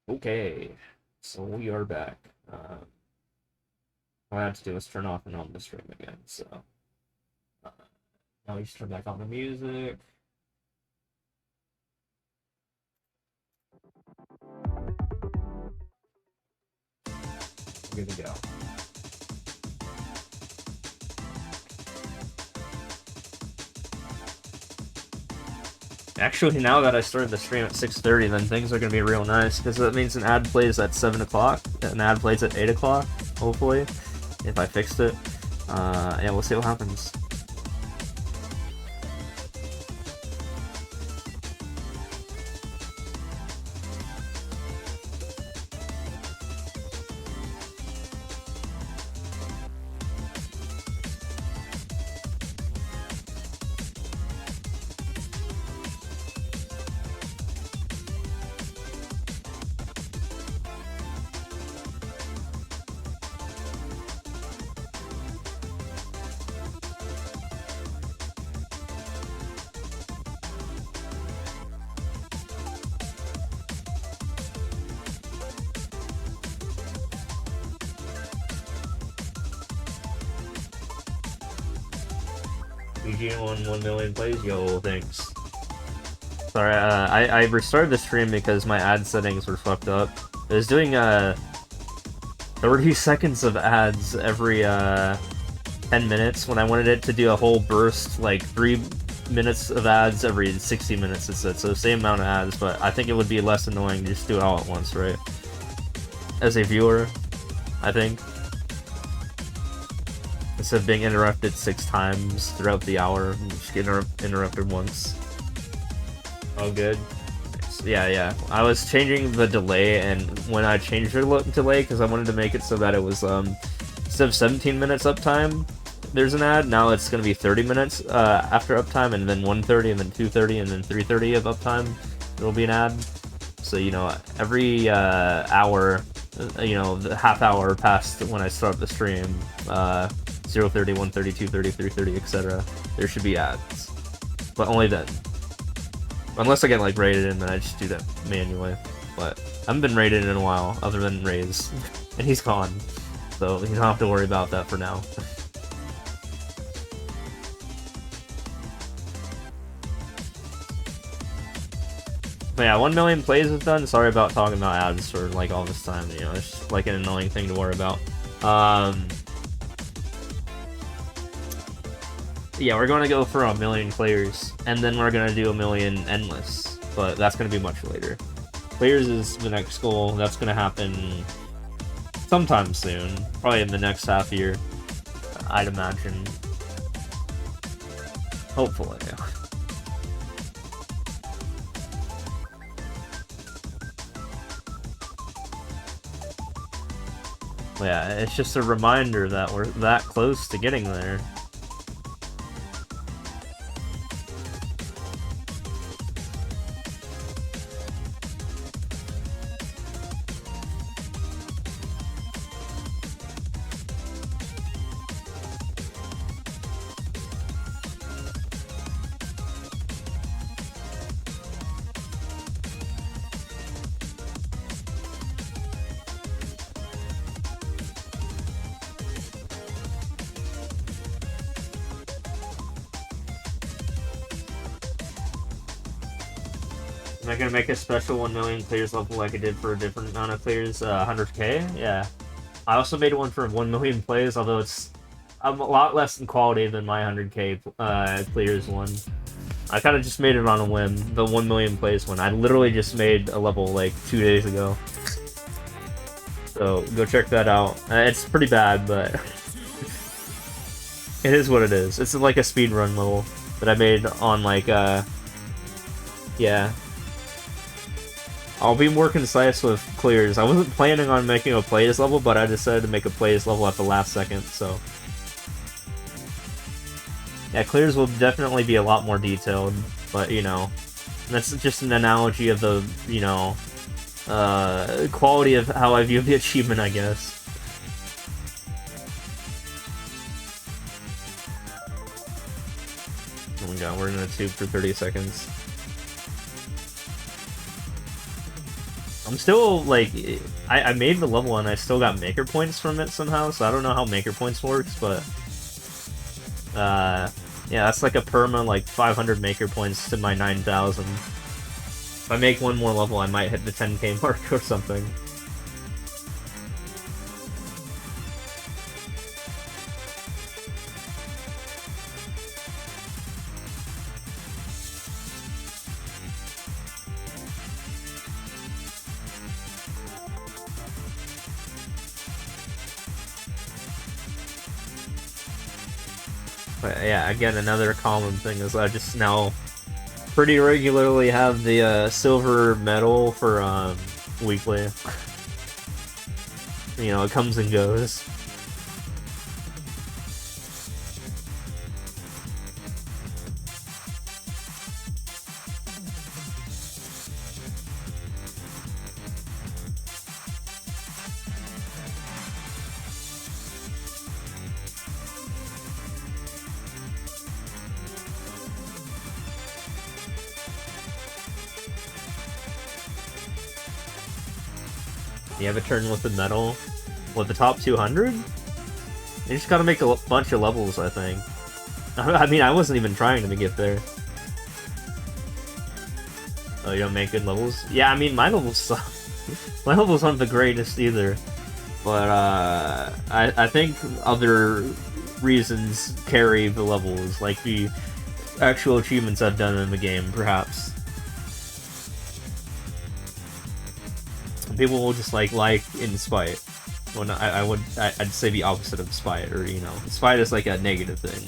Okay, so we are back. All I have to do is turn off and on the stream again. So uh, now we just turn back on the music. We're good to go. Actually, now that I started the stream at 6:30, then things are gonna be real nice because that means an ad plays at 7 o'clock, an ad plays at 8 o'clock. Hopefully, if I fixed it. Yeah, we'll see what happens. BG won 1 million plays. Yo, thanks. Sorry, I restarted the stream because my ad settings were fucked up. It was doing 30 seconds of ads every 10 minutes when I wanted it to do a whole burst, like 3 minutes of ads every 60 minutes, it said. So same amount of ads, but I think it would be less annoying to just do it all at once, right? As a viewer, I think. Instead of being interrupted 6 times throughout the hour, just get interrupted once. Oh, good. Yeah. I was changing the delay, and when I changed the delay, because I wanted to make it so that it was, instead of 17 minutes uptime, there's an ad, now it's going to be 30 minutes after uptime, and then 1:30, and then 2:30, and then 3:30 of uptime, there'll be an ad. So, you know, every hour, you know, the half hour past when I start the stream, 0:30, 1:30, 2:30, 3:30, etc., there should be ads. But only then. Unless I get, like, rated in, then I just do that manually. But I haven't been rated in a while, other than Ray's. And he's gone. So you don't have to worry about that for now. But yeah, 1 million plays is done. Sorry about talking about ads for, like, all this time. You know, it's just, like, an annoying thing to worry about. Yeah, we're going to go for 1 million players, and then we're going to do 1 million endless, but that's going to be much later. Players is the next goal. That's going to happen sometime soon, probably in the next half year, I'd imagine. Hopefully. Yeah, it's just a reminder that we're that close to getting there. Am I gonna make a special 1 million players level like I did for a different amount of players? 100k? Yeah. I also made one for 1 million plays, although it's a lot less in quality than my 100k players one. I kind of just made it on a whim, the 1 million plays one. I literally just made a level like 2 days ago. So go check that out. It's pretty bad, but it is what it is. It's like a speedrun level that I made on like, yeah. I'll be more concise with clears. I wasn't planning on making a playlist level, but I decided to make a playlist level at the last second, so. Yeah, clears will definitely be a lot more detailed, but, you know, that's just an analogy of the, you know, quality of how I view the achievement, I guess. Oh my god, we're in a tube for 30 seconds. I'm still, like, I made the level and I still got maker points from it somehow, so I don't know how maker points works, but, yeah, that's like a perma, like, 500 maker points to my 9,000. If I make one more level, I might hit the 10k mark or something. But yeah, again, another common thing is I just now pretty regularly have the silver medal for weekly. You know, it comes and goes. You have a turn with the medal? With the top 200? You just gotta make a bunch of levels, I think. I mean, I wasn't even trying to get there. Oh, you don't make good levels? Yeah, I mean, my levels suck. My levels aren't the greatest either. But, I think other reasons carry the levels, like the actual achievements I've done in the game, perhaps. People will just like in spite. When I'd say the opposite of spite, or you know, spite is like a negative thing.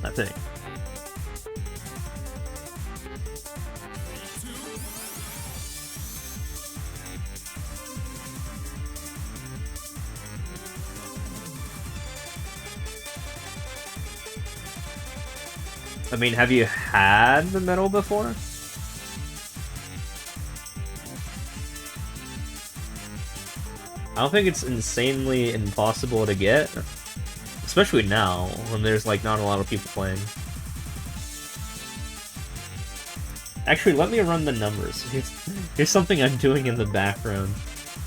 I think. I mean, have you had the medal before? I don't think it's insanely impossible to get. Especially now, when there's like not a lot of people playing. Actually, let me run the numbers. Here's something I'm doing in the background.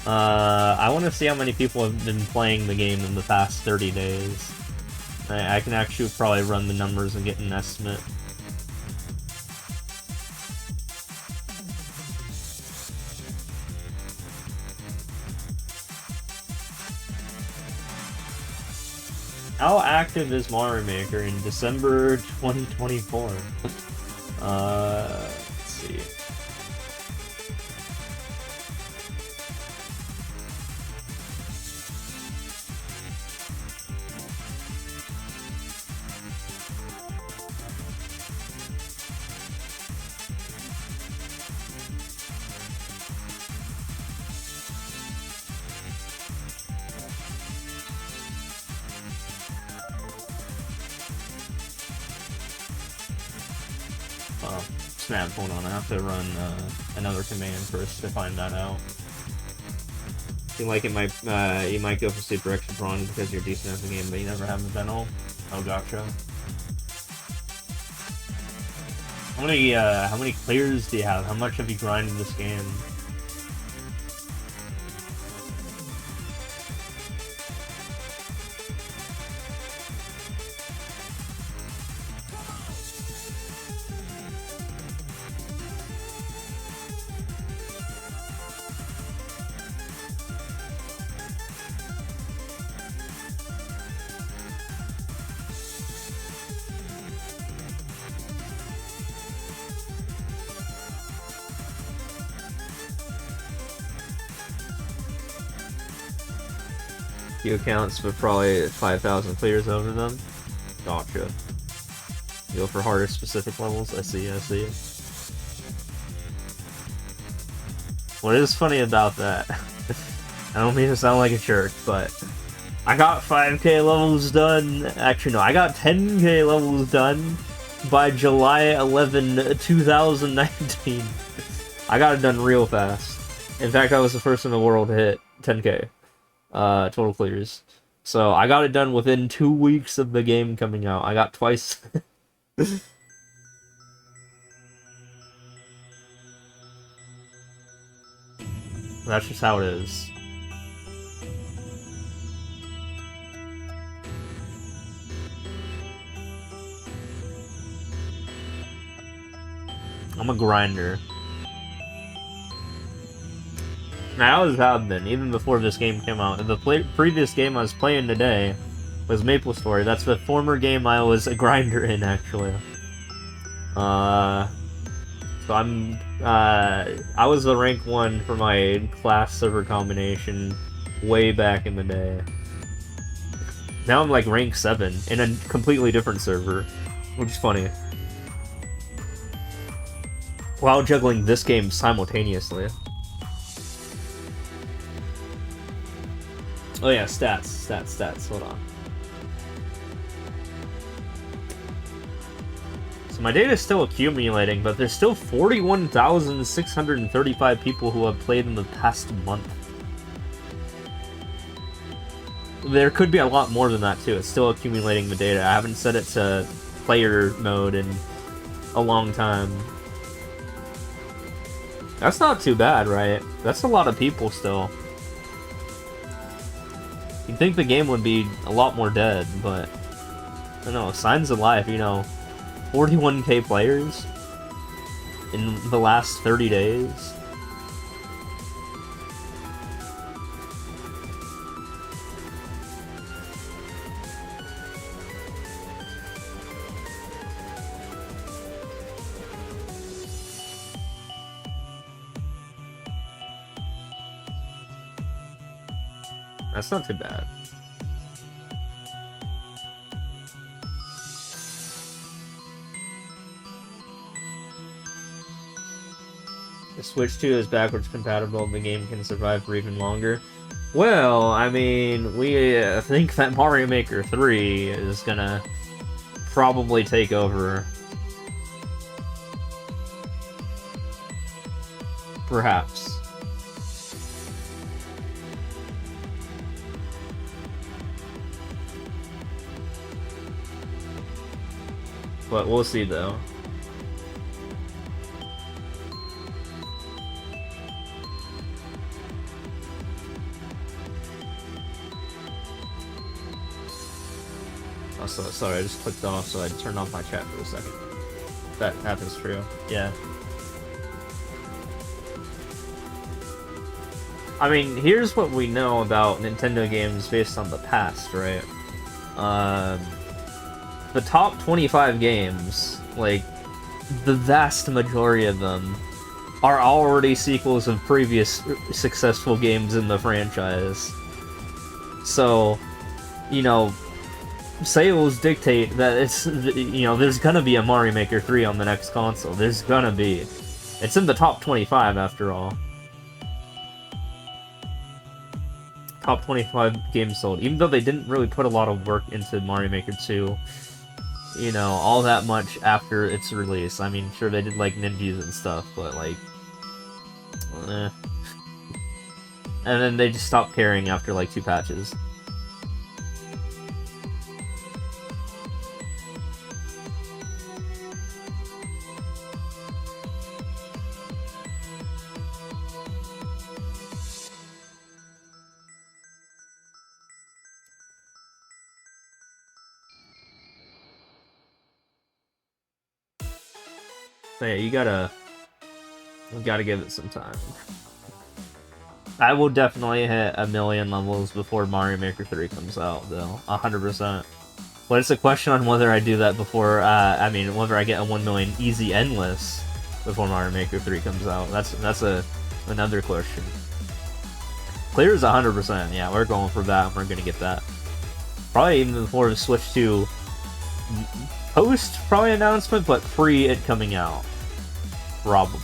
I want to see how many people have been playing the game in the past 30 days. I can actually probably run the numbers and get an estimate. How active is Mario Maker in December 2024? Let's see. Snap, hold on, I have to run another command first to find that out. I feel like it might, you might go for Super Extra Prawn because you're decent at the game, but you never have the Benel. Oh, gotcha. How many clears do you have? How much have you grinded this game? Few accounts, but probably 5,000 clears over them. Gotcha. You go for harder specific levels? I see, I see. What is funny about that? I don't mean to sound like a jerk, but I got 5k levels done. Actually, no, I got 10k levels done by July 11, 2019. I got it done real fast. In fact, I was the first in the world to hit 10k. Total clears. So I got it done within 2 weeks of the game coming out. I got twice. That's just how it is. I'm a grinder. I always have been, even before this game came out. And the previous game I was playing today was MapleStory. That's the former game I was a grinder in, actually. So I was the rank 1 for my class server combination way back in the day. Now I'm like rank 7 in a completely different server, which is funny. While juggling this game simultaneously. Oh yeah, stats, hold on. So my data is still accumulating, but there's still 41,635 people who have played in the past month. There could be a lot more than that too, it's still accumulating the data. I haven't set it to player mode in a long time. That's not too bad, right? That's a lot of people still. You'd think the game would be a lot more dead, but I don't know, signs of life, you know. 41k players in the last 30 days. That's not too bad. The Switch 2 is backwards compatible, the game can survive for even longer. Well, I mean, we think that Mario Maker 3 is gonna probably take over. Perhaps. But we'll see, though. Oh, sorry, I just clicked off, so I turned off my chat for a second. That happens true. Yeah. I mean, here's what we know about Nintendo games based on the past, right? The top 25 games, like, the vast majority of them, are already sequels of previous successful games in the franchise. So, you know, sales dictate that it's, you know, there's gonna be a Mario Maker 3 on the next console. There's gonna be. It's in the top 25, after all. Top 25 games sold. Even though they didn't really put a lot of work into Mario Maker 2, you know, all that much after its release. I mean, sure, they did, like, ninjas and stuff, but, like, eh. And then they just stopped caring after, like, 2 patches. So yeah, you gotta give it some time. I will definitely hit 1,000,000 levels before Mario Maker 3 comes out, though. 100%. But it's a question on whether I do that before, I mean, whether I get a 1,000,000 easy endless before Mario Maker 3 comes out. That's another question. Clear is 100%, yeah, we're going for that, and we're gonna get that. Probably even before the Switch 2 post probably announcement, but pre it coming out. Probably.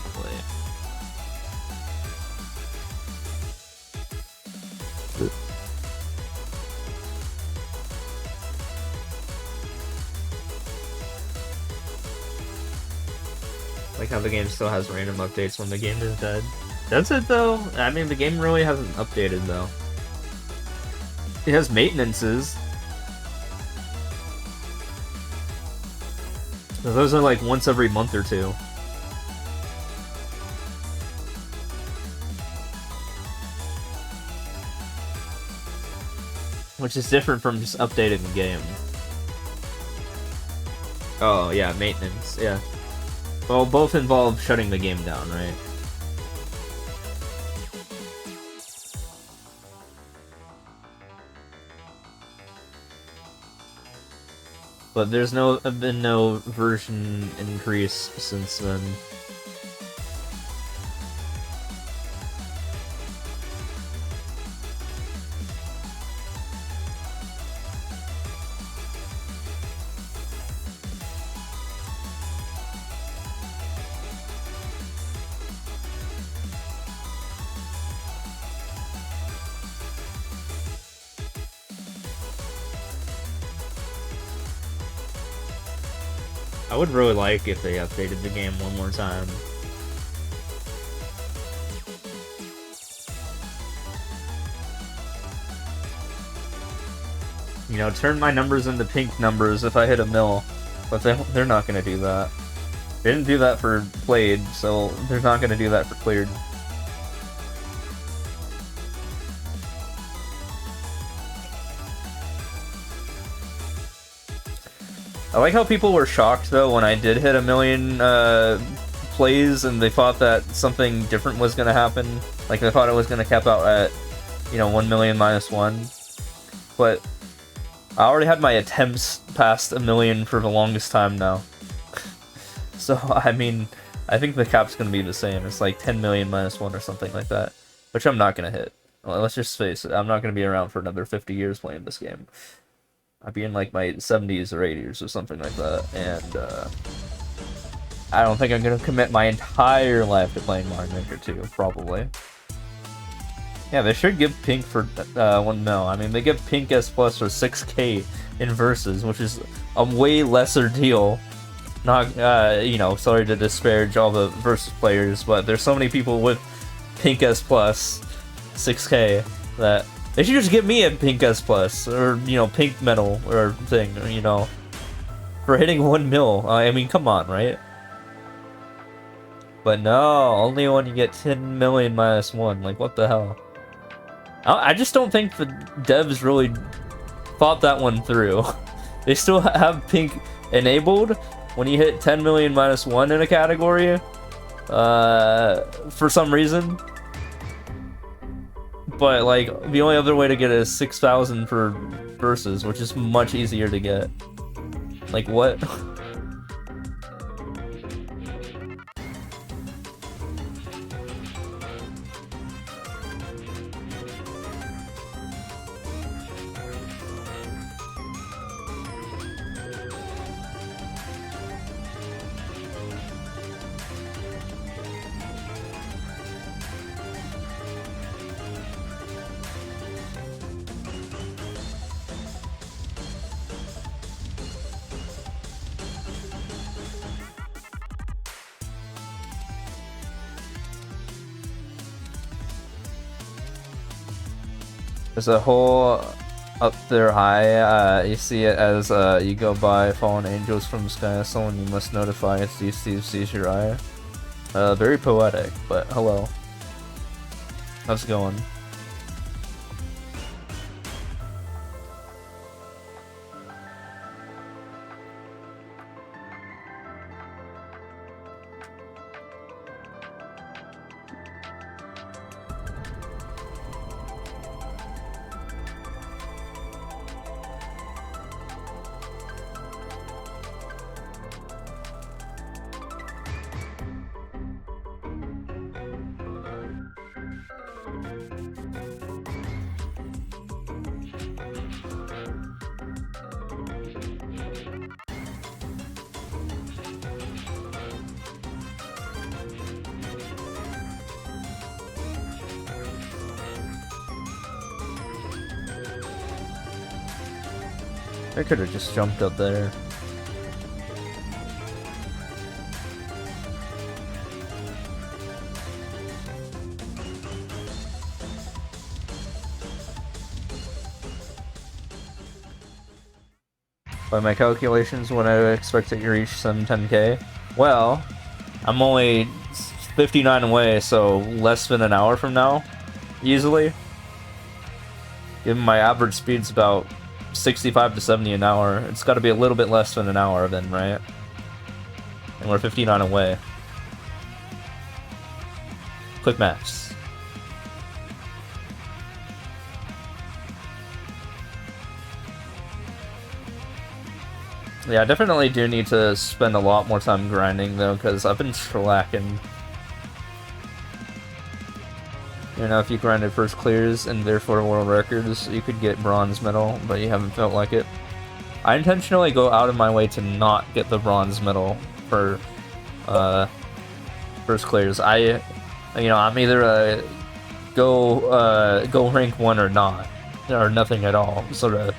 Like how the game still has random updates when the game is dead. That's it though. I mean, the game really hasn't updated though. It has maintenances. Those are like once every month or two. Which is different from just updating the game. Oh, yeah, maintenance, yeah. Well, both involve shutting the game down, right? But there's been no version increase since then. I would really like if they updated the game one more time. You know, turn my numbers into pink numbers if I hit a mill. But they're not gonna do that. They didn't do that for played, so they're not gonna do that for cleared. I like how people were shocked, though, when I did hit 1,000,000 plays and they thought that something different was going to happen. Like, they thought it was going to cap out at, you know, 1,000,000 minus 1. But I already had my attempts past 1,000,000 for the longest time now. So, I mean, I think the cap's going to be the same. It's like 10,000,000 minus 1 or something like that. Which I'm not going to hit. Well, let's just face it, I'm not going to be around for another 50 years playing this game. I'd be in like my 70s or 80s or something like that, and I don't think I'm gonna commit my entire life to playing Mario Maker 2, probably. Yeah, they should give Pink for 1 mil. I mean, they give Pink S Plus for 6K in Versus, which is a way lesser deal. Not, you know, sorry to disparage all the Versus players, but there's so many people with Pink S Plus 6K that they should just give me a Pink S Plus, or, you know, Pink Medal, or thing, you know, for hitting 1 mil. I mean, come on, right? But no, only when you get 10,000,000 minus 1, like, what the hell? I just don't think the devs really thought that one through. They still have Pink enabled when you hit 10,000,000 minus 1 in a category, for some reason. But, like, the only other way to get it is 6,000 for Versus, which is much easier to get. Like, what? There's a hole up there high. You see it as you go by. Fallen angels from the sky. Someone you must notify. It's these thieves sees your eye. Very poetic, but hello. How's it going? I could have just jumped up there. By my calculations, when I expect to reach some 10k, well, I'm only 59 away, so less than an hour from now, easily. Given my average speed's about 65 to 70 an hour, it's got to be a little bit less than an hour then, right? And we're 59 away. Quick maths. Yeah, I definitely do need to spend a lot more time grinding, though, because I've been slacking. You know, if you grinded first clears and therefore world records, you could get bronze medal, but you haven't felt like it. I intentionally go out of my way to not get the bronze medal for first clears. I'm either go rank 1 or not, or nothing at all. Sort of,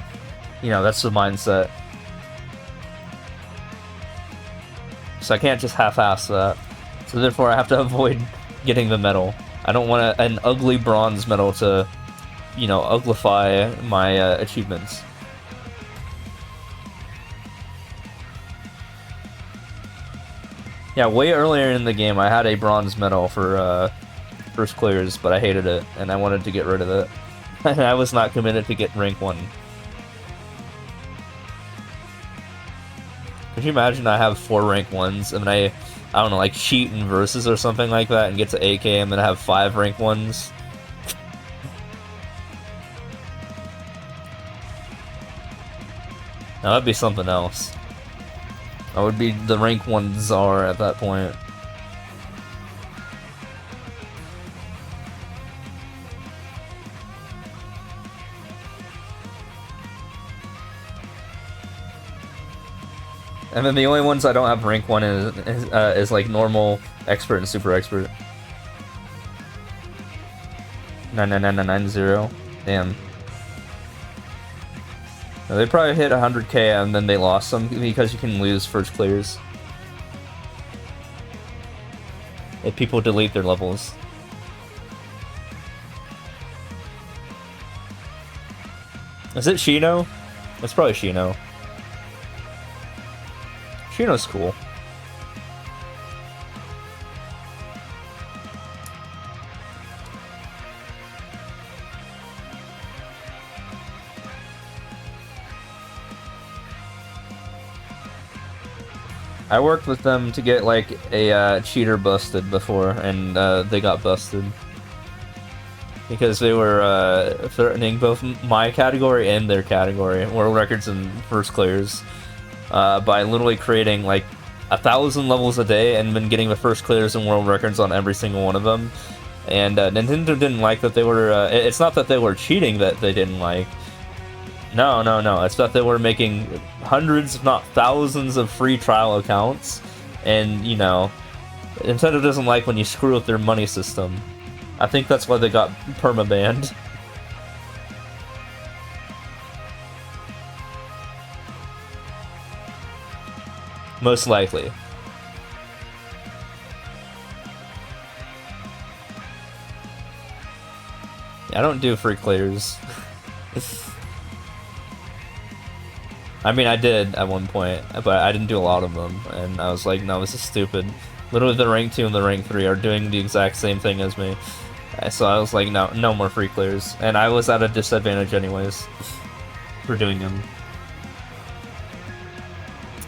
that's the mindset. So I can't just half-ass that. So therefore I have to avoid getting the medal. I don't want an ugly bronze medal to, uglify my achievements. Yeah, way earlier in the game I had a bronze medal for first clears, but I hated it, and I wanted to get rid of it. And I was not committed to get rank 1. Could you imagine I have 4 rank 1s, and I don't know, like cheat in versus or something like that, and get to AK, and then have 5 rank 1s? Now that'd be something else. I would be the rank 1 czar at that point. And then the only ones I don't have rank 1 is like normal, expert, and super expert. 99990. Damn. Now, they probably hit 100k and then they lost them because you can lose first clears if people delete their levels. Is it Shino? It's probably Shino. Shino's cool. I worked with them to get like a cheater busted before, and they got busted because they were threatening both my category and their category, world records and first clears, by literally creating like 1,000 levels a day and then getting the first clears and world records on every single one of them. And Nintendo didn't like that they were. It's not that they were cheating that they didn't like. No. It's that they were making hundreds, if not thousands, of free trial accounts, and Nintendo doesn't like when you screw with their money system. I think that's why they got perma-banned. Most likely. I don't do free clears. I mean, I did at one point, but I didn't do a lot of them, and I was like, no, this is stupid. Literally, the rank 2 and the rank 3 are doing the exact same thing as me. So I was like, no more free clears. And I was at a disadvantage anyways for doing them.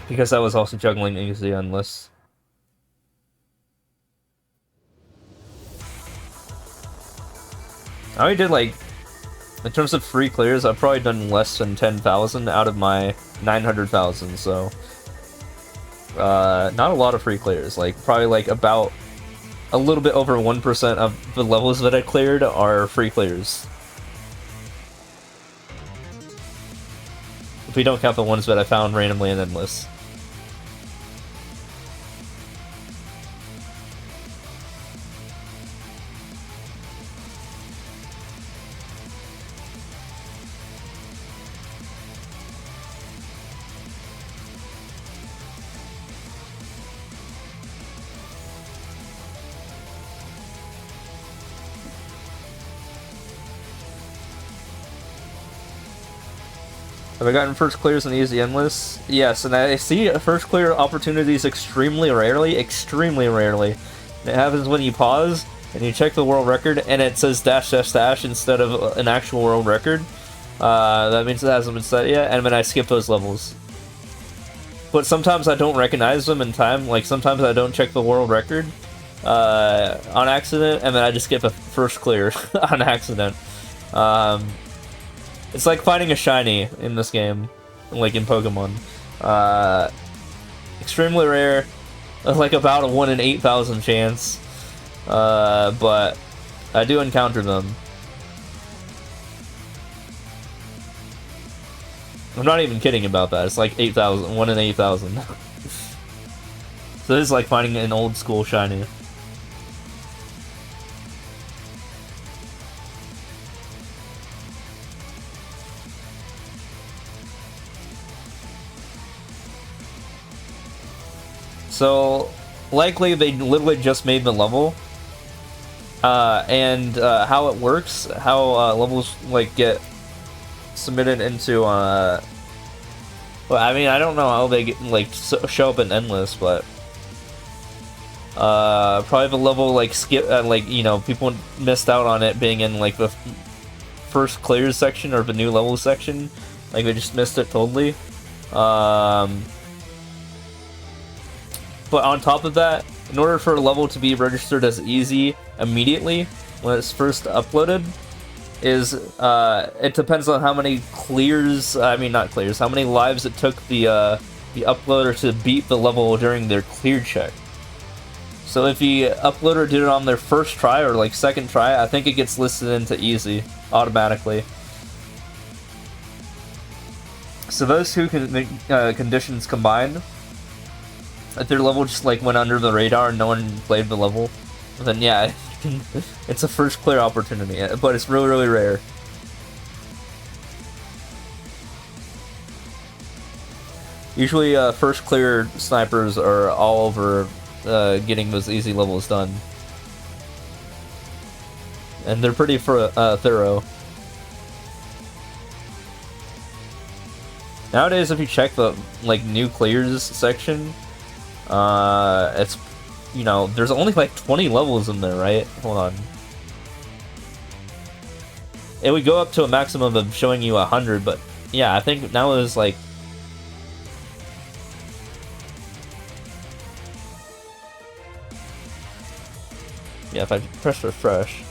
Because I was also juggling easy endless. I only did like, in terms of free clears, I've probably done less than 10,000 out of my 900,000, so not a lot of free clears. Like, probably like about a little bit over 1% of the levels that I cleared are free clears. If we don't count the ones that I found randomly in endless. Have I gotten first clears in easy endless? Yes, and I see first clear opportunities extremely rarely. Extremely rarely. It happens when you pause and you check the world record and it says dash dash dash instead of an actual world record. That means it hasn't been set yet, and then I skip those levels. But sometimes I don't recognize them in time. Like sometimes I don't check the world record on accident, and then I just skip a first clear on accident. It's like finding a shiny in this game, like in Pokemon. Extremely rare, like about a 1 in 8,000 chance, but I do encounter them. I'm not even kidding about that. It's like 8,000, 1 in 8,000. So this is like finding an old school shiny. So likely they literally just made the level, and how it works, how levels like get submitted into well, I mean, I don't know how they get, like show up in endless, but probably the level like skip, like, you know, people missed out on it being in like the first clears section or the new level section, like they just missed it totally. But on top of that, in order for a level to be registered as easy immediately when it's first uploaded, is it depends on how many clears, I mean not clears, how many lives it took the uploader to beat the level during their clear check. So if the uploader did it on their first try or like second try, I think it gets listed into easy automatically. So those two conditions combined, if their level just like went under the radar and no one played the level, then yeah, it's a first clear opportunity, but it's really, really rare. Usually first clear snipers are all over getting those easy levels done. And they're pretty thorough. Nowadays, if you check the like new clears section, it's, you know, there's only like 20 levels in there, right? Hold on. It would go up to a maximum of showing you 100, but yeah, I think now it's like... Yeah, if I press refresh...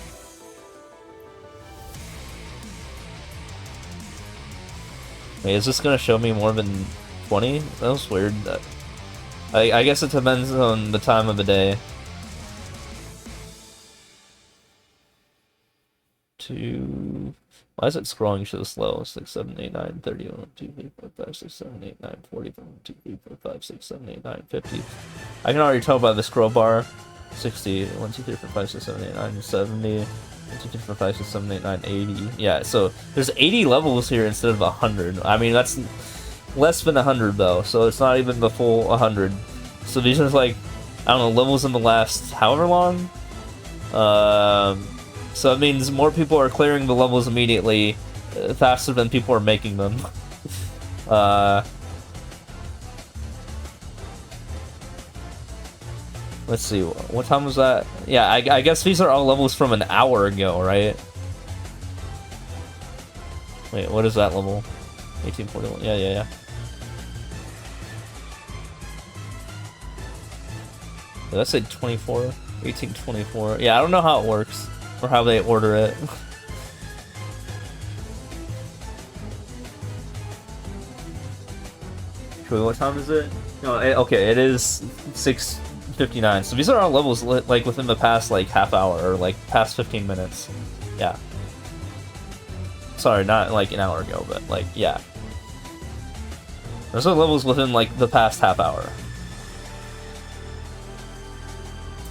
Wait, is this gonna show me more than 20? That was weird. I guess it depends on the time of the day. Why is it scrolling so slow? 6, 7, 8, 9, 30, 1, 2, 3, 4, 5, 6, 7, 8, 9, 40, 1, 2, 3, 4, 5, 6, 7, 8, 9, 50. I can already tell by the scroll bar. 60, 1, 2, 3, 4, 5, 6, 7, 8, 9, 70. 1, 2, 3, 4, 5, 6, 7, 8, 9, 80. Yeah, so there's 80 levels here instead of 100. I mean, that's less than 100 though, so it's not even the full 100. So these are like, I don't know, levels in the last however long. So it means more people are clearing the levels immediately, faster than people are making them. Let's see, what time was that? Yeah, I guess these are all levels from an hour ago, right? Wait, what is that level? 1841, yeah. Did I say 24? 1824. Yeah, I don't know how it works, or how they order it. Wait, what time is it? No, okay, it is 6:59. So these are all levels like within the past like half hour, or like past 15 minutes. Yeah. Sorry, not like an hour ago, but like, yeah. Those are levels within like the past half hour.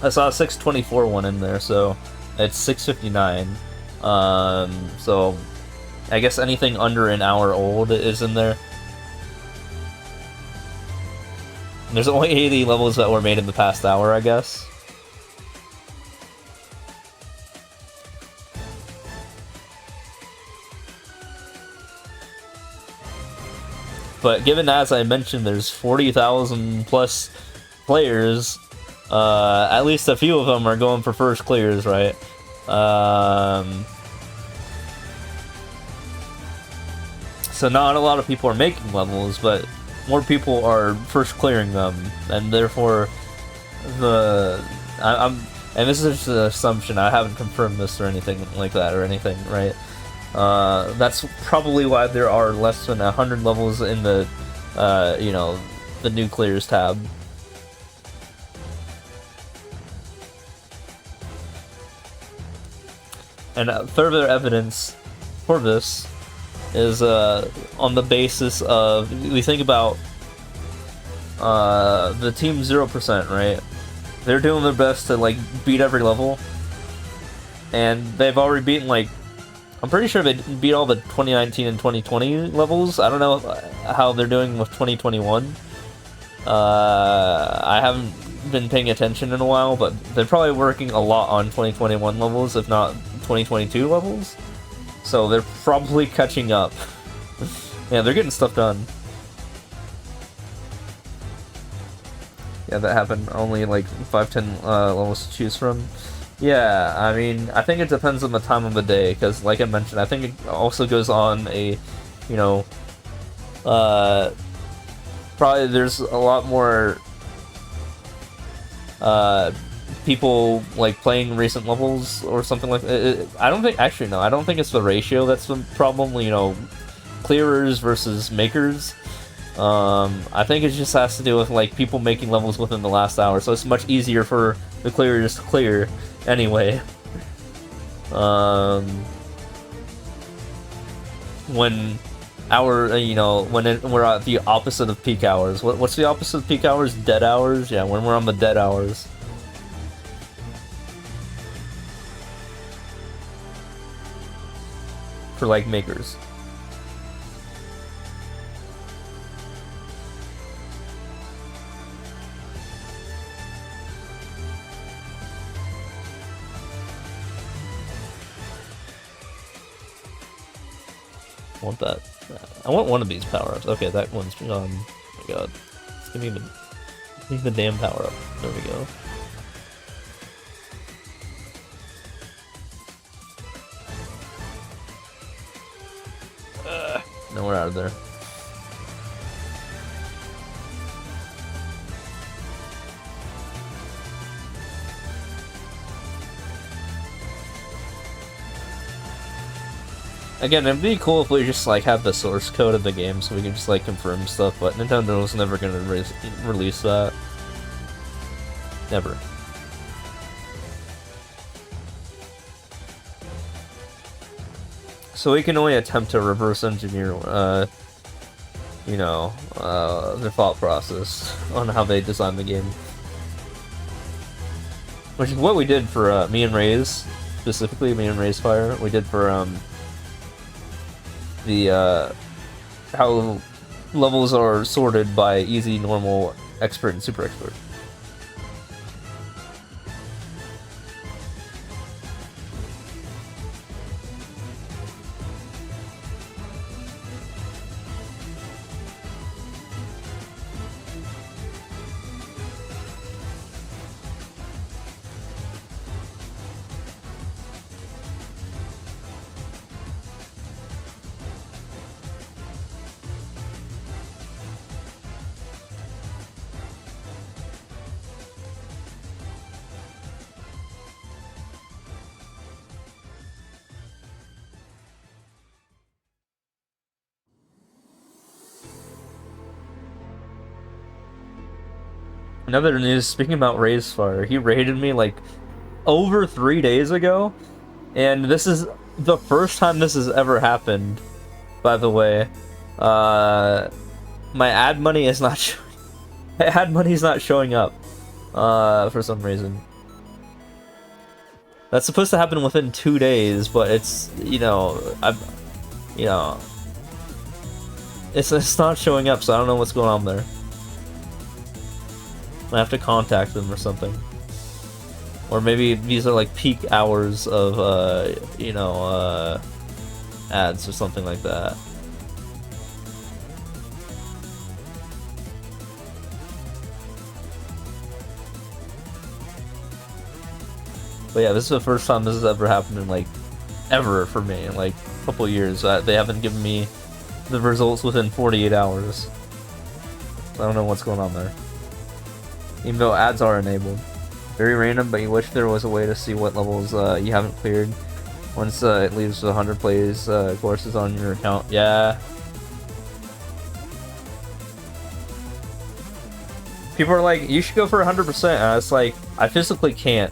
I saw a 6:24 one in there, so it's 6:59. So I guess anything under an hour old is in there. And there's only 80 levels that were made in the past hour, I guess. But given, as I mentioned, there's 40,000 plus players, at least a few of them are going for first clears, right? So not a lot of people are making levels, but more people are first clearing them, and therefore and this is just an assumption, I haven't confirmed this or anything like that or anything, right? That's probably why there are less than 100 levels in the, you know, the new clears tab. And further evidence for this is on the basis of, we think about the team 0%, right? They're doing their best to like beat every level, and they've already beaten, like, I'm pretty sure they beat all the 2019 and 2020 levels. I don't know how they're doing with 2021. I haven't been paying attention in a while, but they're probably working a lot on 2021 levels, if not 2022 levels. So they're probably catching up. Yeah, they're getting stuff done. Yeah, that happened. Only like 5-10 levels to choose from. Yeah, I mean, I think it depends on the time of the day, because like I mentioned, I think it also goes on a, you know, probably there's a lot more people like playing recent levels or something like that. I don't think, actually no, I don't think it's the ratio that's the problem, you know, clearers versus makers. I think it just has to do with like people making levels within the last hour, so it's much easier for the clearers to clear anyway. When you know, when we're at the opposite of peak hours. What's the opposite of peak hours? Dead hours? Yeah, when we're on the dead hours. For like makers. I want that. I want one of these power-ups. Okay, that one's oh my god. Give me the damn power-up. There we go. No, we're out of there. Again, it'd be cool if we just like have the source code of the game so we can just like confirm stuff, but Nintendo's never gonna release that. Never. So we can only attempt to reverse engineer, you know, their thought process on how they designed the game. Which is what we did for me and Ray's, specifically me and Ray's Fire. We did for the how levels are sorted by easy, normal, expert, and super expert. Another news, speaking about Ray's Fire, he raided me like over 3 days ago, and this is the first time this has ever happened, by the way. My ad money is not ad money's not showing up for some reason. That's supposed to happen within 2 days, but it's, you know, it's not showing up, so I don't know what's going on there. I have to contact them or something. Or maybe these are like peak hours of, you know, ads or something like that. But yeah, this is the first time this has ever happened in like ever for me in like a couple years. They haven't given me the results within 48 hours. I don't know what's going on there. Even though ads are enabled. Very random, but you wish there was a way to see what levels you haven't cleared once it leaves 100 plays courses on your account. Yeah. People are like, you should go for 100%. And it's like, I physically can't.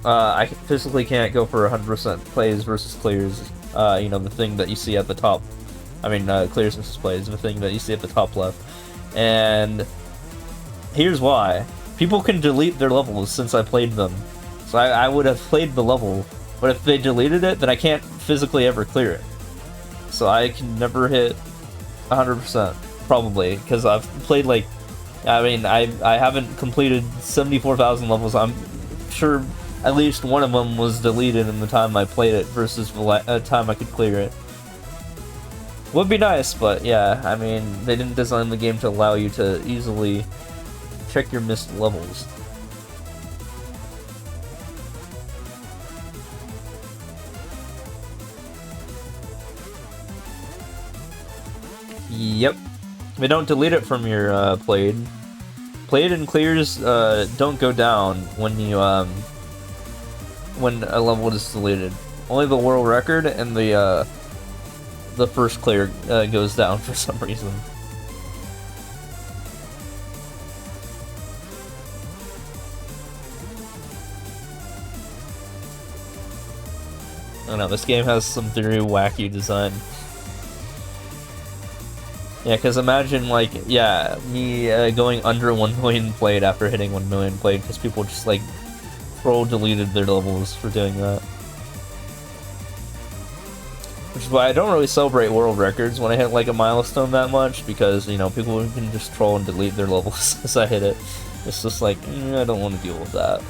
I physically can't go for 100% plays versus clears. You know, the thing that you see at the top. I mean, clears versus plays, the thing that you see at the top left. And here's why. People can delete their levels since I played them. So I would have played the level, but if they deleted it, then I can't physically ever clear it. So I can never hit 100%, probably, because I've played like, I mean, I haven't completed 74,000 levels. I'm sure at least one of them was deleted in the time I played it versus the time I could clear it. Would be nice, but yeah, I mean, they didn't design the game to allow you to easily check your missed levels. Yep. They don't delete it from your played. Played and clears don't go down when you when a level is deleted. Only the world record and the first clear goes down for some reason. I don't know, this game has some very wacky design. Yeah, because imagine, like, yeah, me going under 1 million played after hitting 1 million played, because people just, like, troll deleted their levels for doing that. Which is why I don't really celebrate world records when I hit, like, a milestone that much, because, you know, people can just troll and delete their levels as I hit it. It's just like, I don't want to deal with that.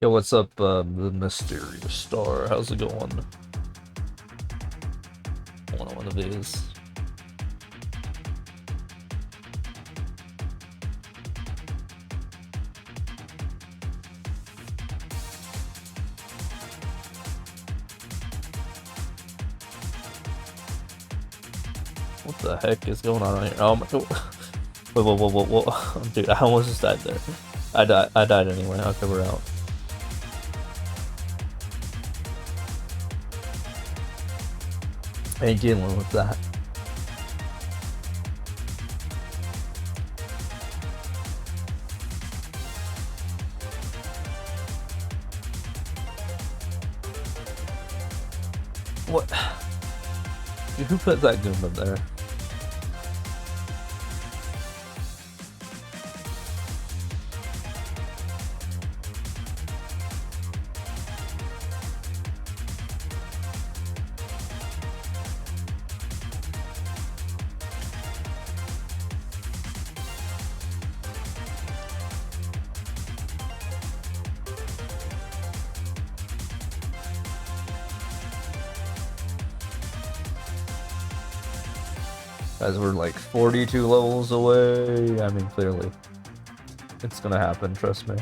Yo, what's up, the mysterious star? How's it going? I want one of these. What the heck is going on here? Oh my god. Whoa. Dude, I almost just died there. I died anyway. Okay, we're out. I ain't dealing with that. What? Dude, who put that Goomba there? Guys, we're like 42 levels away. I mean, clearly. It's gonna happen, trust me.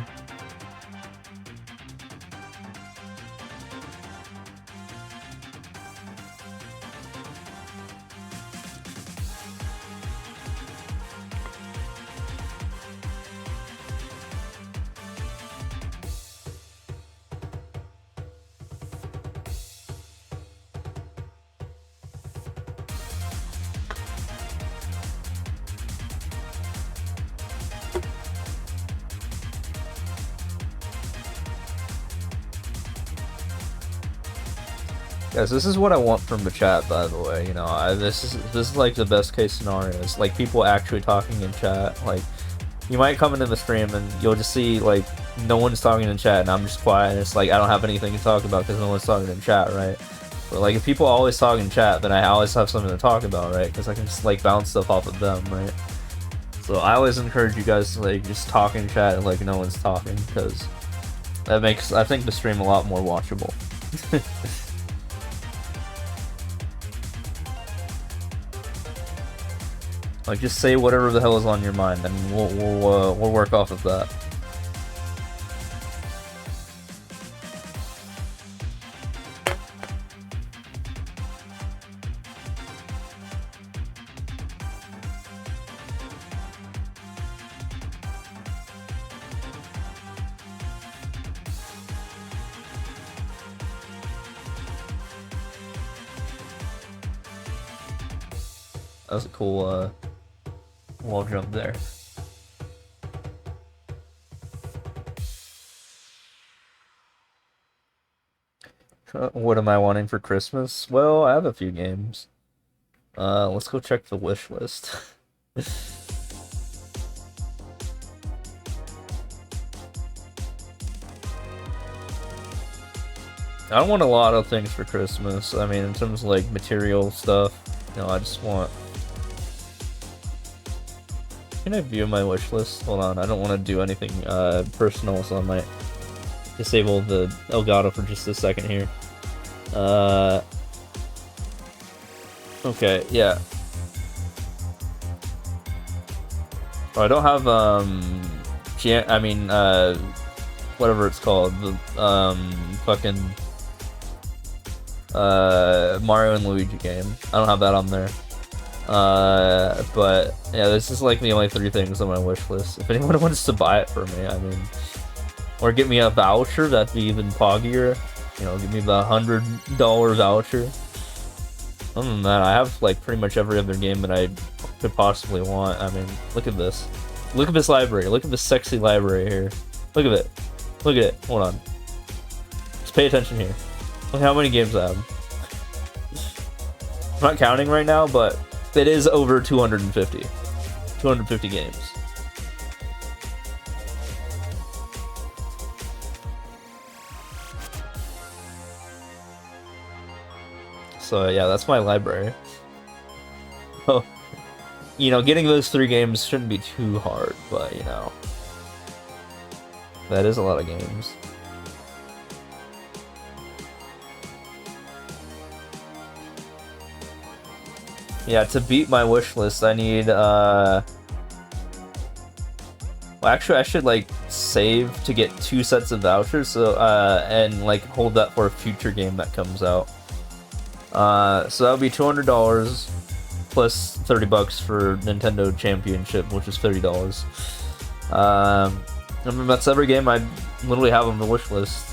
Guys, this is what I want from the chat, by the way. You know, this is like the best case scenario. It's like people actually talking in chat. Like, you might come into the stream and you'll just see like no one's talking in chat, and I'm just quiet. And it's like I don't have anything to talk about because no one's talking in chat, right? But like if people always talk in chat, then I always have something to talk about, right? Because I can just like bounce stuff off of them, right? So I always encourage you guys to like just talk in chat and like no one's talking, because that makes, I think, the stream a lot more watchable. Like, just say whatever the hell is on your mind, and we'll work off of that. That was a cool wall jump there. What am I wanting for Christmas? Well, I have a few games. Let's go check the wish list. I don't want a lot of things for Christmas. I mean, in terms of like material stuff, you know, I just want... Can I view my wish list? Hold on, I don't want to do anything personal, so I might disable the Elgato for just a second here. Okay, yeah. Oh, I don't have whatever it's called, the fucking Mario and Luigi game. I don't have that on there. But yeah, this is like the only 3 things on my wish list. If anyone wants to buy it for me, I mean, or get me a voucher, that'd be even poggier. You know, give me the $100 voucher. Other than that, I have like pretty much every other game that I could possibly want. I mean, look at this. Look at this library. Look at this sexy library here. Look at it. Look at it. Hold on. Just pay attention here. Look how many games I have. I'm not counting right now, but it is over 250. 250 games. So yeah, that's my library. Oh, you know, getting those 3 games shouldn't be too hard, but you know, that is a lot of games. Yeah, to beat my wish list, I need, well, actually, I should, like, save to get 2 sets of vouchers, so, and, like, hold that for a future game that comes out. So that'll be $200, plus $30 for Nintendo Championship, which is $30. I mean, that's every game I literally have on the wish list.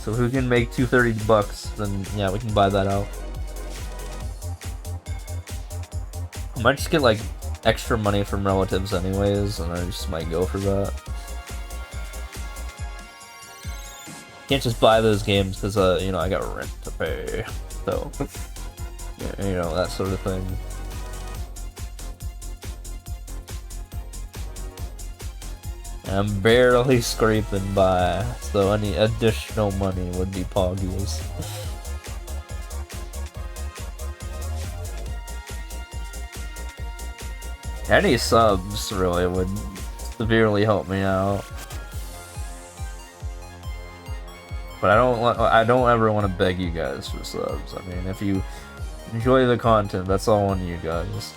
So if we can make $230, then yeah, we can buy that out. I might just get like extra money from relatives anyways, and I just might go for that. Can't just buy those games because you know, I got rent to pay, so yeah, you know, that sort of thing. I'm barely scraping by, so any additional money would be poggies. Any subs really would severely help me out. But I don't ever want to beg you guys for subs. I mean, if you enjoy the content, that's all on you guys.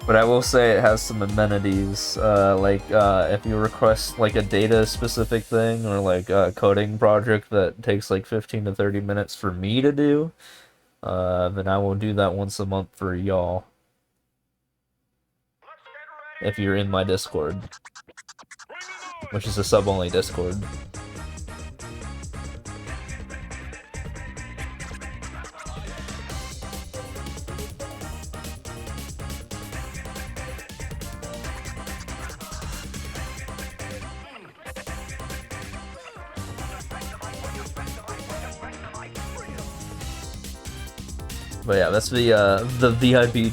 But I will say it has some amenities, like if you request like a data specific thing or like a coding project that takes like 15 to 30 minutes for me to do, then I will do that once a month for y'all. If you're in my Discord, which is a sub-only Discord. But yeah, that's the VIP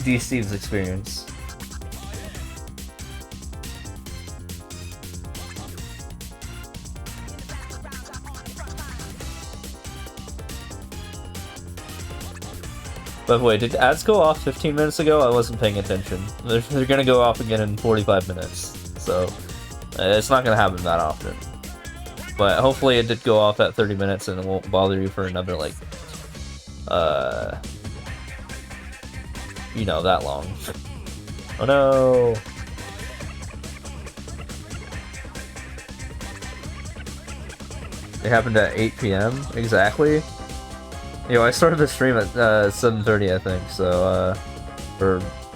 D-Steve's experience. By the way, did ads go off 15 minutes ago? I wasn't paying attention. They're gonna go off again in 45 minutes, so it's not gonna happen that often. But hopefully it did go off at 30 minutes and it won't bother you for another, like, you know, that long. Oh no! It happened at 8 p.m. exactly. Yo, I started the stream at 7:30, I think. So,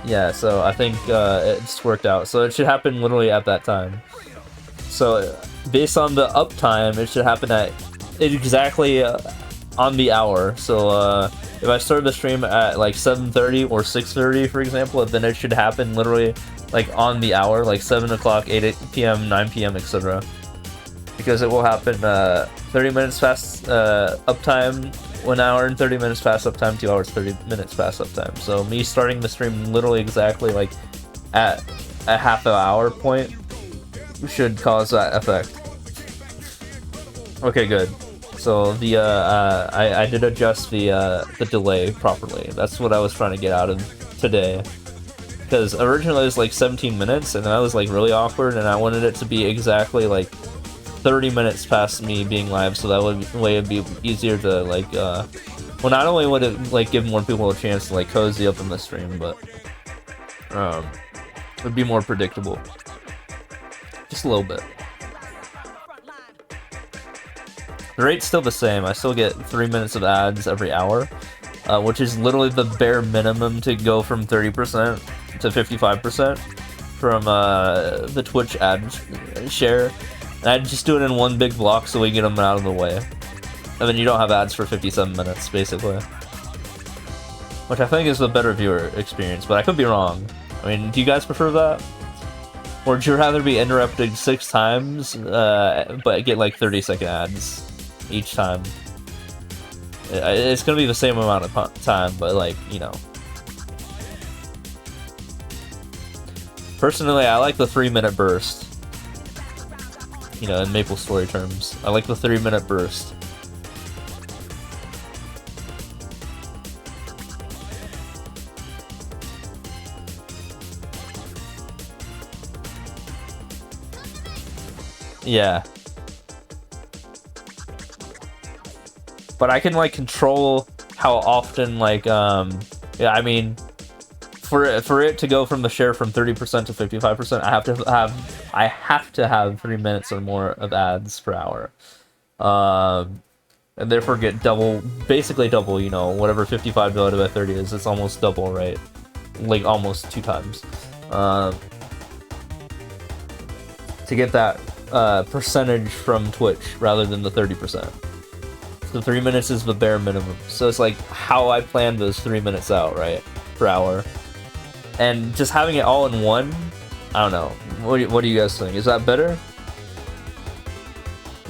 yeah. So I think it's worked out. So it should happen literally at that time. So based on the uptime, it should happen at exactly on the hour. So if I started the stream at like 7:30 or 6:30, for example, then it should happen literally like on the hour, like 7 o'clock, 8 p.m., 9 p.m., etc. Because it will happen 30 minutes past uptime, 1 hour and 30 minutes past uptime, 2 hours 30 minutes past uptime. So me starting the stream literally exactly like at a half an hour point should cause that effect. Okay, good. So the I did adjust the delay properly. That's what I was trying to get out of today. Because originally it was like 17 minutes, and that was like really awkward, and I wanted it to be exactly like 30 minutes past me being live, so that way it'd be easier to like well, not only would it like give more people a chance to like cozy up in the stream, but it'd be more predictable. Just a little bit. The rate's still the same. I still get 3 minutes of ads every hour, which is literally the bare minimum to go from 30% to 55% from the Twitch ad share. And I'd just do it in one big block so we get them out of the way. And then you don't have ads for 57 minutes, basically. Which I think is the better viewer experience, but I could be wrong. I mean, do you guys prefer that? Or would you rather be interrupted 6 times, but get like 30-second ads each time? It's gonna be the same amount of time, but like, you know. Personally, I like the 3-minute burst. You know, in Maple Story terms. I like the 3-minute burst. Yeah. But I can like control how often like yeah, I mean for it to go from the share from 30% to 55%, I have to have 3 minutes or more of ads per hour. And therefore get double, basically double, you know, whatever 55 divided by 30 is, it's almost double, right? Like almost 2 times. To get that percentage from Twitch rather than the 30%. So 3 minutes is the bare minimum. So it's like how I planned those 3 minutes out, right? Per hour. And just having it all in one, I don't know. What do you guys think? Is that better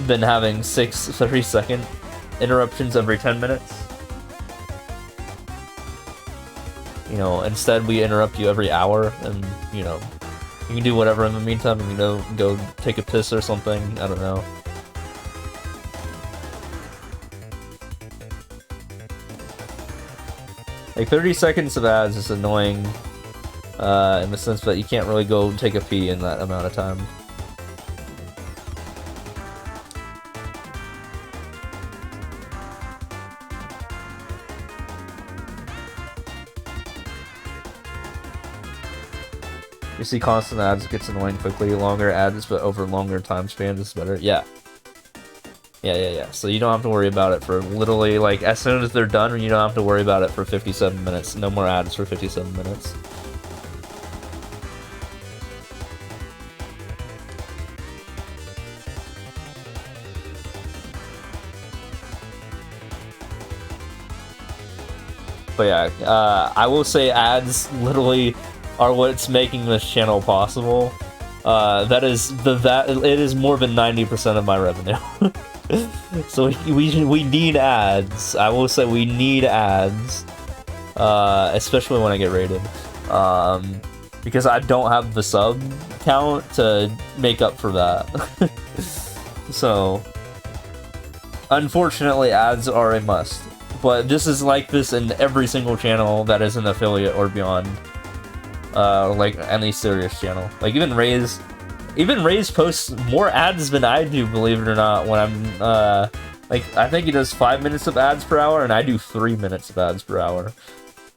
than having 6 30-second interruptions every 10 minutes? You know, instead we interrupt you every hour, and you know, you can do whatever in the meantime. You know, go take a piss or something. I don't know. Like 30 seconds of ads is annoying. In the sense that you can't really go take a pee in that amount of time. You see constant ads, it gets annoying quickly. Longer ads, but over longer time spans is better. Yeah. Yeah. So you don't have to worry about it for literally, like, as soon as they're done, you don't have to worry about it for 57 minutes. No more ads for 57 minutes. But yeah, I will say ads literally are what's making this channel possible. It is more than 90% of my revenue. So we need ads. I will say we need ads, especially when I get rated, because I don't have the sub count to make up for that. So unfortunately, ads are a must. But this is like this in every single channel that is an affiliate or beyond. Like any serious channel. Like even Ray's posts more ads than I do, believe it or not, when I'm like I think he does 5 minutes of ads per hour and I do 3 minutes of ads per hour.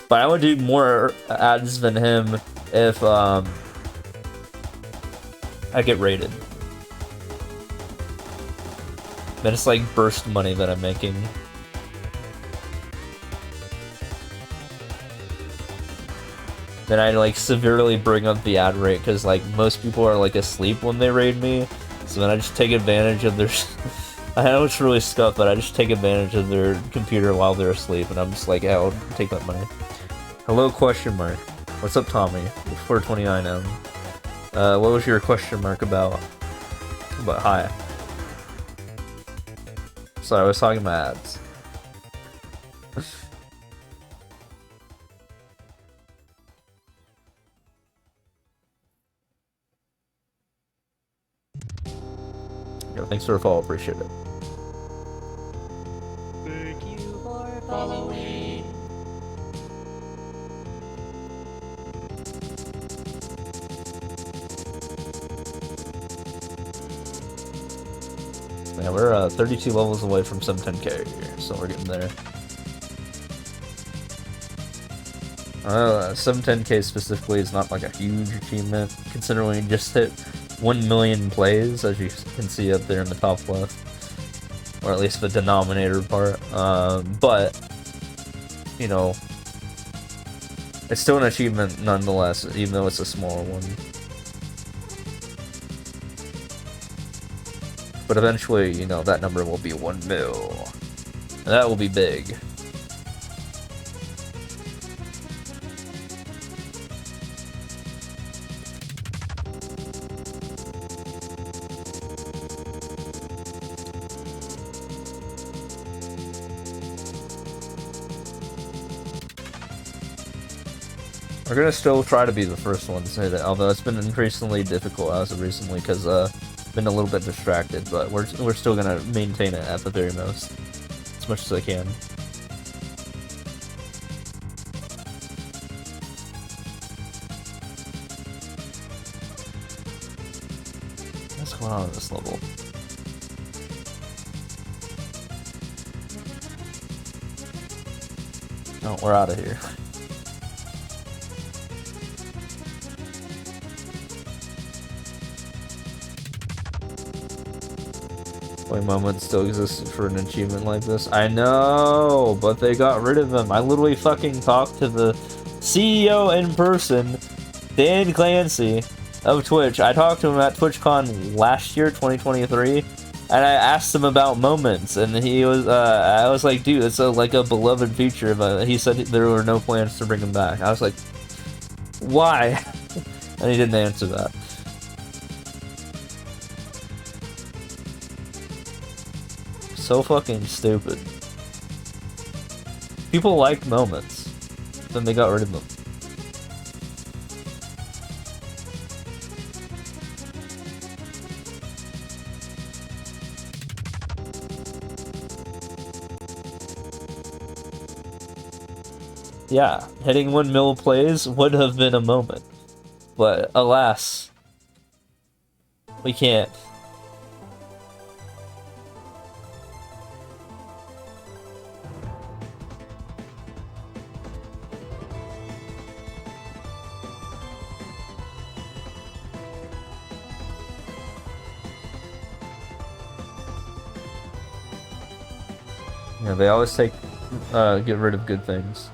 But I would do more ads than him if I get rated. But it's like burst money that I'm making. Then I like severely bring up the ad rate because like most people are like asleep when they raid me, so then I just take advantage of their. I know it's really scuffed, but I just take advantage of their computer while they're asleep, and I'm just like, yeah, I'll take that money. Hello, question mark. What's up, Tommy? 429M. What was your question mark about? But hi. Sorry, I was talking about ads. Yo, thanks for the follow, appreciate it. Thank you for following. Yeah, we're 32 levels away from 710k here, so we're getting there. 710k specifically is not like a huge achievement, considering we just hit 1 million plays, as you can see up there in the top left. Or at least the denominator part. But, you know, it's still an achievement nonetheless, even though it's a smaller one. But eventually, you know, that number will be 1 mil. And that will be big. We're gonna still try to be the first one to say that, although it's been increasingly difficult as of recently because been a little bit distracted, but we're still gonna maintain it at the very most, as much as I can. What's going on at this level? Oh, we're out of here. Wait, moment still existed for an achievement like this. I know, but they got rid of him. I literally fucking talked to the CEO in person, Dan Clancy of Twitch. I talked to him at TwitchCon last year, 2023, and I asked him about moments, and he was, I was like, dude, it's like a beloved feature, but he said there were no plans to bring him back. I was like, why? And he didn't answer that. So fucking stupid. People like moments, then they got rid of them. Yeah, hitting 1 mil plays would have been a moment, but alas, we can't. Yeah, they always get rid of good things.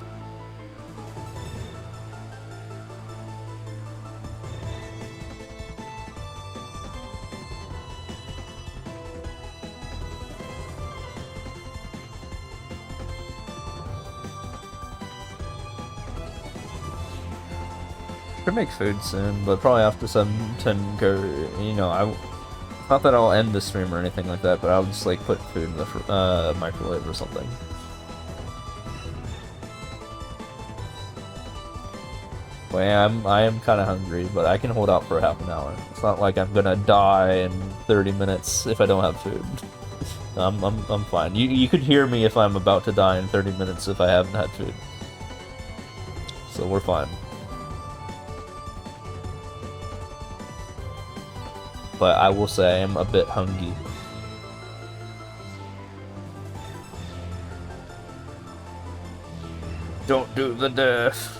Should make food soon, but probably after some 10 go, you know, Not that I'll end the stream or anything like that, but I'll just like put food in the microwave or something. Well, I am kind of hungry, but I can hold out for half an hour. It's not like I'm gonna die in 30 minutes if I don't have food. I'm fine. You could hear me if I'm about to die in 30 minutes if I haven't had food. So we're fine. But I will say I am a bit hungry. Don't do the death.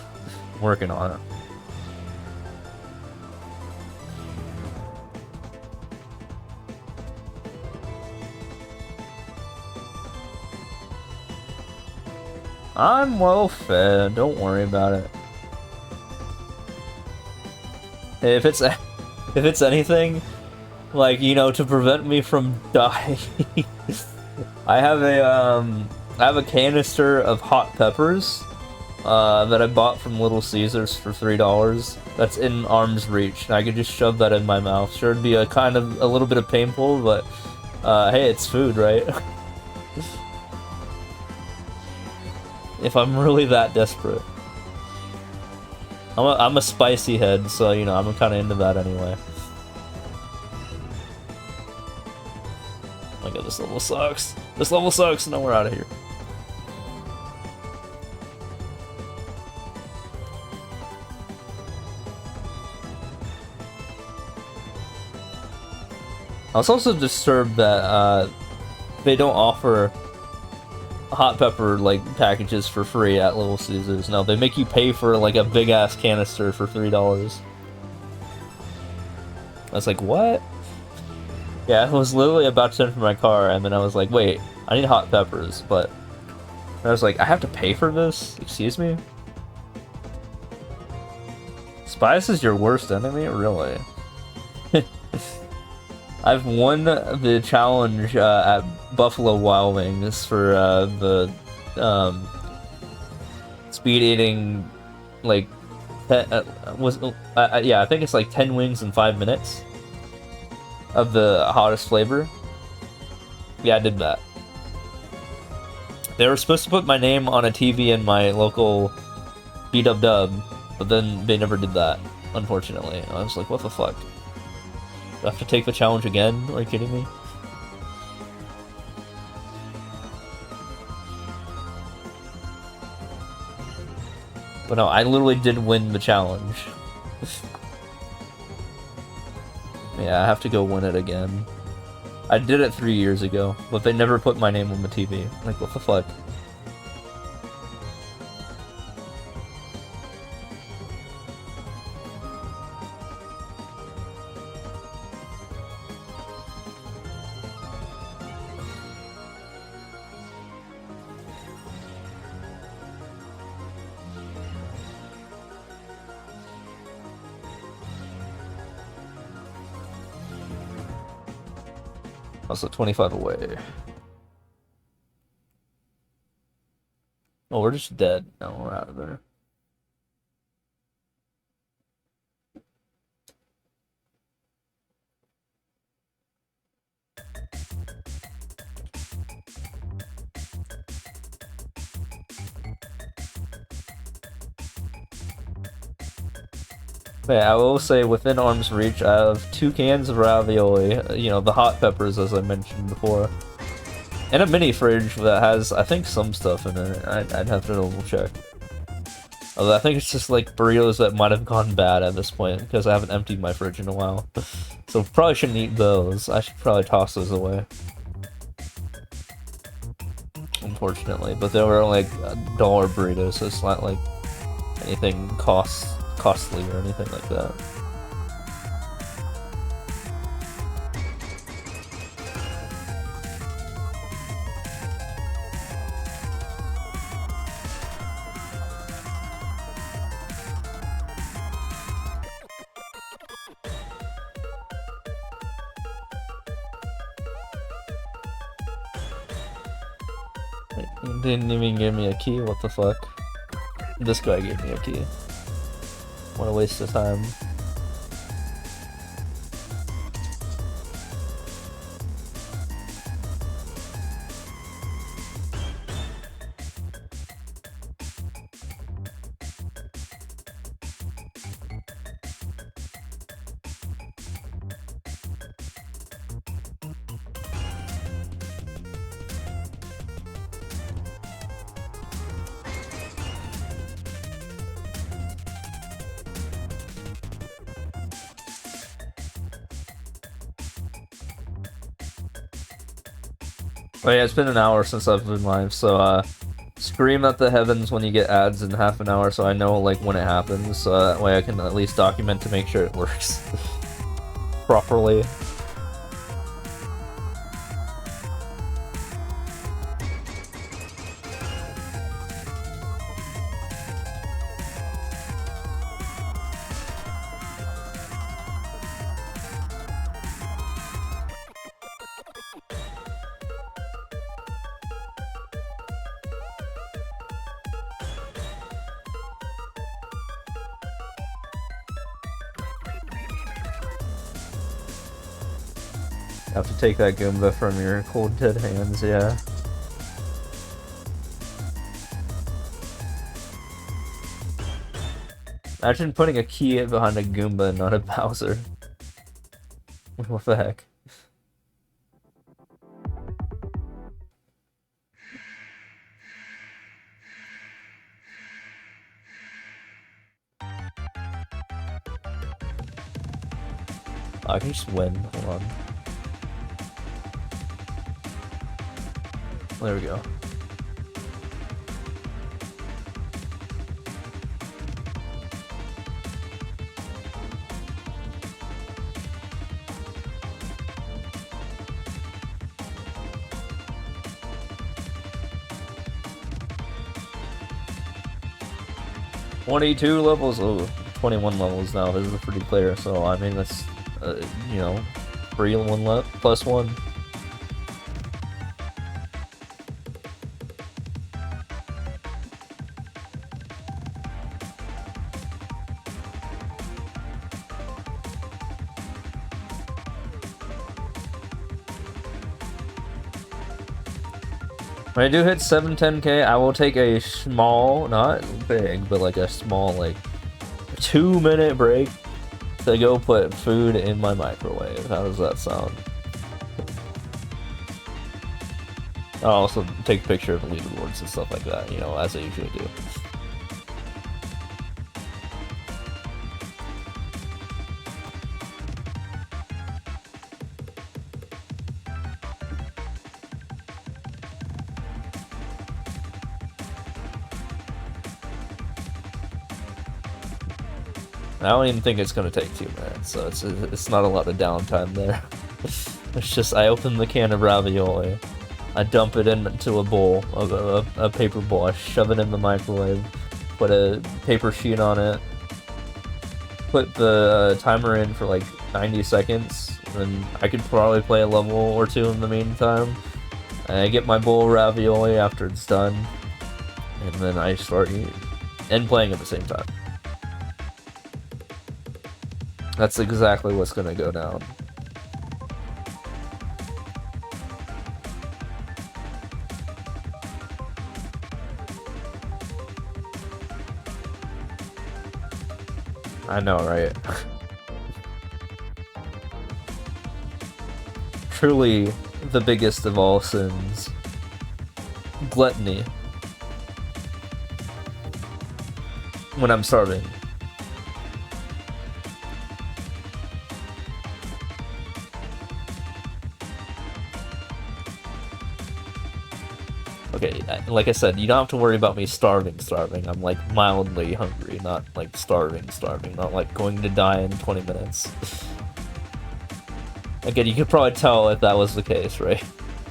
I'm working on it. I'm well fed, don't worry about it. If it's anything, like, you know, to prevent me from dying, I have a canister of hot peppers that I bought from Little Caesars for $3. That's in arm's reach, and I could just shove that in my mouth. Sure, it'd be a little bit of painful, but hey, it's food, right? If I'm really that desperate. I'm a spicy head, so, you know, I'm kind of into that anyway. Oh my god, this level sucks. This level sucks, now we're out of here. I was also disturbed that they don't offer hot pepper like packages for free at Little Caesars. No, they make you pay for like a big ass canister for $3. I was like, what? Yeah, I was literally about to enter my car, and then I was like, wait, I need hot peppers, but I was like, I have to pay for this? Excuse me? Spice is your worst enemy? Really? I've won the challenge at Buffalo Wild Wings for the speed eating, like, yeah, I think it's like 10 wings in 5 minutes of the hottest flavor. Yeah, I did that. They were supposed to put my name on a TV in my local B-dub-dub, but then they never did that, unfortunately. I was like, what the fuck? Do I have to take the challenge again? Are you kidding me? But no, I literally did win the challenge. Yeah, I have to go win it again. I did it 3 years ago, but they never put my name on the TV. Like, what the fuck? Also 25 away. Oh, we're just dead. No, we're out of there. Yeah, I will say within arm's reach, I have 2 cans of ravioli, you know, the hot peppers as I mentioned before, and a mini fridge that has, I think, some stuff in it. I'd have to double check. Although I think it's just like burritos that might have gone bad at this point because I haven't emptied my fridge in a while. So probably shouldn't eat those. I should probably toss those away. Unfortunately, but they were like $1 burritos, so it's not like anything costly or anything like that. He didn't even give me a key, what the fuck? This guy gave me a key. What a waste of time. Oh yeah, it's been an hour since I've been live, so scream at the heavens when you get ads in half an hour so I know like when it happens, so that way I can at least document to make sure it works properly. Have to take that Goomba from your cold dead hands, yeah. Imagine putting a key behind a Goomba and not a Bowser. What the heck? I can just win, hold on. There we go. $22 levels, oh, 21 levels now. This is a free player, so I mean that's, you know, free one left plus one. When I do hit 710k, I will take a small, not big, but like a small, like 2-minute break to go put food in my microwave. How does that sound? I'll also take a picture of the leaderboards and stuff like that, you know, as I usually do. I don't even think it's gonna take 2 minutes, so it's not a lot of downtime there. It's just I open the can of ravioli, I dump it into a bowl, a paper bowl, I shove it in the microwave, put a paper sheet on it, put the timer in for like 90 seconds, and I could probably play a level or two in the meantime. And I get my bowl of ravioli after it's done, and then I start eating and playing at the same time. That's exactly what's gonna go down. I know, right? Truly the biggest of all sins. Gluttony. When I'm starving. Okay, like I said, you don't have to worry about me starving. I'm like mildly hungry, not like starving, not like going to die in 20 minutes. Again, you could probably tell if that was the case, right?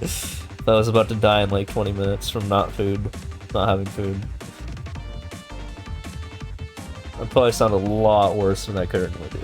If I was about to die in like 20 minutes from not having food. I'd probably sound a lot worse than I currently do.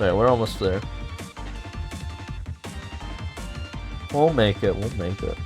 Wait, we're almost there. We'll make it, we'll make it.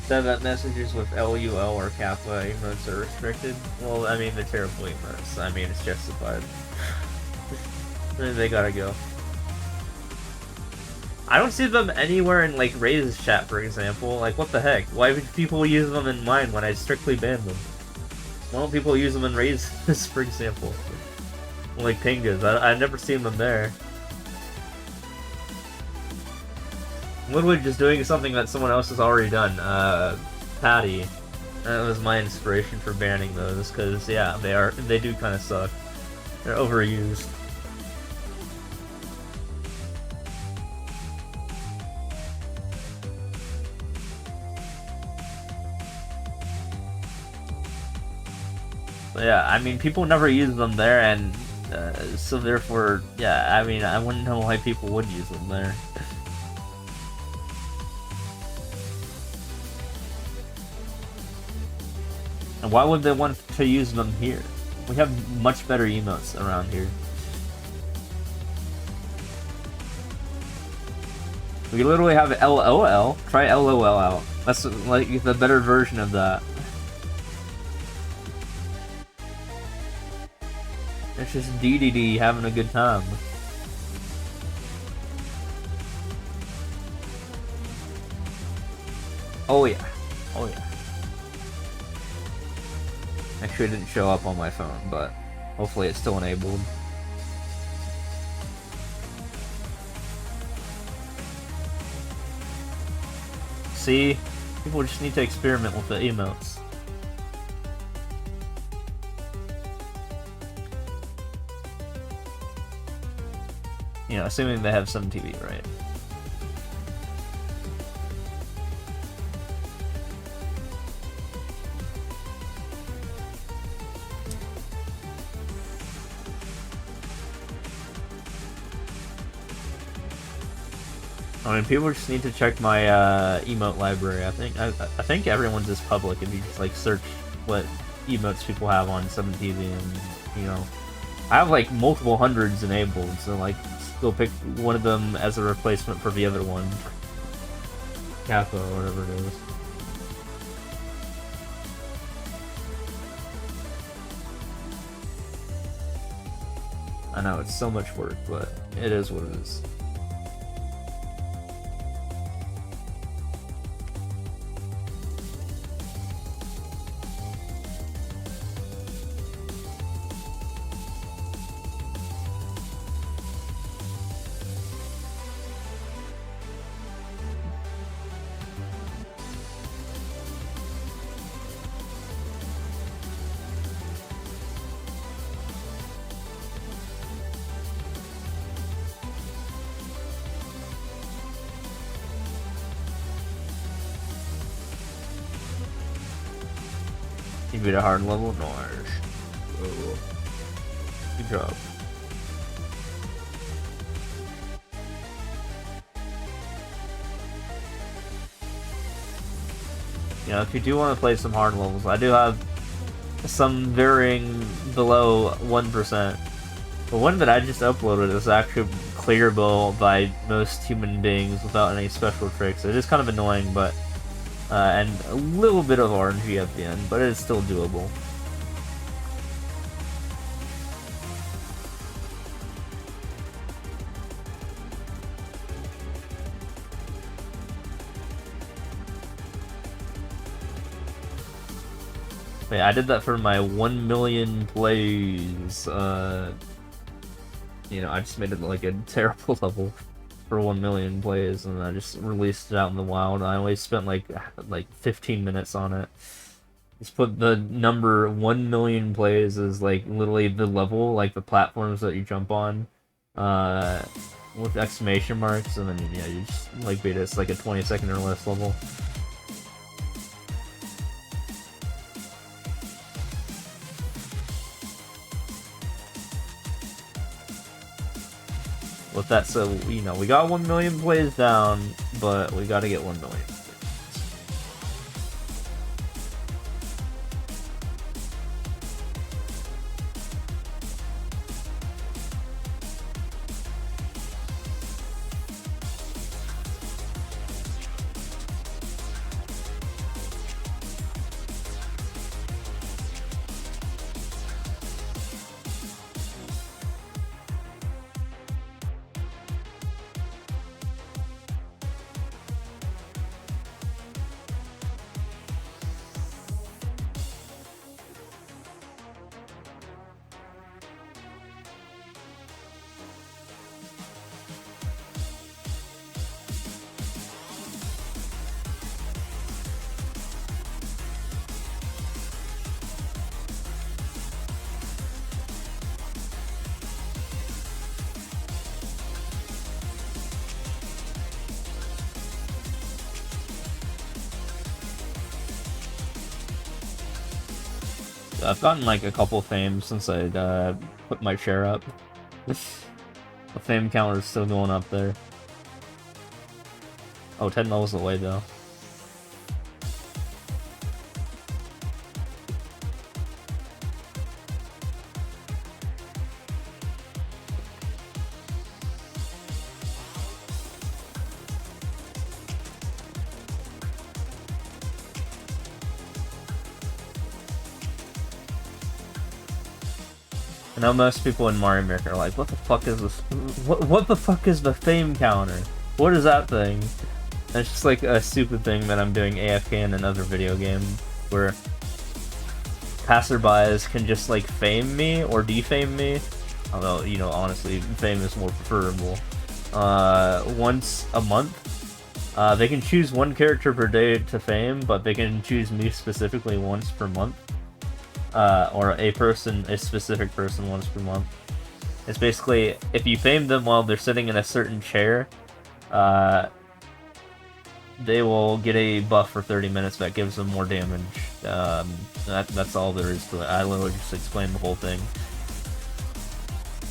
Said that messages with LUL or Kappa emotes are restricted. Well, I mean, they're terrible emotes. I mean, it's justified. They gotta go. I don't see them anywhere in, like, Ray's chat, for example. Like, what the heck? Why would people use them in mine when I strictly banned them? Why don't people use them in Ray's, for example? Like, Pingas. I've never seen them there. Literally just doing something that someone else has already done. Patty. That was my inspiration for banning those, because, yeah, they do kind of suck. They're overused. But yeah, I mean, people never use them there, and so therefore, yeah, I mean, I wouldn't know why people would use them there. And why would they want to use them here? We have much better emotes around here. We literally have LOL. Try LOL out. That's like the better version of that. It's just DDD having a good time. Oh yeah. Oh yeah. Actually, it didn't show up on my phone, but hopefully it's still enabled. See? People just need to experiment with the emotes. You know, assuming they have some TV, right? I mean, people just need to check my emote library. I think everyone's is public if you just like search what emotes people have on 7TV, and you know, I have like multiple hundreds enabled, so like go pick one of them as a replacement for the other one, Kappa or whatever it is. I know it's so much work, but it is what it is. You beat a hard level? Nice. Oh. Good job. You know, if you do want to play some hard levels, I do have some varying below 1%. The one that I just uploaded is actually clearable by most human beings without any special tricks. It is kind of annoying, but and a little bit of RNG at the end, but it's still doable. Wait, I did that for my 1 million plays. You know, I just made it like a terrible level for 1 million plays, and I just released it out in the wild. I only spent like 15 minutes on it. Just put the number 1 million plays as like literally the level, like the platforms that you jump on, with exclamation marks, and then yeah, you just like beat it. It's like a 20-second or less level. With that, so you know, we got 1 million plays down, but we got to get 1 million. I've gotten like a couple fames since I put my share up. The fame counter is still going up there. Oh, 10 levels away though. I know most people in Mario Maker are like, what the fuck is this? What the fuck is the fame counter? What is that thing? And it's just like a stupid thing that I'm doing AFK in another video game where passerbys can just like fame me or defame me. Although, you know, honestly, fame is more preferable. Once a month. They can choose one character per day to fame, but they can choose me specifically once per month. Or a specific person once per month. It's basically, if you fame them while they're sitting in a certain chair, they will get a buff for 30 minutes that gives them more damage. That's all there is to it. I literally just explained the whole thing.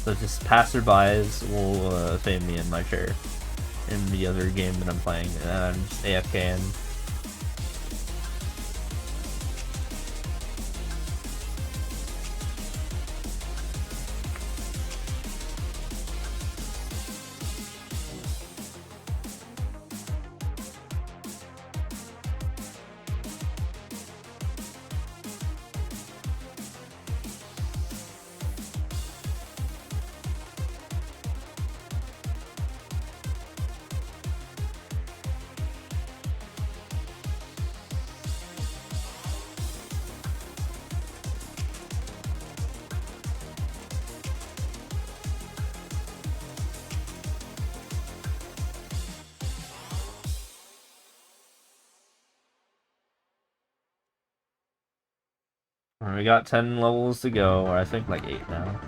So just passerbys will fame me in my chair in the other game that I'm playing, and I'm just AFKing. We got 10 levels to go, or I think like 8 now.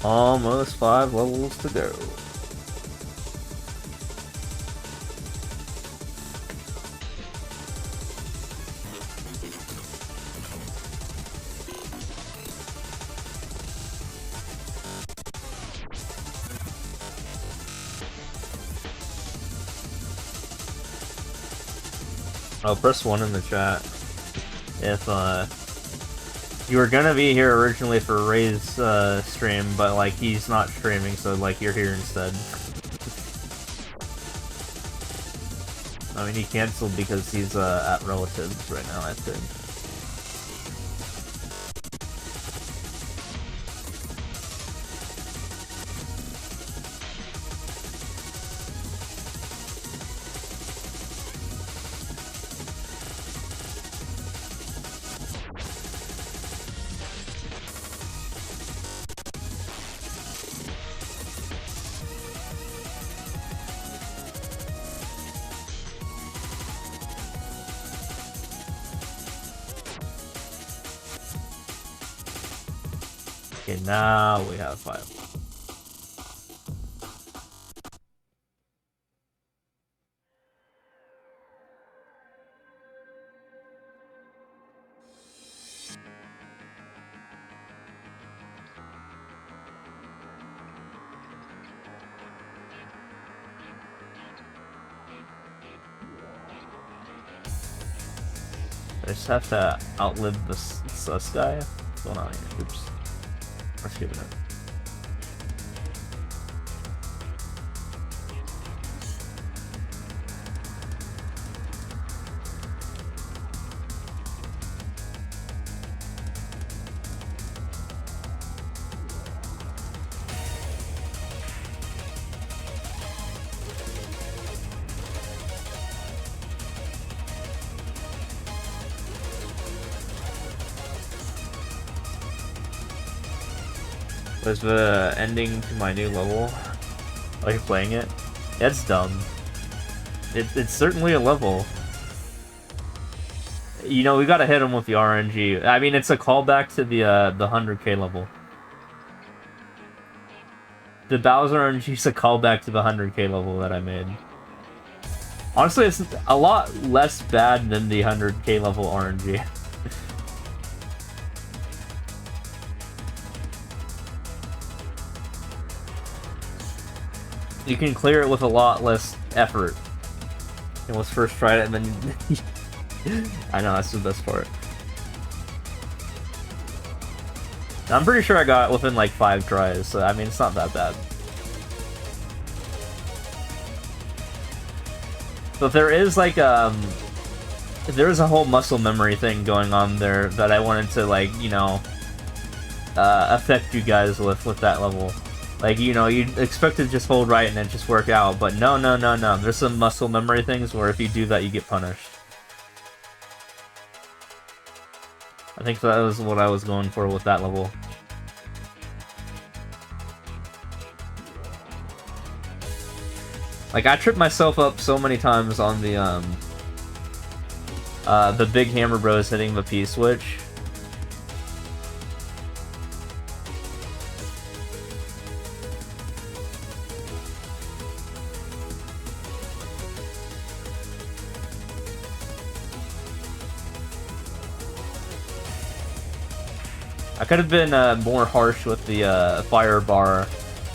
Almost 5 levels to go. Oh, press 1 in the chat if you were gonna be here originally for Ray's stream, but like he's not streaming, so like you're here instead. I mean, he canceled because he's at relatives right now, I think. Okay, now we have 5. I just have to outlive the sus guy. What's going on here? Oops. We're skipping it. Was the ending to my new level? Like playing it? That's dumb. It's certainly a level. You know, we gotta hit him with the RNG. I mean, it's a callback to the 100k level. The Bowser RNG is a callback to the 100k level that I made. Honestly, it's a lot less bad than the 100k level RNG. You can clear it with a lot less effort. And let's first try it and then... I know, that's the best part. I'm pretty sure I got it within like 5 tries, so I mean, it's not that bad. But there is like, there's a whole muscle memory thing going on there that I wanted to like, you know, affect you guys with that level. Like, you know, you'd expect to just hold right and then just work out, but no. There's some muscle memory things where if you do that, you get punished. I think that was what I was going for with that level. Like, I tripped myself up so many times on the Big Hammer Bros hitting the P switch. I could have been more harsh with the fire bar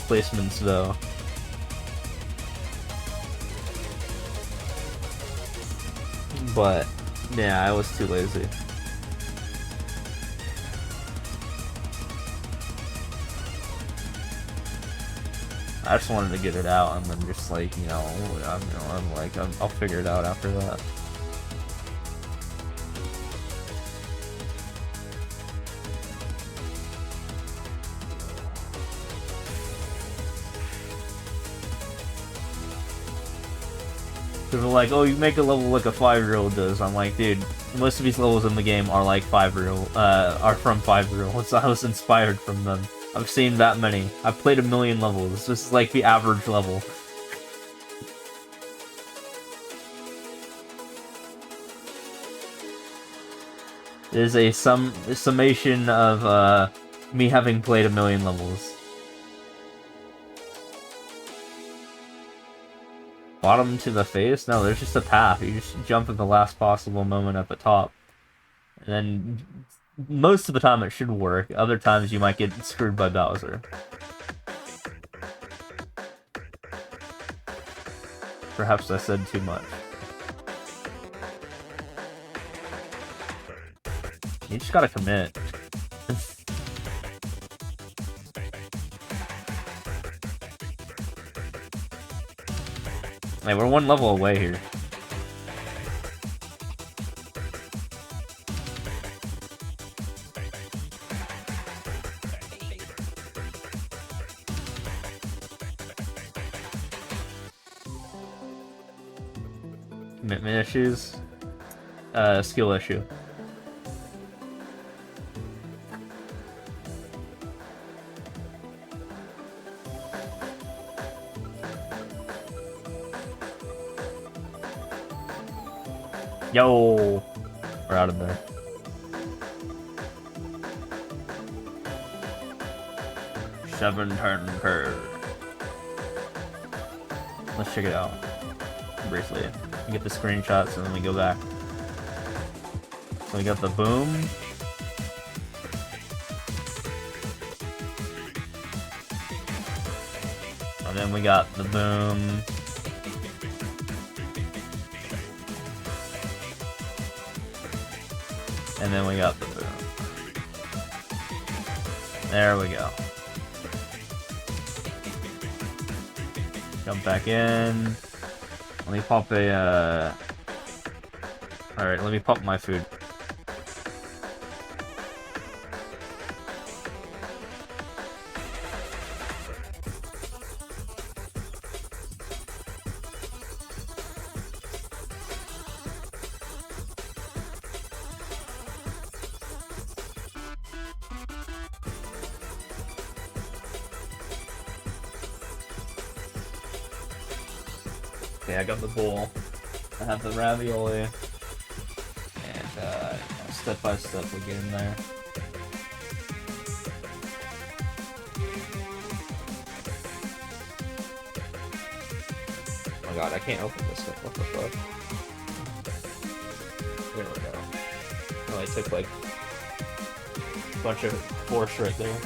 placements, though. But, yeah, I was too lazy. I just wanted to get it out and then just like, you know, I'll figure it out after that. People are like, oh, you make a level like a 5-year-old does. I'm like, dude, most of these levels in the game are like 5-year-old, are from 5-year-olds. I was inspired from them. I've seen that many. I've played 1,000,000 levels. This is like the average level. It is a summation of me having played 1,000,000 levels. Bottom to the face? No, there's just a path. You just jump at the last possible moment at the top. And then most of the time it should work. Other times you might get screwed by Bowser. Perhaps I said too much. You just gotta commit. Hey, we're one level away here. Commitment issues? Skill issue. Yo! We're out of there. Seven turn curve. Let's check it out. Briefly. We get the screenshots and then we go back. So we got the boom. And then we got the boom. And then we got the boom. There we go. Jump back in. Let me pop a, Alright, let me pop my food. Okay, I got the bowl. I have the ravioli. And, step by step we get in there. Oh my god, I can't open this thing. What the fuck? There we go. Oh, I took like a bunch of force right there.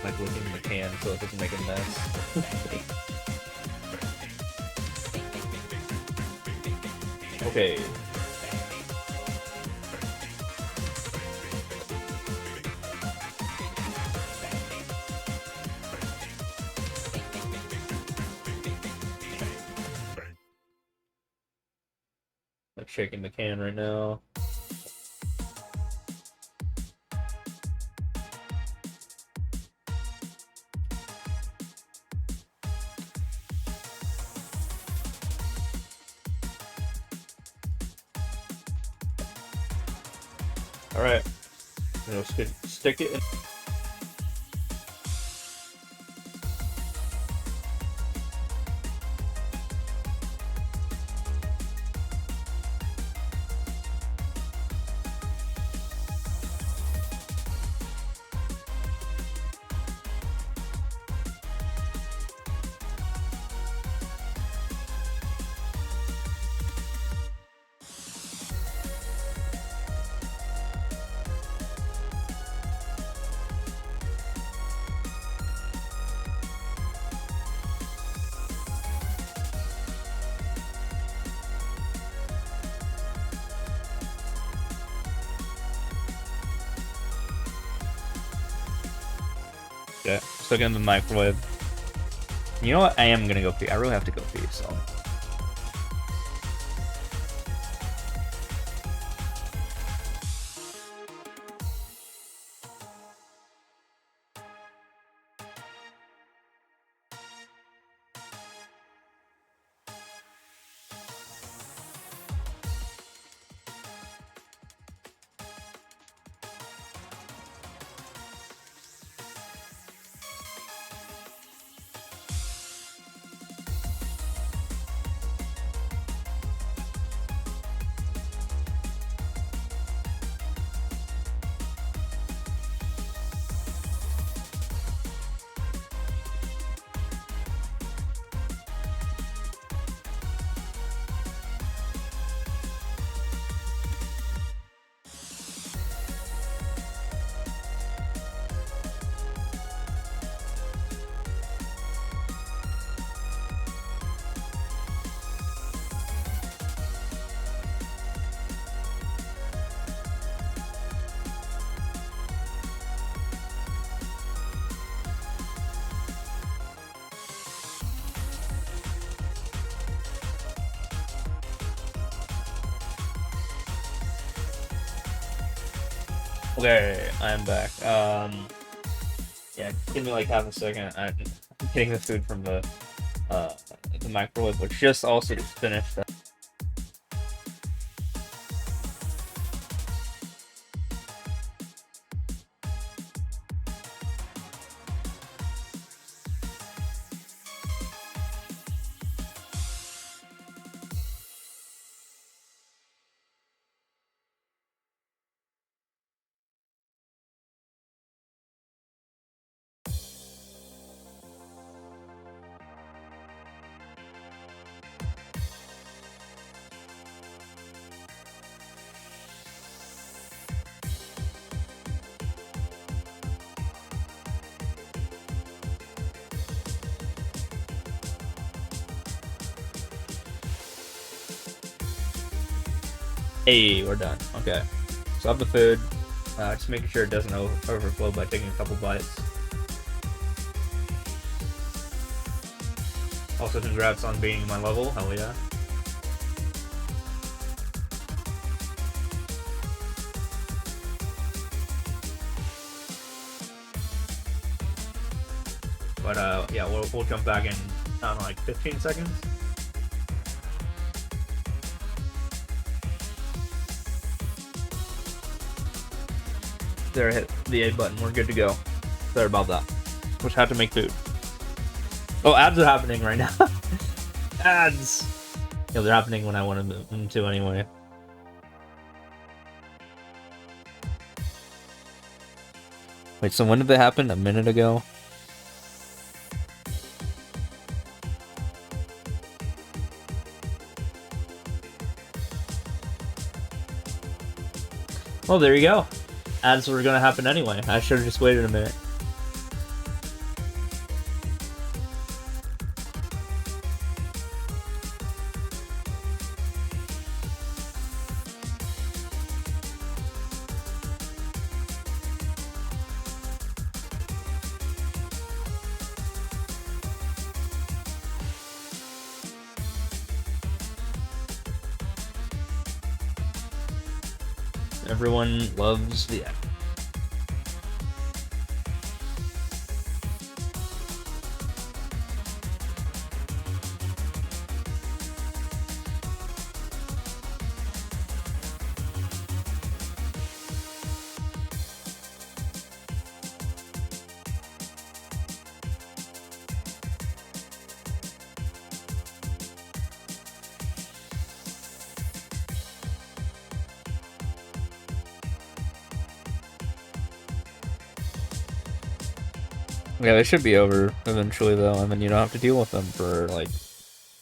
Like looking in the can so it doesn't make a mess. Okay. Like shaking the can right now. Alright, stick it in. Yeah, stuck it in the microwave. You know what? I am gonna go pee. I really have to go pee, so. Okay, I'm back. Yeah, give me like half a second. I'm getting the food from uh the microwave, which just also finished. Hey, we're done. Okay, so I have the food. Just making sure it doesn't overflow by taking a couple bites. Also, congrats on beating my level. Hell yeah. But yeah, we'll jump back in like 15 seconds. There, hit the A button. We're good to go. Sorry about that. Just had to make food. Oh, ads are happening right now. Ads. Yeah, they're happening when I want them to anyway. Wait, so when did they happen? A minute ago? Well, there you go. Ads were gonna happen anyway. I should have just waited a minute. Everyone loves the ad. Yeah, they should be over eventually, though. I mean, you don't have to deal with them for, like,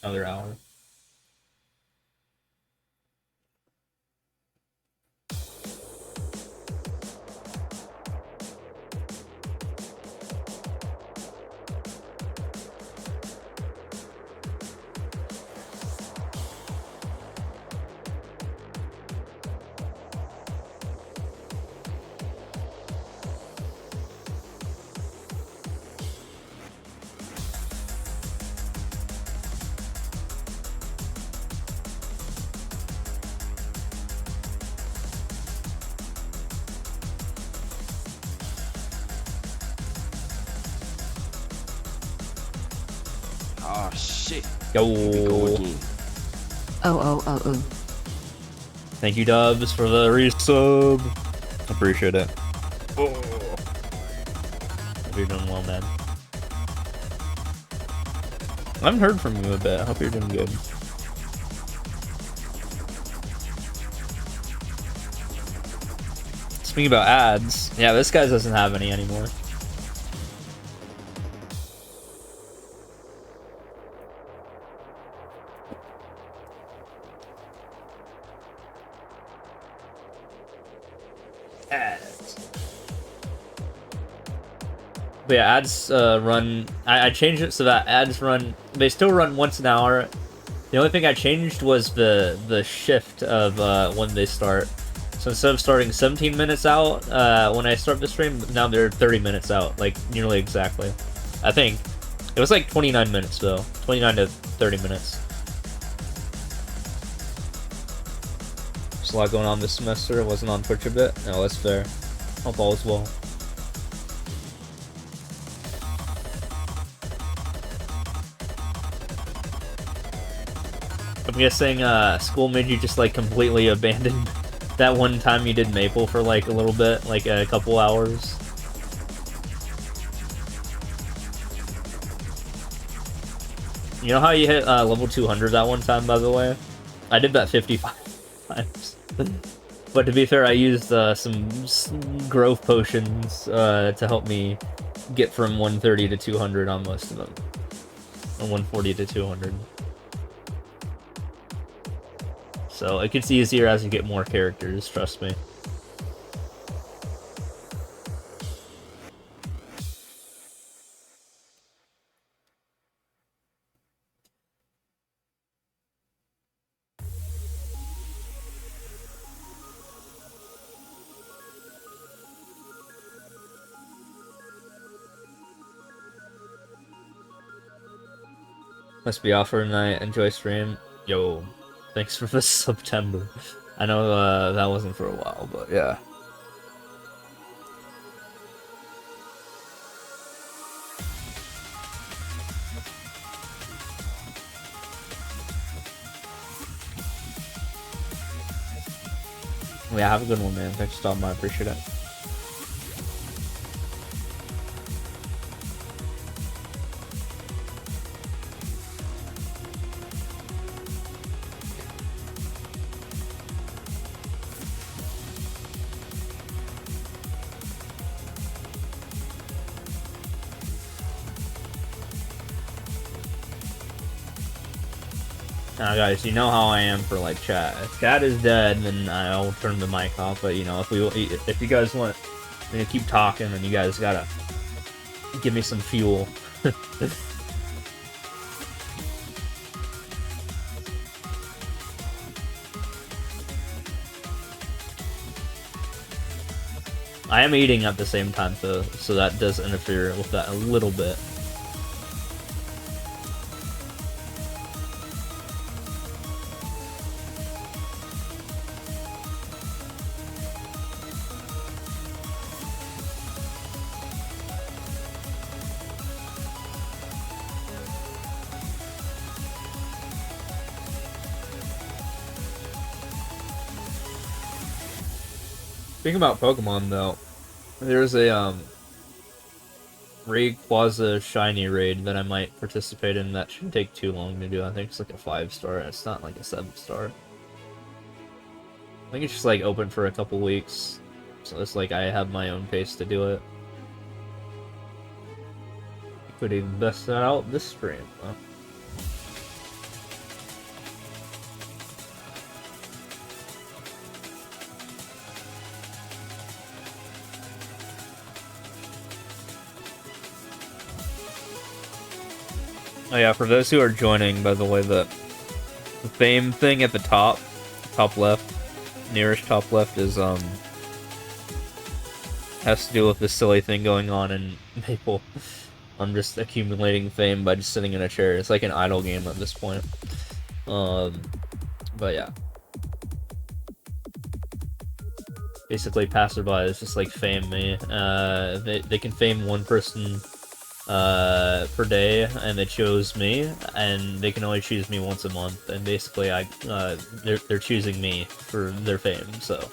another hour. Oh shit. Yo. Here we go again. Oh. Thank you, Dubs, for the resub. Appreciate it. Oh. Hope you're doing well, man. I haven't heard from you a bit. I hope you're doing good. Speaking about ads, yeah, this guy doesn't have any anymore. Ads. But yeah, ads run. I changed it so that ads run. They still run once an hour. The only thing I changed was the shift of when they start. So instead of starting 17 minutes out when I start the stream, now they're 30 minutes out, like nearly exactly. I think it was like 29 minutes though, 29 to 30 minutes. There's a lot going on this semester. It wasn't on Twitch a bit. No, that's fair. Hope all is well. I'm guessing school made you just like completely abandon that one time you did Maple for like a little bit, like a couple hours. You know how you hit level 200 that one time, by the way? I did that 55 times. But to be fair, I used some growth potions to help me get from 130 to 200 on most of them. Or 140 to 200. So it gets easier as you get more characters, trust me. Must be off for tonight. Enjoy stream. Yo, thanks for the September. I know that wasn't for a while, but yeah. Yeah, have a good one, man. Thanks for stopping by. I appreciate it. Now, guys, you know how I am for like chat. If chat is dead, then I'll turn the mic off. But you know, if you guys want me to keep talking, then you guys gotta give me some fuel. I am eating at the same time though, so that does interfere with that a little bit. Speaking about Pokemon, though, there's a Rayquaza Shiny raid that I might participate in that shouldn't take too long to do. I think it's like a 5-star. It's not like a 7-star. I think it's just like open for a couple weeks, so it's like I have my own pace to do it. Could even best that out this stream, huh? Oh yeah, for those who are joining, by the way, the fame thing at the top left, nearest top left is, has to do with this silly thing going on in Maple. I'm just accumulating fame by just sitting in a chair. It's like an idle game at this point. But yeah. Basically, passerby is just like fame me. They can fame one person per day, and they chose me, and they can only choose me once a month, and basically they're choosing me for their fame. So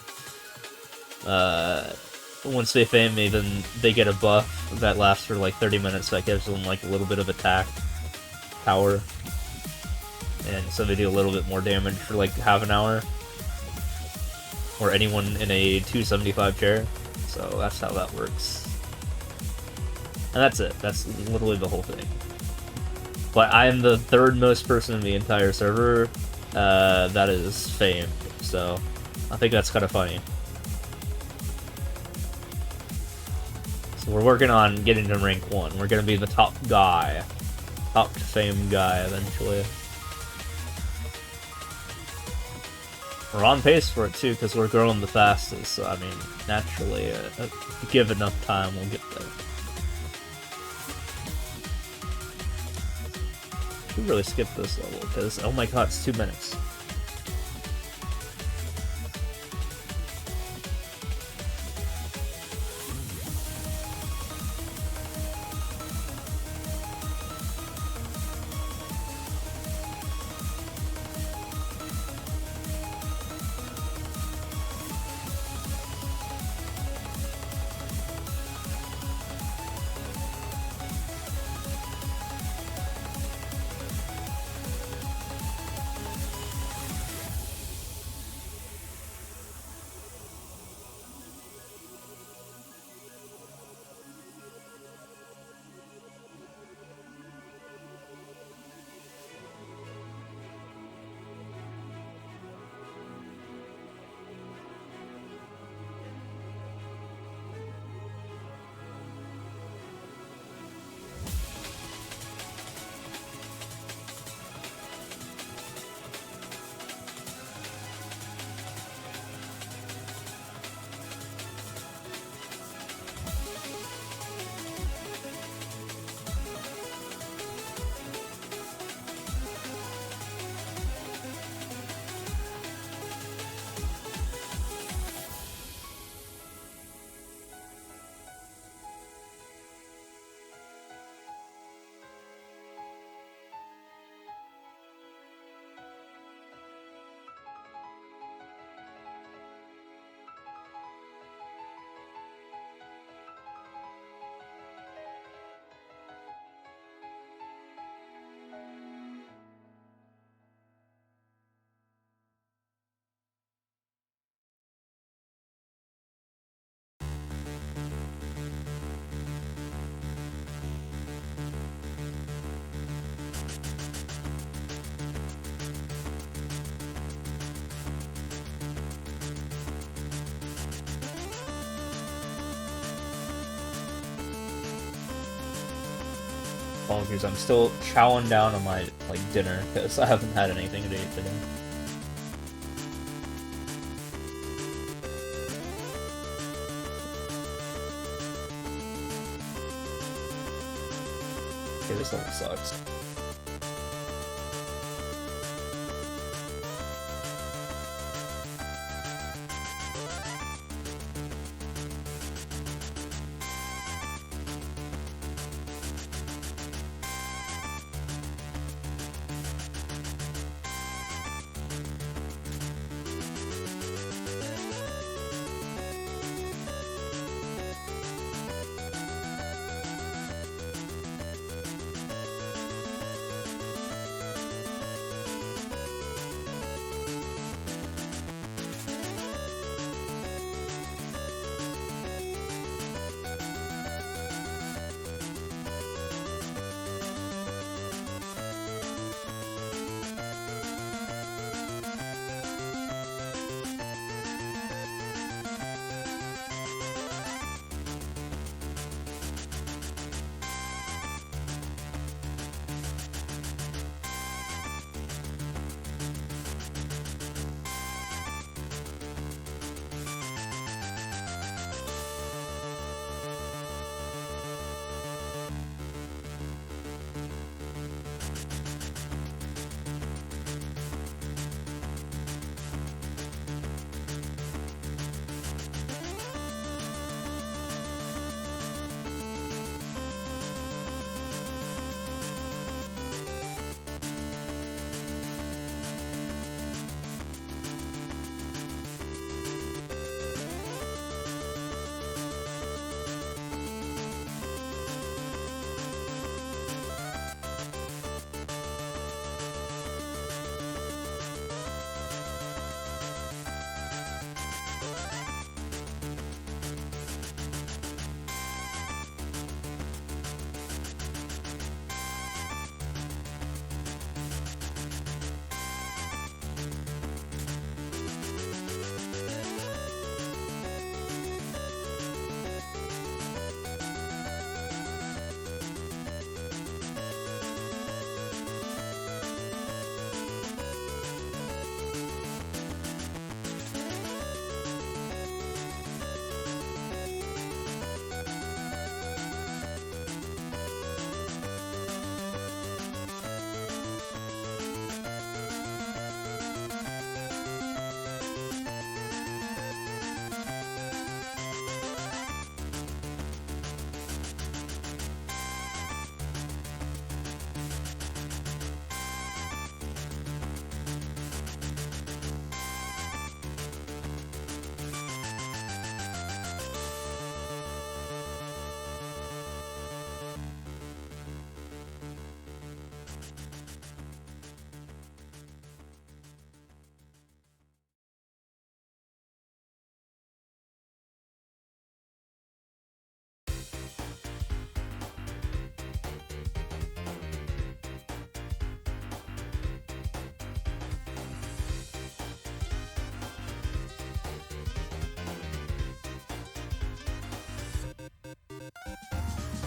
once they fame me, then they get a buff that lasts for like 30 minutes that gives them like a little bit of attack power, and so they do a little bit more damage for like half an hour, or anyone in a 275 chair. So that's how that works. And that's it. That's literally the whole thing. But I am the third most person in the entire server that is famed, so I think that's kind of funny. So we're working on getting to rank 1. We're gonna be the top guy. Top fame guy eventually. We're on pace for it too, because we're growing the fastest, so I mean, naturally, if you give enough time, we'll get there. We really skipped this level because, oh my god, it's 2 minutes. apologies. I'm still chowing down on my dinner because I haven't had anything to eat today. Okay, this level sucks.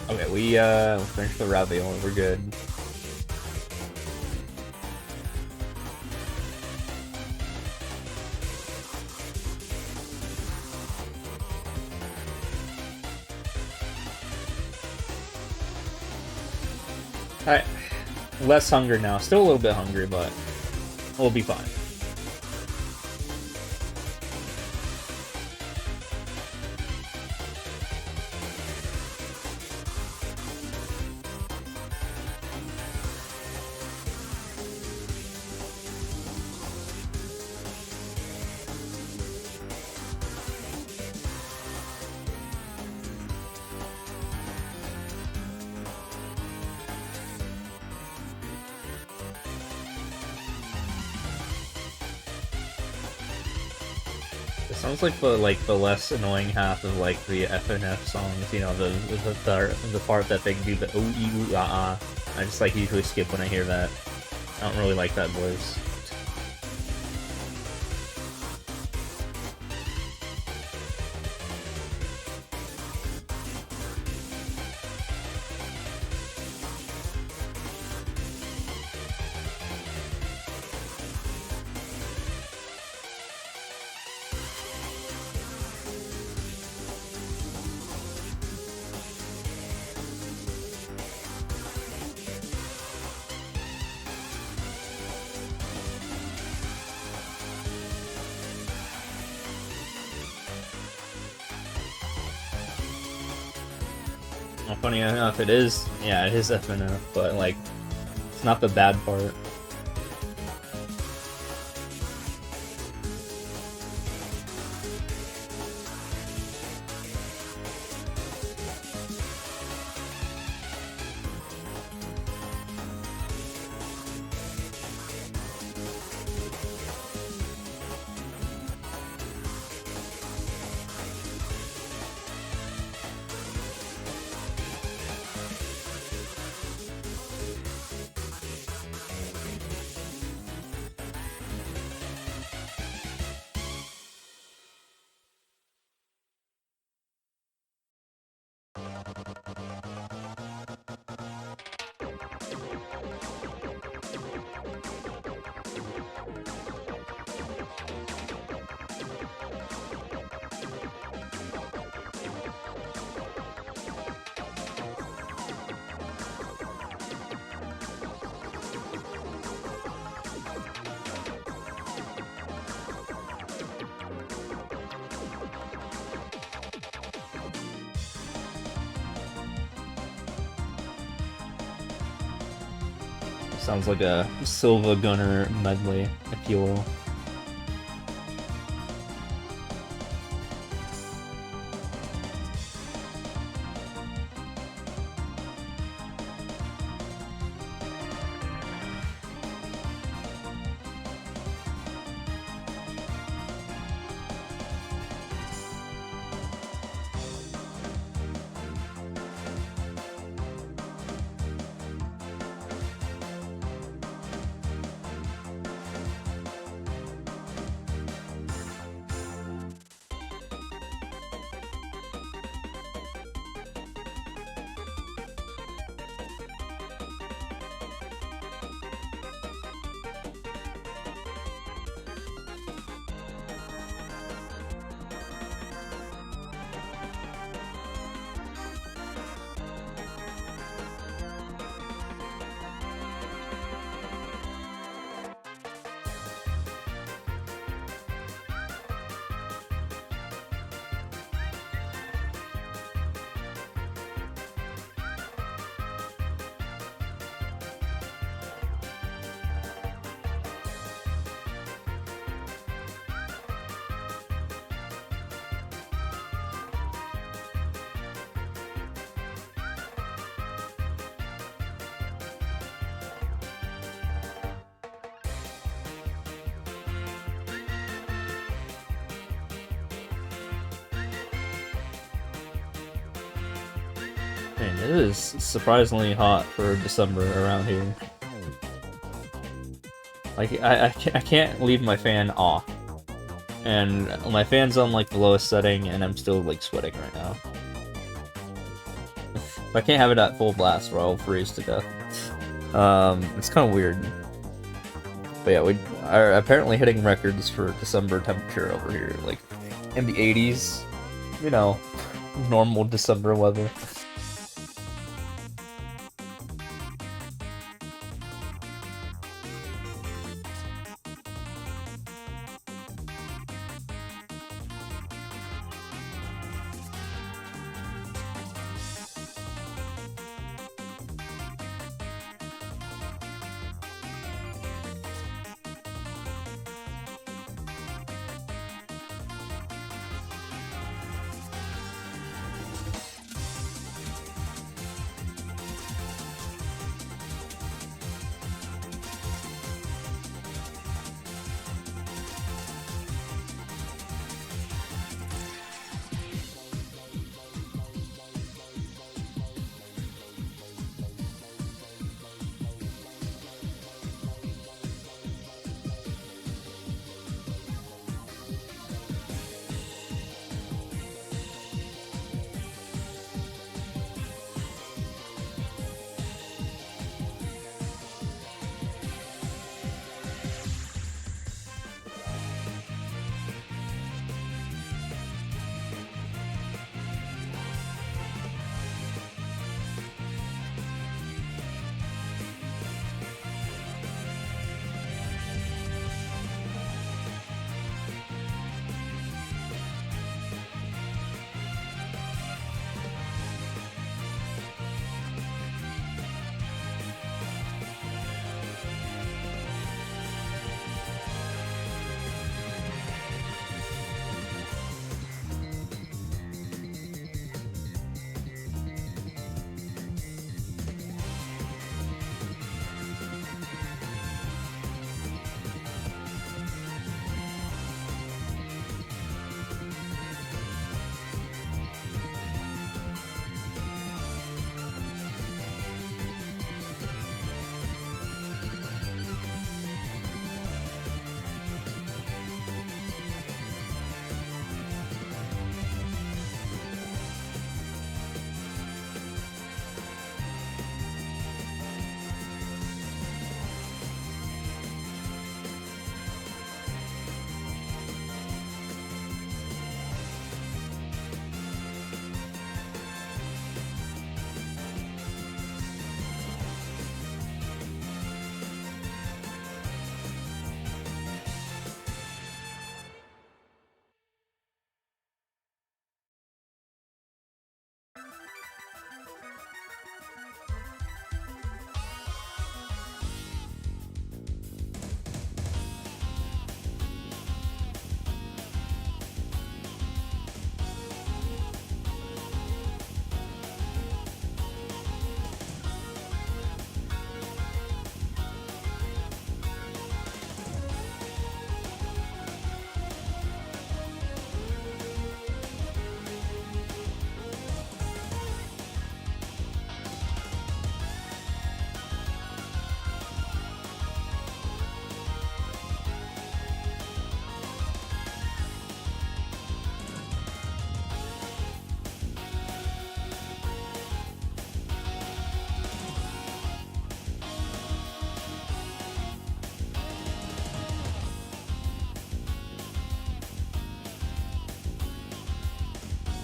Okay, we finished the ravioli. We're good. Alright, less hunger now. Still a little bit hungry, but we'll be fine. It sounds like the less annoying half of the FNF songs, you know, the part that they do the ooh ee ooh ah ah. I just usually skip when I hear that. I don't really like that voice. Well, funny enough, it is. Yeah, it is SMM2, but like, it's not the bad part. Sounds like a Silva Gunner medley, if you will. Man, it is surprisingly hot for December around here. Like, I can't leave my fan off. And my fan's on, like, the lowest setting, and I'm still, like, sweating right now. If I can't have it at full blast, or I'll freeze to death. It's kind of weird. But yeah, we are apparently hitting records for December temperature over here. Like, in the 80s. You know, normal December weather.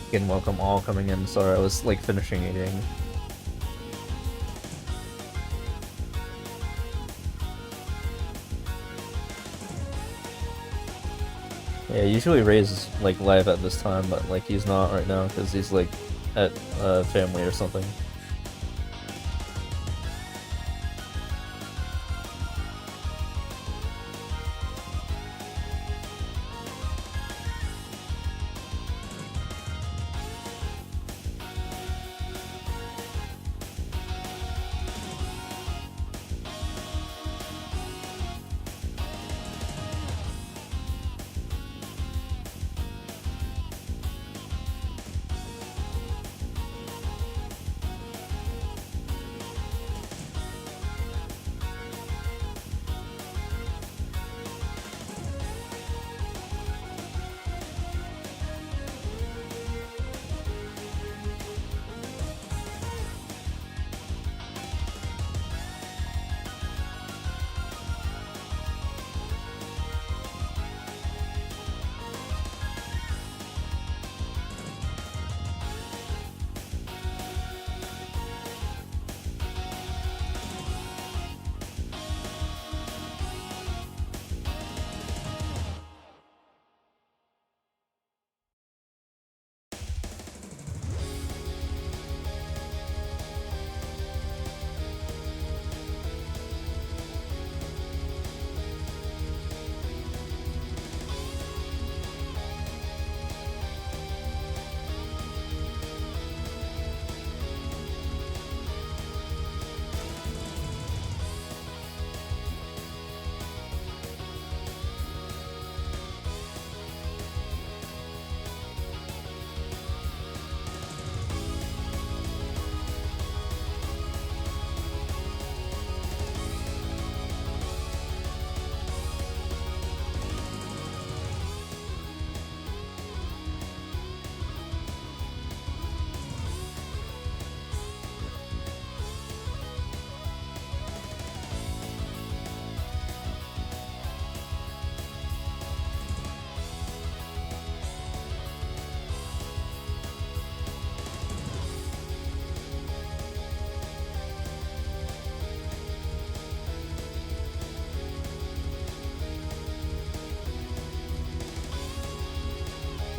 Again, welcome all coming in. Sorry, I was like finishing eating. Yeah, usually Ray's like live at this time, but like he's not right now because he's like at family or something.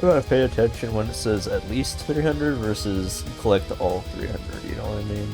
I pay attention when it says at least 300 versus collect all 300, you know what I mean?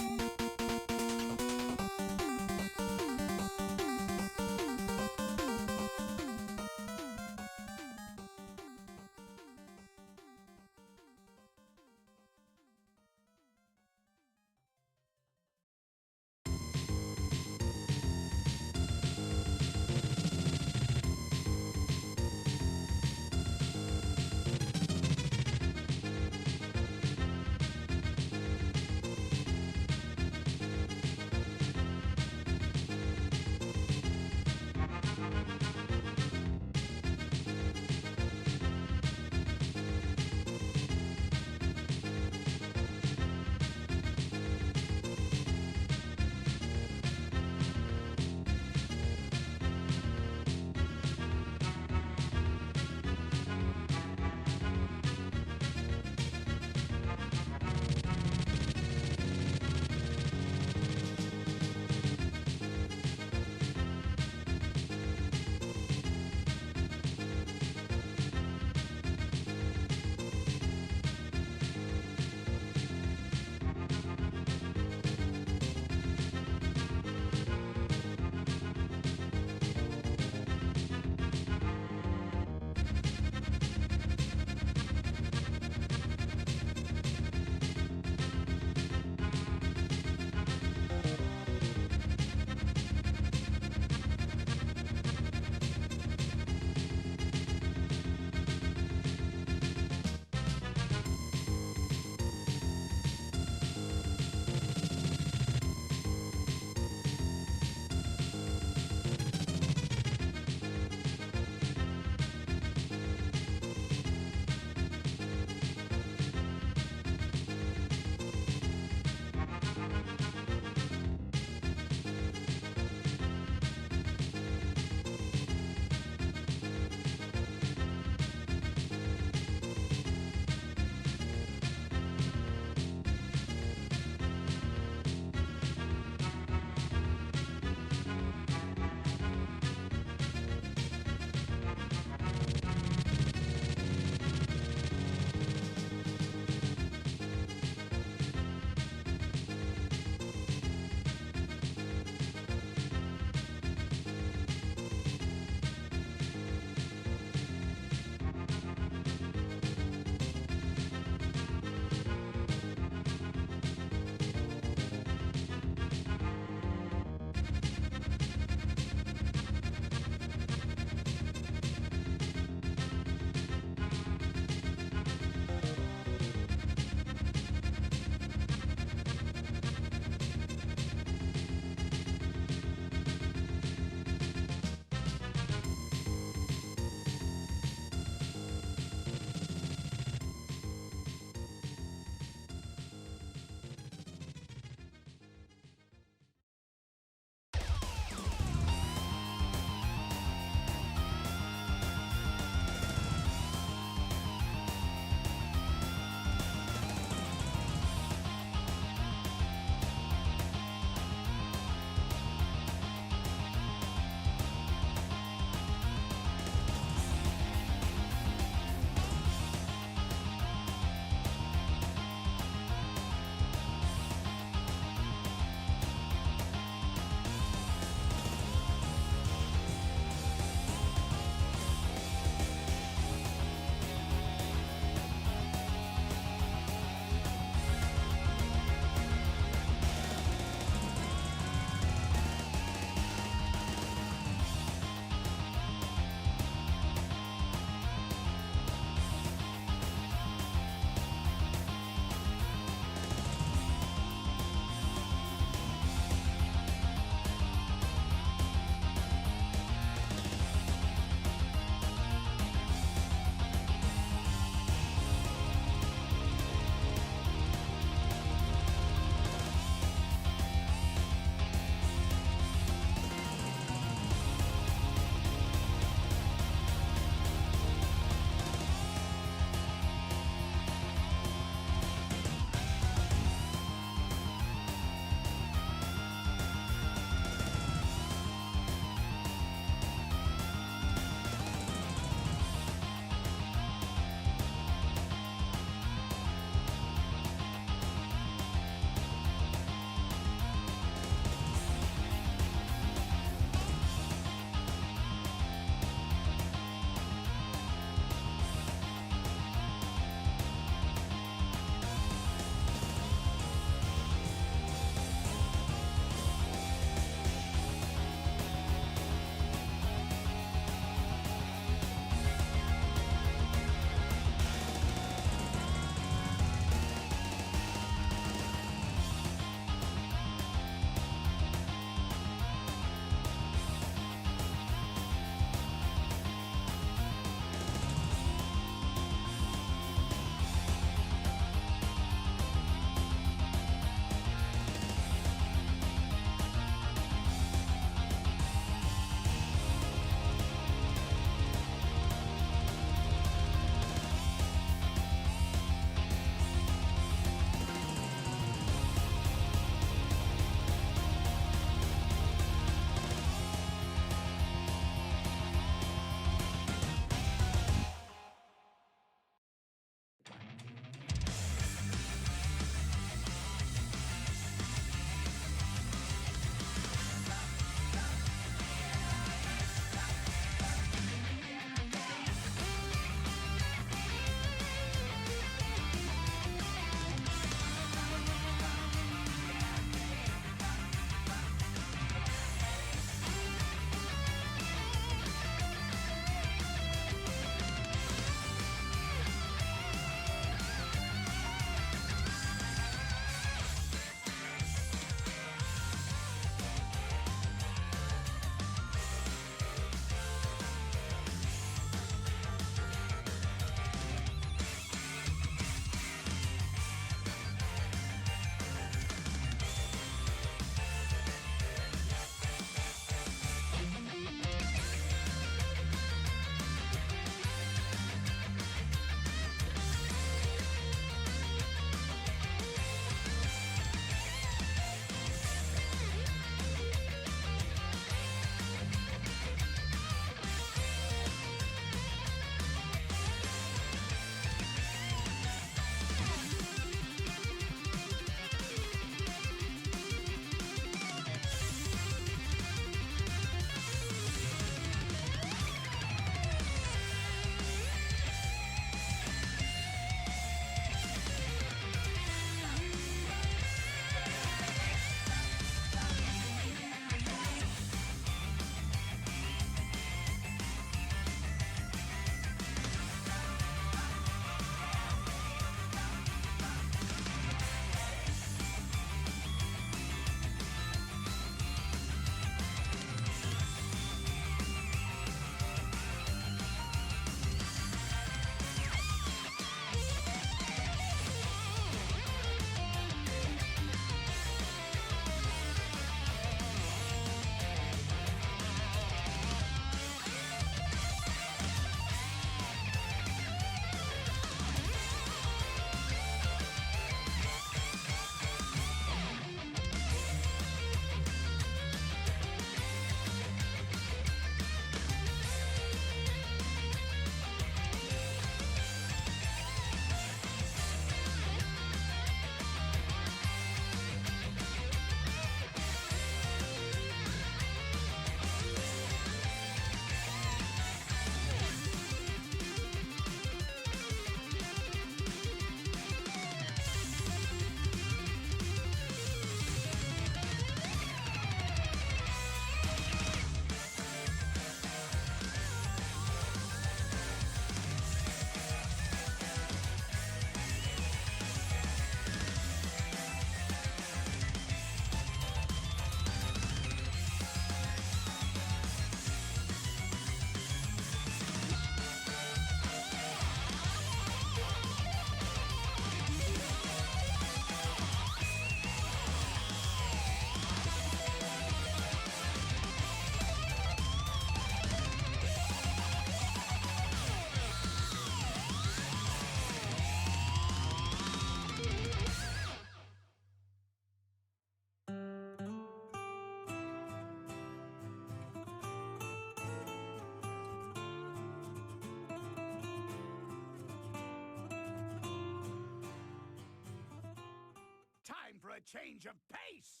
a change of pace!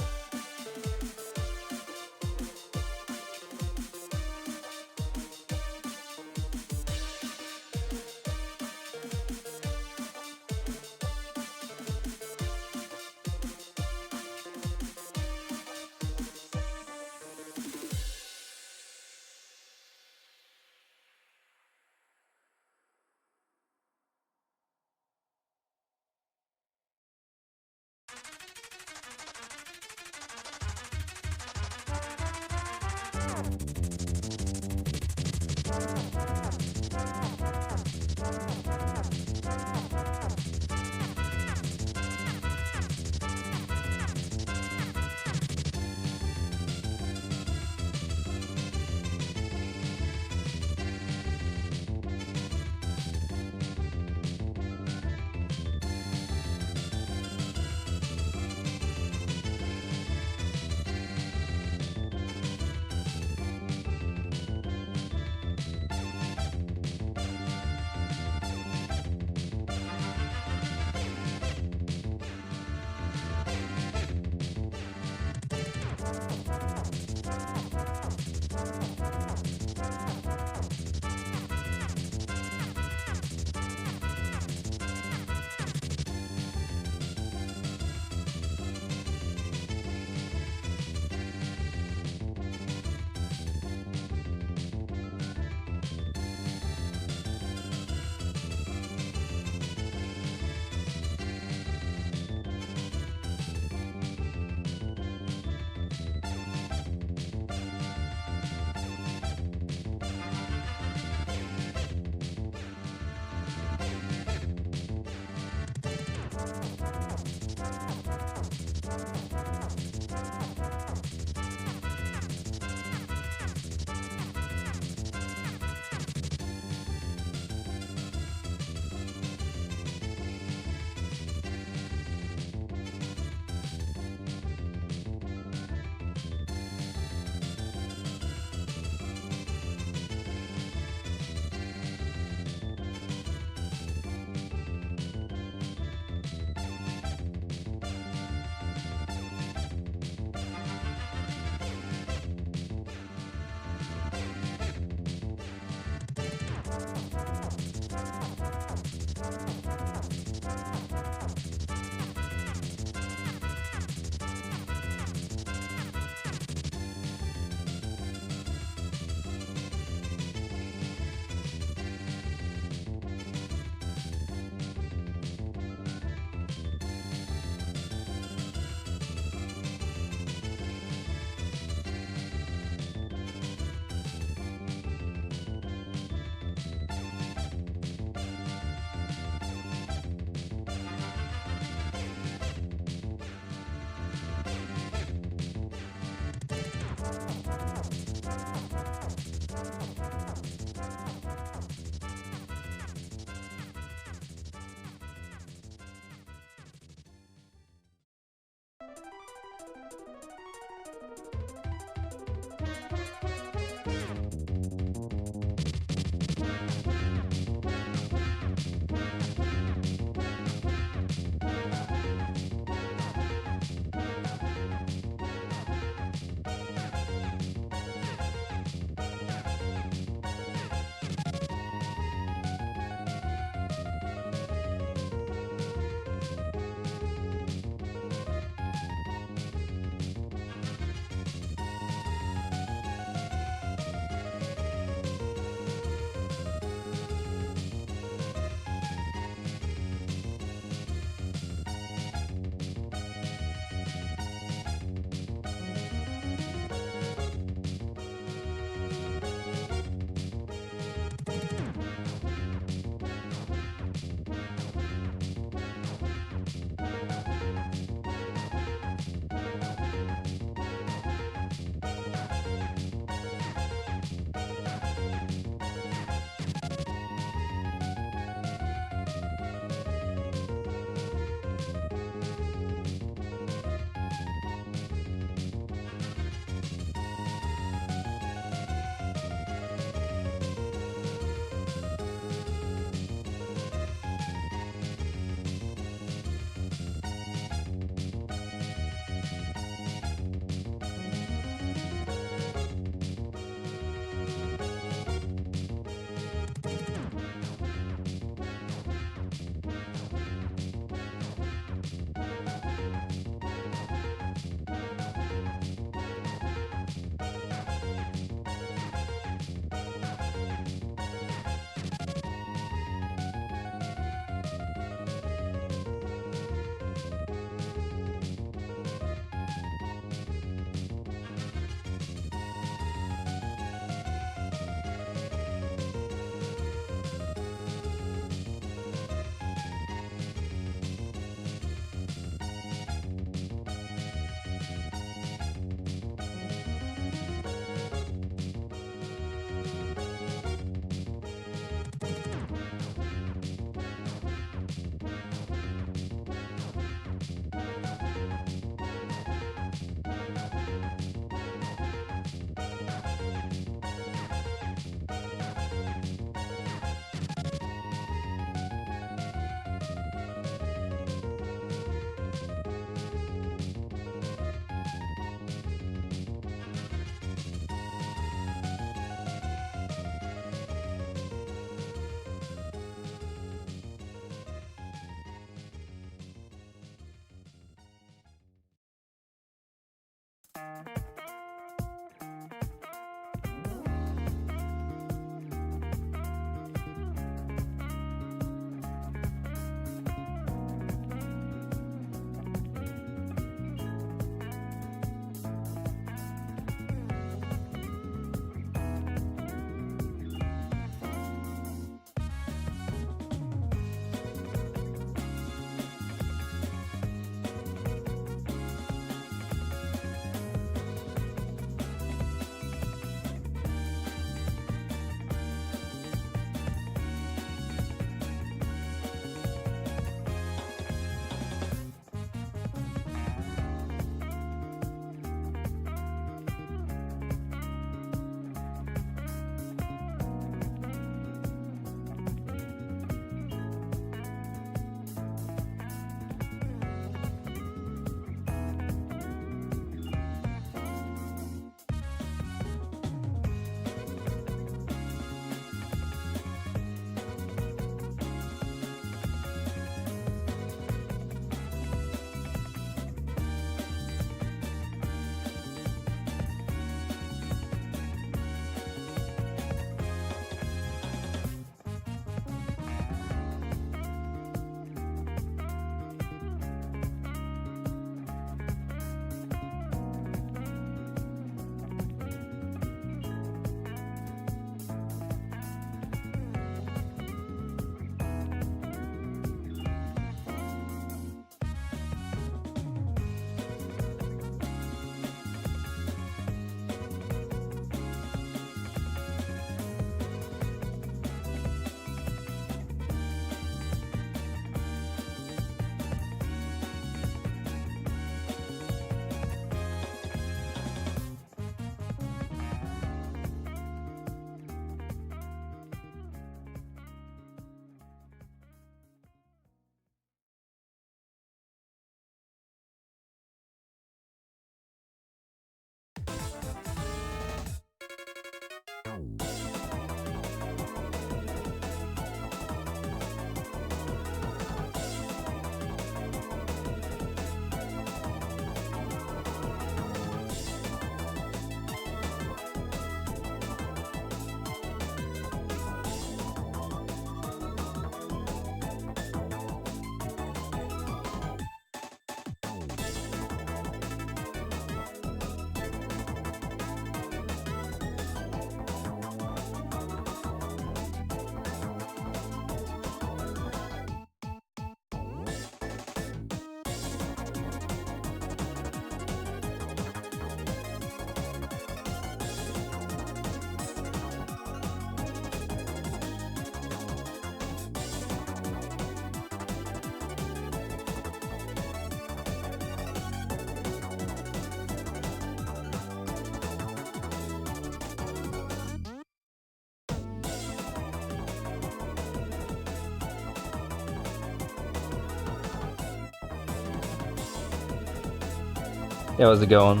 Yeah, how's it going?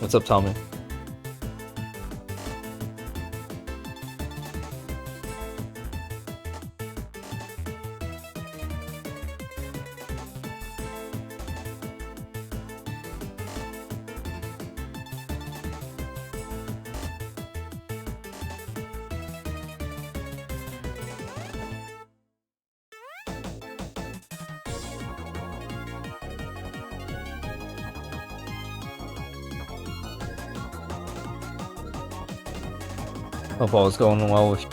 What's up, Tommy? Hope all is going well with you.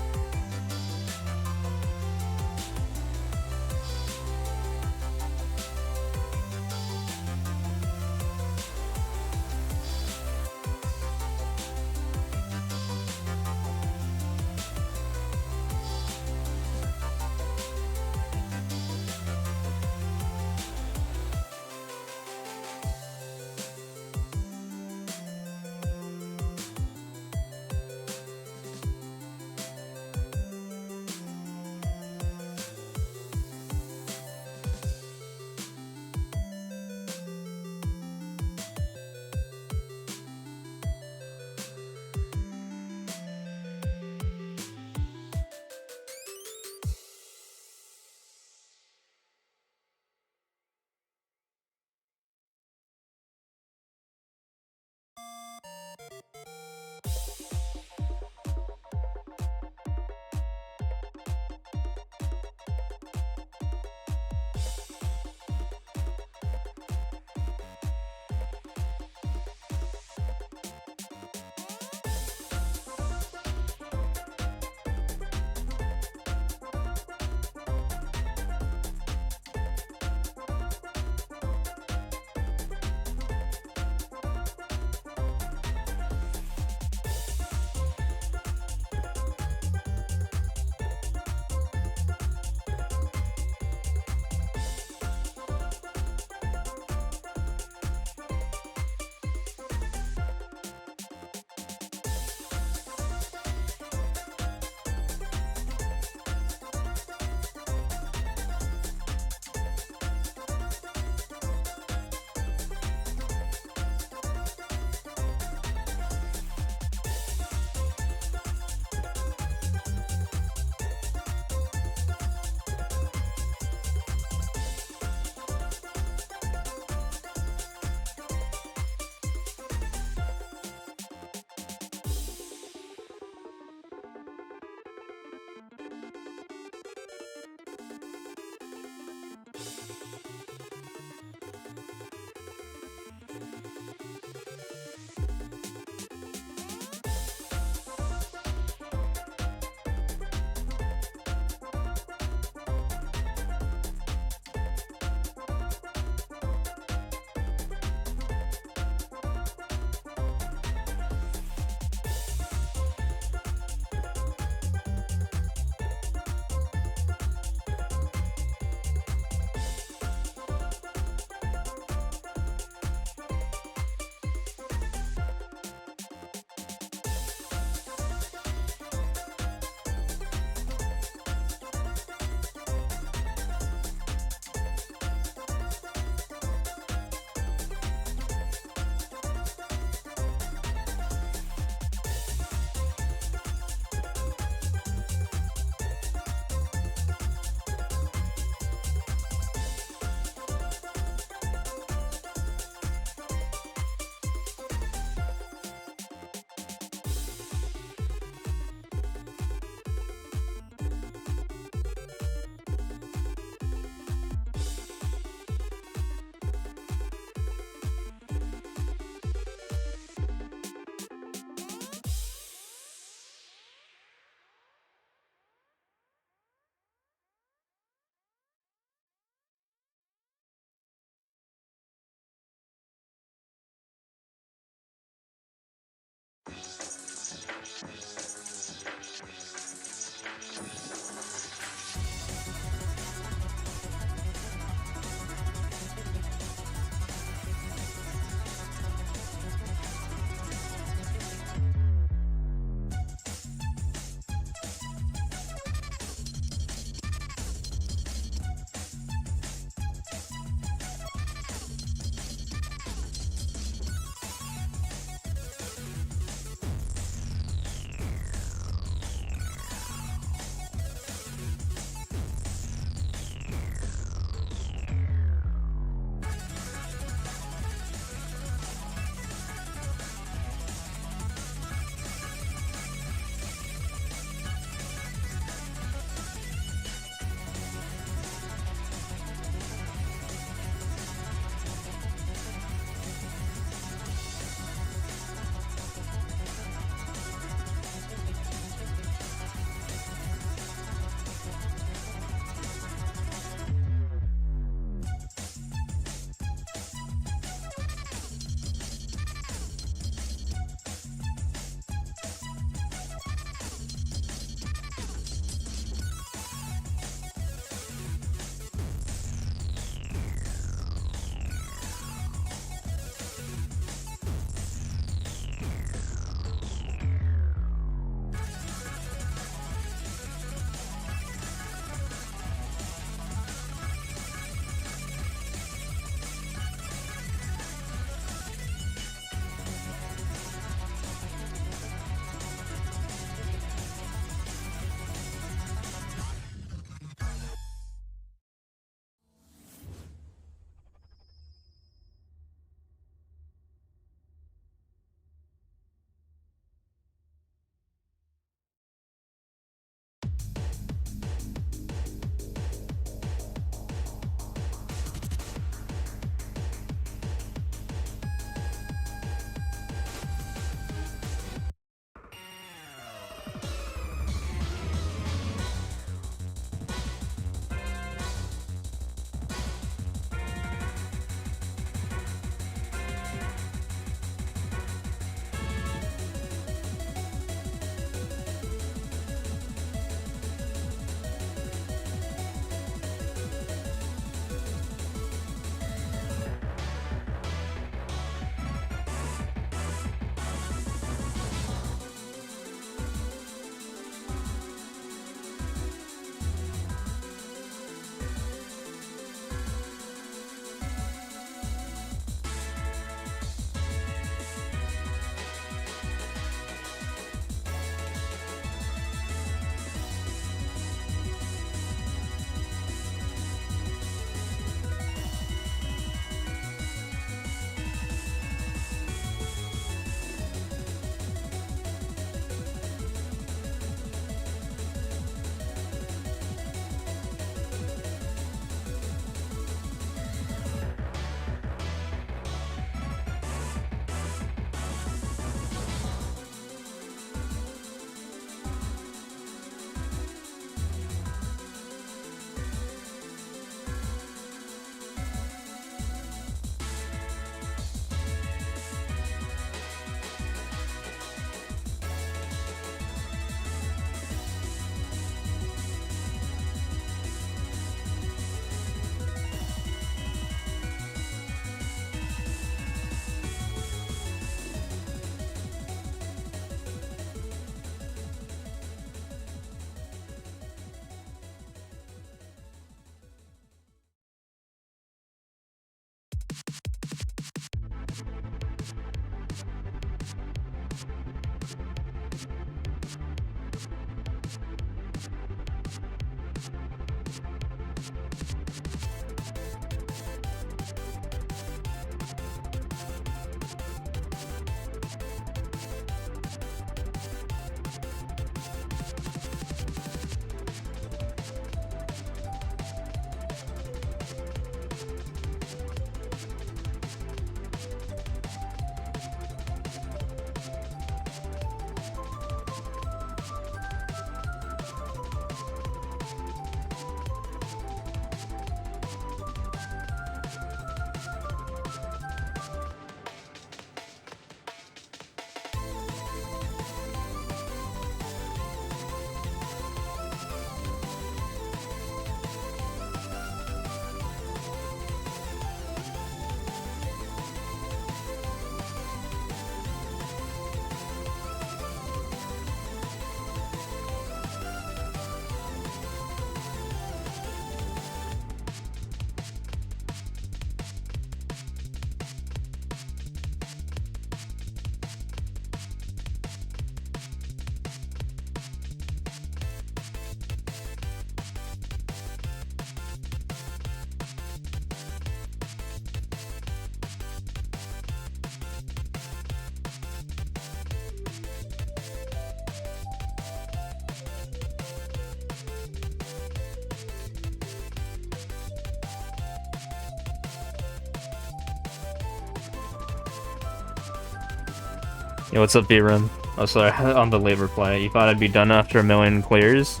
Yo, what's up, B-Rim? Oh, sorry, on the late reply. You thought I'd be done after a million clears?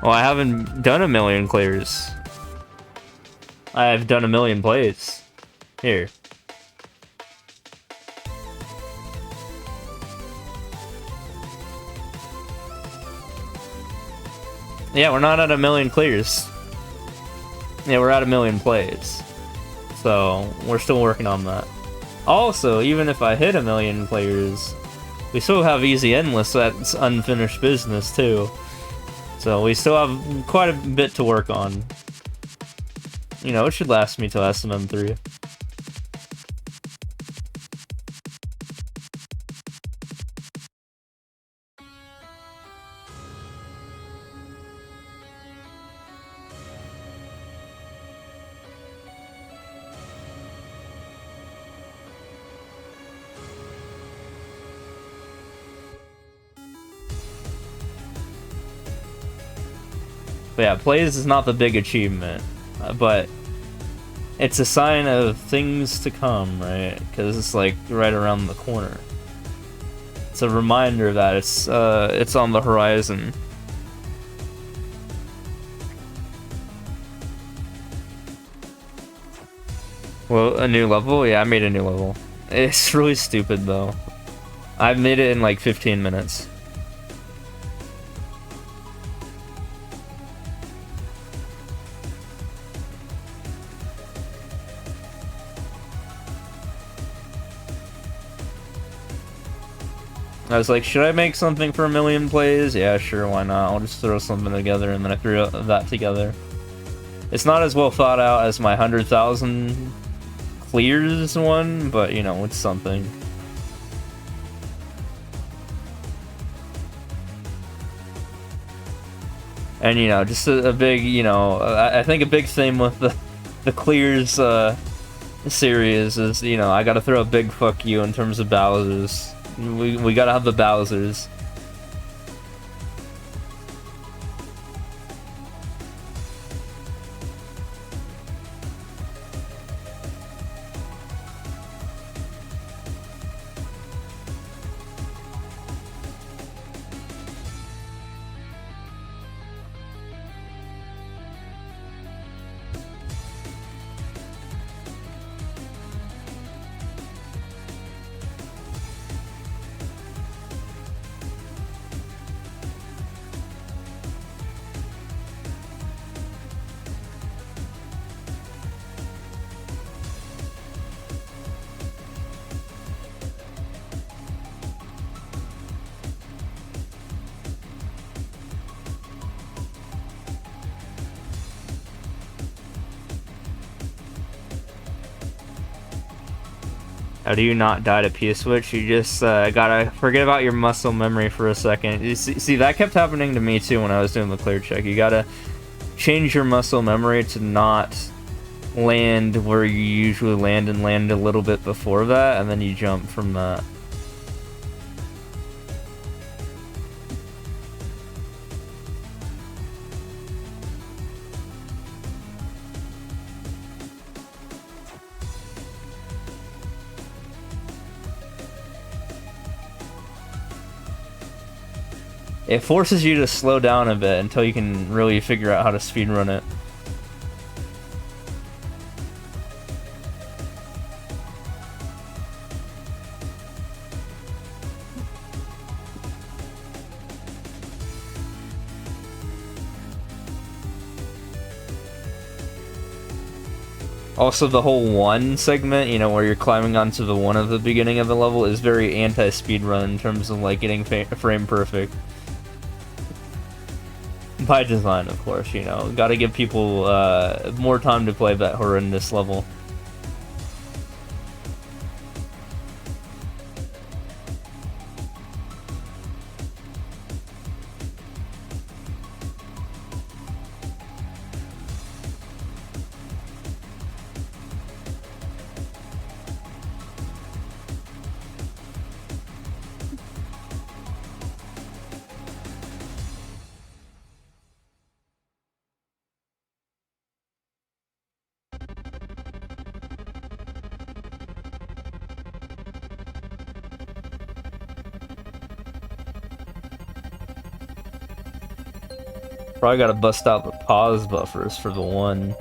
Well, I haven't done a million clears. I have done a million plays. Here. Yeah, we're not at a million clears. Yeah, we're at a million plays. So, we're still working on that. Also, even if I hit a million players, we still have Easy Endless that's unfinished business too. So we still have quite a bit to work on. You know, it should last me till SMM2. But yeah, plays is not the big achievement, but it's a sign of things to come, right? Because it's like right around the corner. It's a reminder that it's on the horizon. Well, a new level? Yeah, I made a new level. It's really stupid though. I made it in like 15 minutes. I was like, should I make something for a million plays? Yeah, sure, why not? I'll just throw something together, and then I threw that together. It's not as well thought out as my 100,000 clears one, but, you know, it's something. And, you know, just a big, you know, I think a big theme with the clears series is, you know, I gotta throw a big fuck you in terms of Bowser's. We gotta have the Bowsers. How do you not die to P-switch? You just gotta forget about your muscle memory for a second. You see, that kept happening to me too when I was doing the clear check. You gotta change your muscle memory to not land where you usually land and land a little bit before that, and then you jump from that. It forces you to slow down a bit until you can really figure out how to speedrun it. Also, the whole one segment, you know, where you're climbing onto the one at the beginning of the level is very anti-speedrun in terms of, like, getting frame perfect. By design, of course, you know. Gotta give people more time to play that horrendous level. Probably gotta bust out the pause buffers for the one.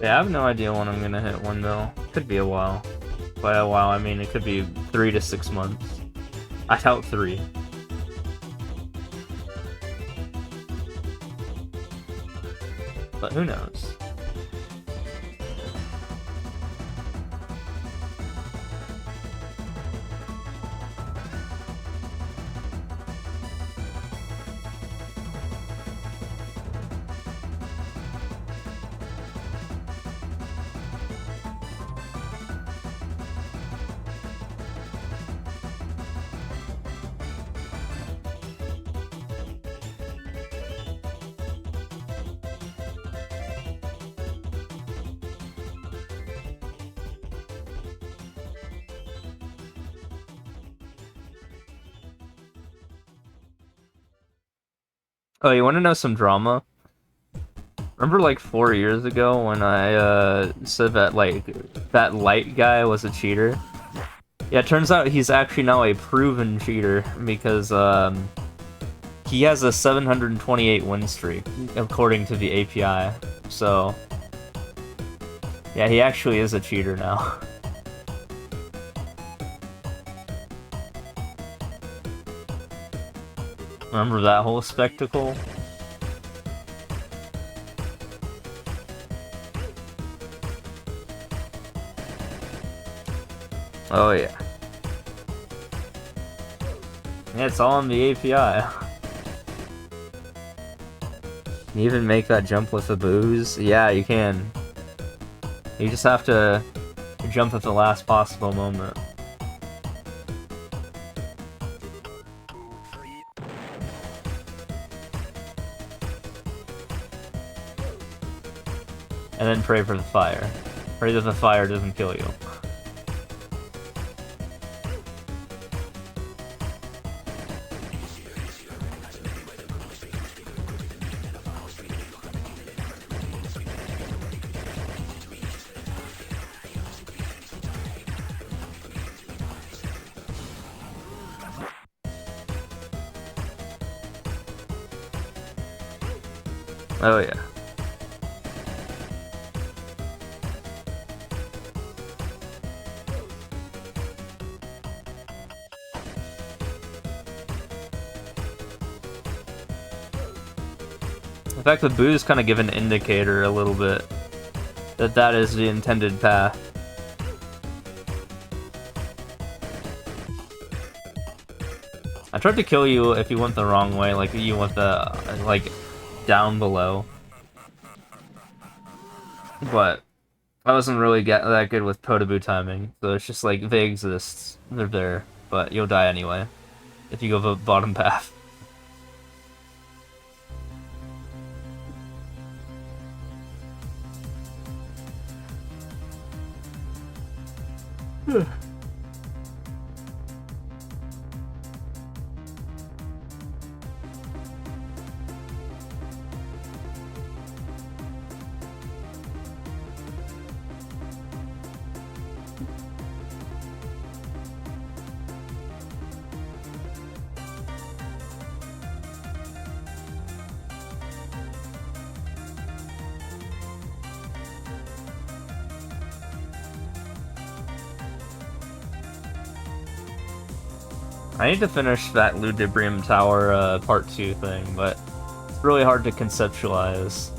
Yeah, I have no idea when I'm gonna hit one though. Could be a while. By a while, I mean it could be 3 to 6 months. I doubt 3. But who knows? Oh, you want to know some drama? Remember like 4 years ago when I said that like that light guy was a cheater? Yeah, it turns out he's actually now a proven cheater because he has a 728 win streak according to the API. So yeah, he actually is a cheater now. Remember that whole spectacle? Oh yeah. Yeah, it's all on the API. Can you even make that jump with the booze? Yeah, you can. You just have to jump at the last possible moment. And then pray for the fire. Pray that the fire doesn't kill you. Oh yeah. In fact, the boos kind of give an indicator a little bit that that is the intended path. I tried to kill you if you went the wrong way, like you went the like down below, but I wasn't really that good with Podoboo timing, so it's just like they exist, they're there, but you'll die anyway if you go the bottom path. I need to finish that Ludibrium Tower part 2 thing, but it's really hard to conceptualize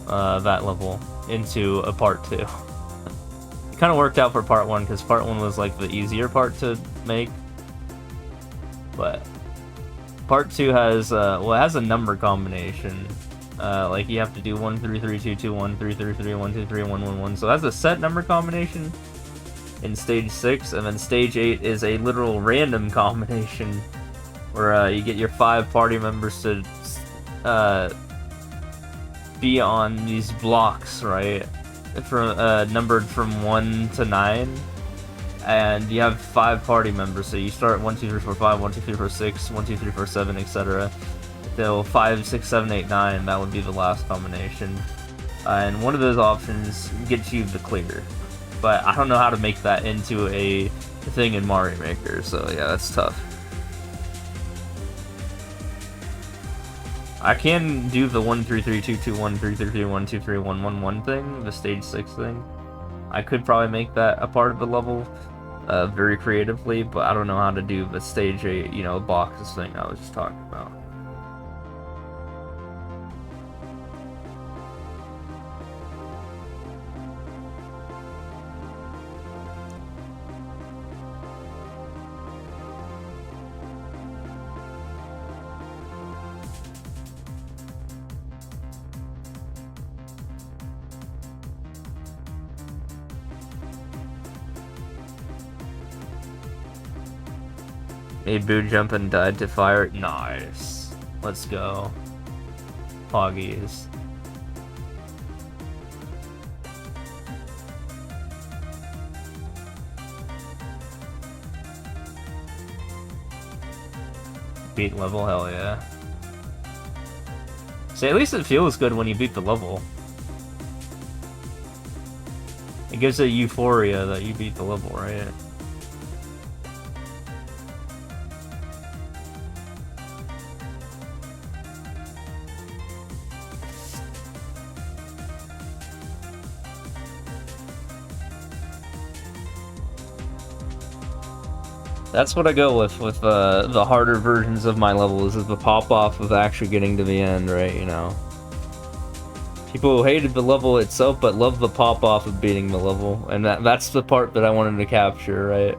that level into a part 2. It kind of worked out for part 1 because part 1 was like the easier part to make, but part 2 has well, it has a number combination. Like you have to do 1 3 3 2 2 1 3 3 3 1 2 3 1 1 1. So that's a set number combination in stage 6, and then stage 8 is a literal random combination where you get your 5 party members to be on these blocks, right? Numbered from 1 to 9, and you have 5 party members. So you start 1 2 3 4 5 1 2 3 4 6 1 2 3 4 7, etc. Till 5 6 7 8 9. That would be the last combination, and one of those options gets you the clear. But I don't know how to make that into a thing in Mario Maker, so yeah, that's tough. I can do the 1 3 3 2 2 1 3 3 3 1 2 3 1 1 1 thing, the stage 6 thing. I could probably make that a part of the level very creatively, but I don't know how to do the stage 8, you know, boxes thing I was just talking about. Made Boo jump and died to fire. Nice. Let's go. Poggies. Beat level, hell yeah. See, at least it feels good when you beat the level. It gives a euphoria that you beat the level, right? That's what I go with the harder versions of my levels, is the pop-off of actually getting to the end, right, you know? People hated the level itself, but loved the pop-off of beating the level, and that's the part that I wanted to capture, right?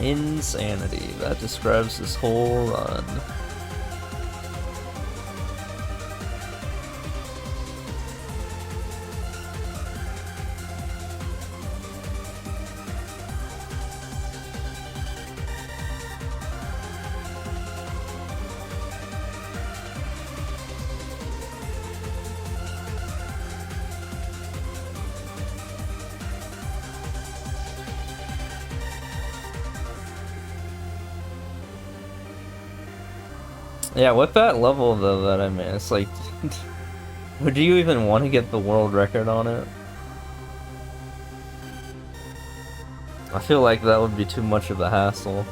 Insanity. That describes this whole run. Yeah, with that level though that I mean, it's like, would you even want to get the world record on it? I feel like that would be too much of a hassle.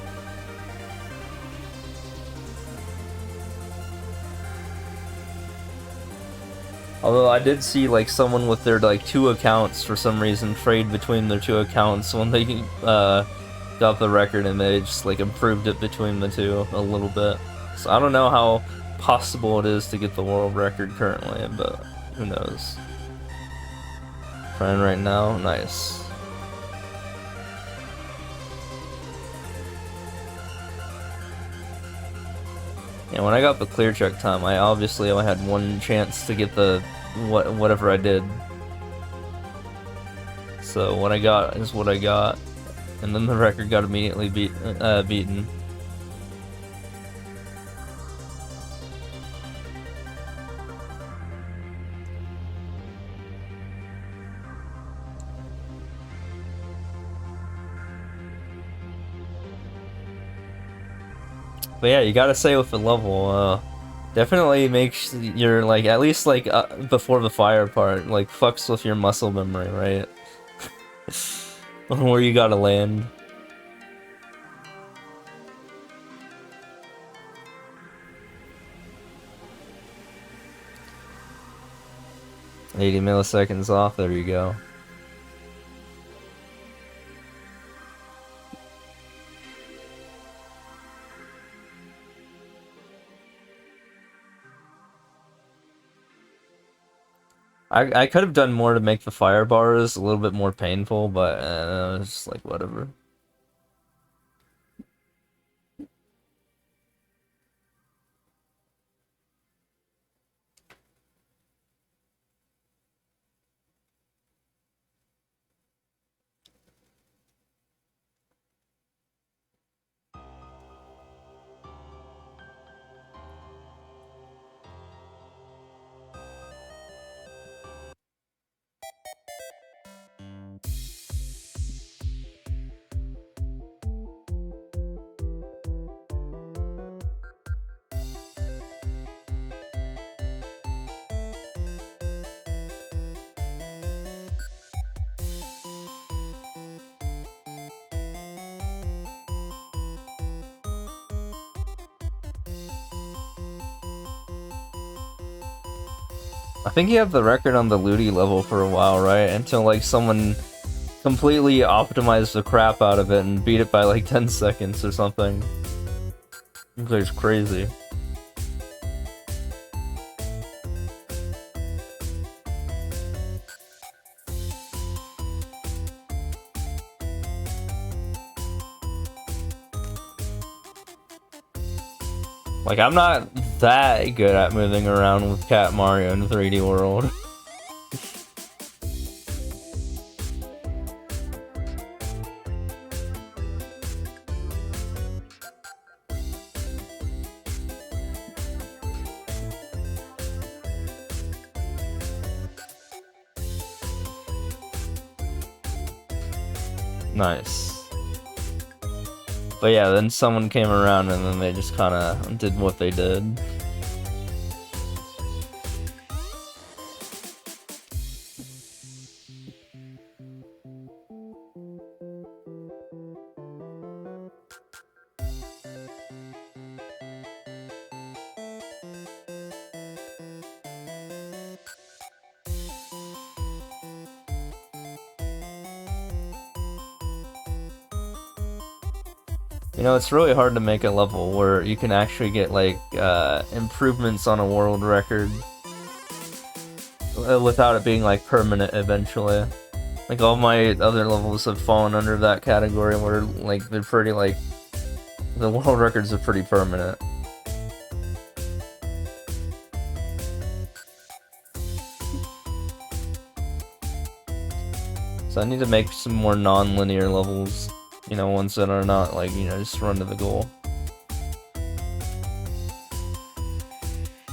Although I did see like someone with their like 2 accounts for some reason trade between their 2 accounts when they got the record, and they just like improved it between the 2 a little bit. So I don't know how possible it is to get the world record currently, but who knows. Trying right now, nice. Yeah, when I got the clear check time, I obviously only had 1 chance to get the whatever I did. So what I got is what I got, and then the record got immediately beaten. But yeah, you gotta say with the level, definitely makes your, like, at least, like, before the fire part, like, fucks with your muscle memory, right? Where you gotta land. $80 milliseconds off, there you go. I could have done more to make the fire bars a little bit more painful, but it's just like whatever. I think you have the record on the Ludi level for a while, right? Until like someone completely optimized the crap out of it and beat it by like 10 seconds or something. It's crazy. Like, I'm not that good at moving around with Cat Mario in 3D World. Nice. But yeah, then someone came around and then they just kinda did what they did. You know, it's really hard to make a level where you can actually get, like, improvements on a world record without it being, like, permanent eventually. Like all my other levels have fallen under that category where like they're pretty like the world records are pretty permanent. So I need to make some more non-linear levels, you know, ones that are not like, you know, just run to the goal.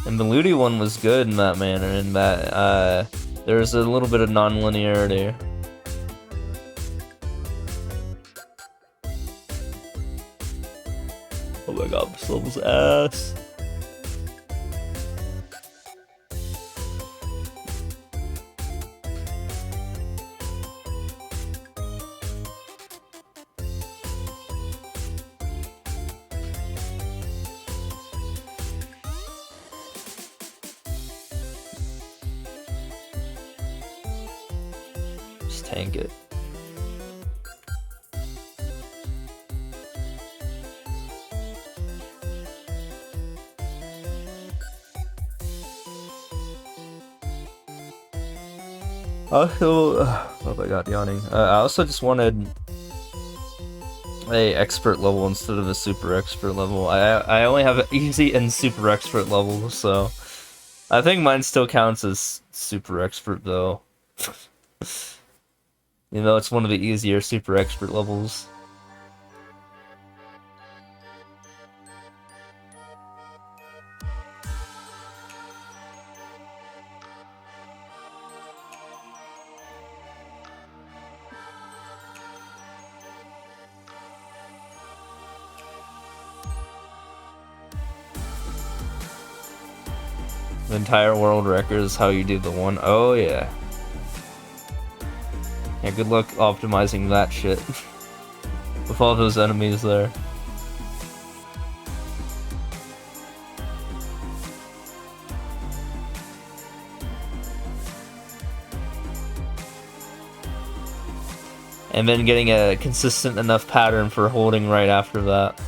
And the Ludi one was good in that manner, in that there's a little bit of non-linearity. Oh my god, this level's ass. Just tank it. Also, oh my god, yawning. I also just wanted a expert level instead of a super expert level. I only have easy and super expert levels, so I think mine still counts as super expert though. You know, it's one of the easier super expert levels. The entire world record is how you do the one. Oh yeah. Yeah, good luck optimizing that shit. With all those enemies there. And then getting a consistent enough pattern for holding right after that.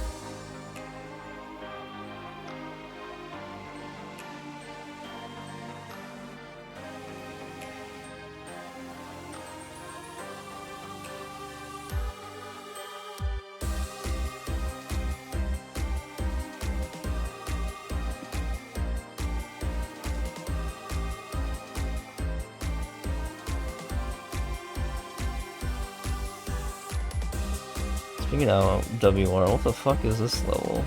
Speaking of WR, what the fuck is this level?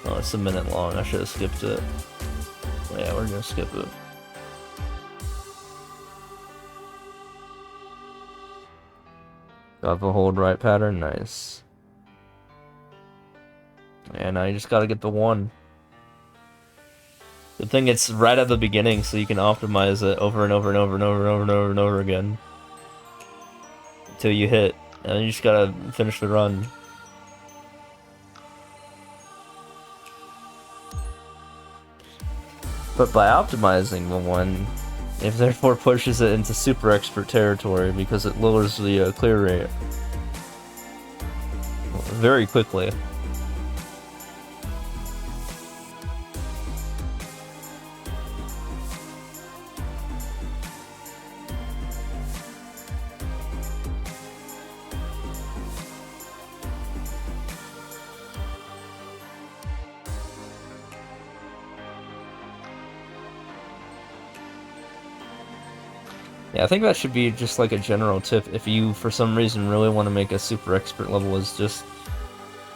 Oh, it's a minute long. I should have skipped it. Yeah, we're gonna skip it. Got the hold right pattern, nice. And now you just gotta get the one. Good thing it's right at the beginning, so you can optimize it over and over and over and over and over and over and over again. Until you hit. And you just gotta finish the run. But by optimizing the one, it therefore pushes it into super expert territory because it lowers the clear rate very quickly. Yeah, I think that should be just like a general tip if you, for some reason, really want to make a super expert level, is just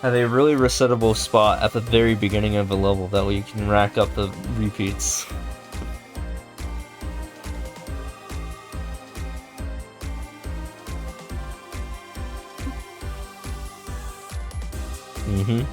have a really resettable spot at the very beginning of a level, that way you can rack up the repeats. Mm-hmm.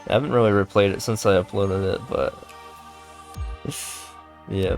I haven't really replayed it since I uploaded it, but yeah.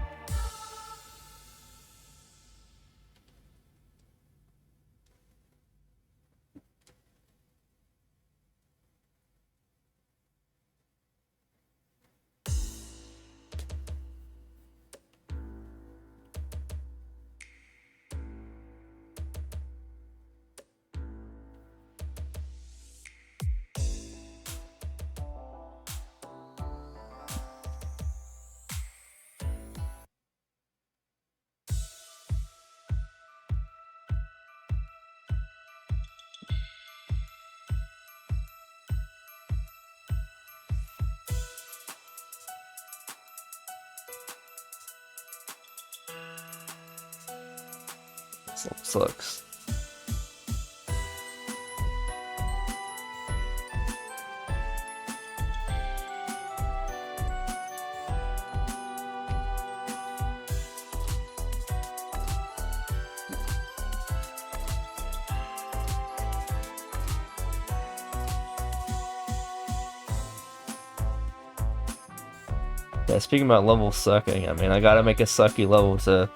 Sucks. Yeah, speaking about levels sucking, I mean, I gotta make a sucky level to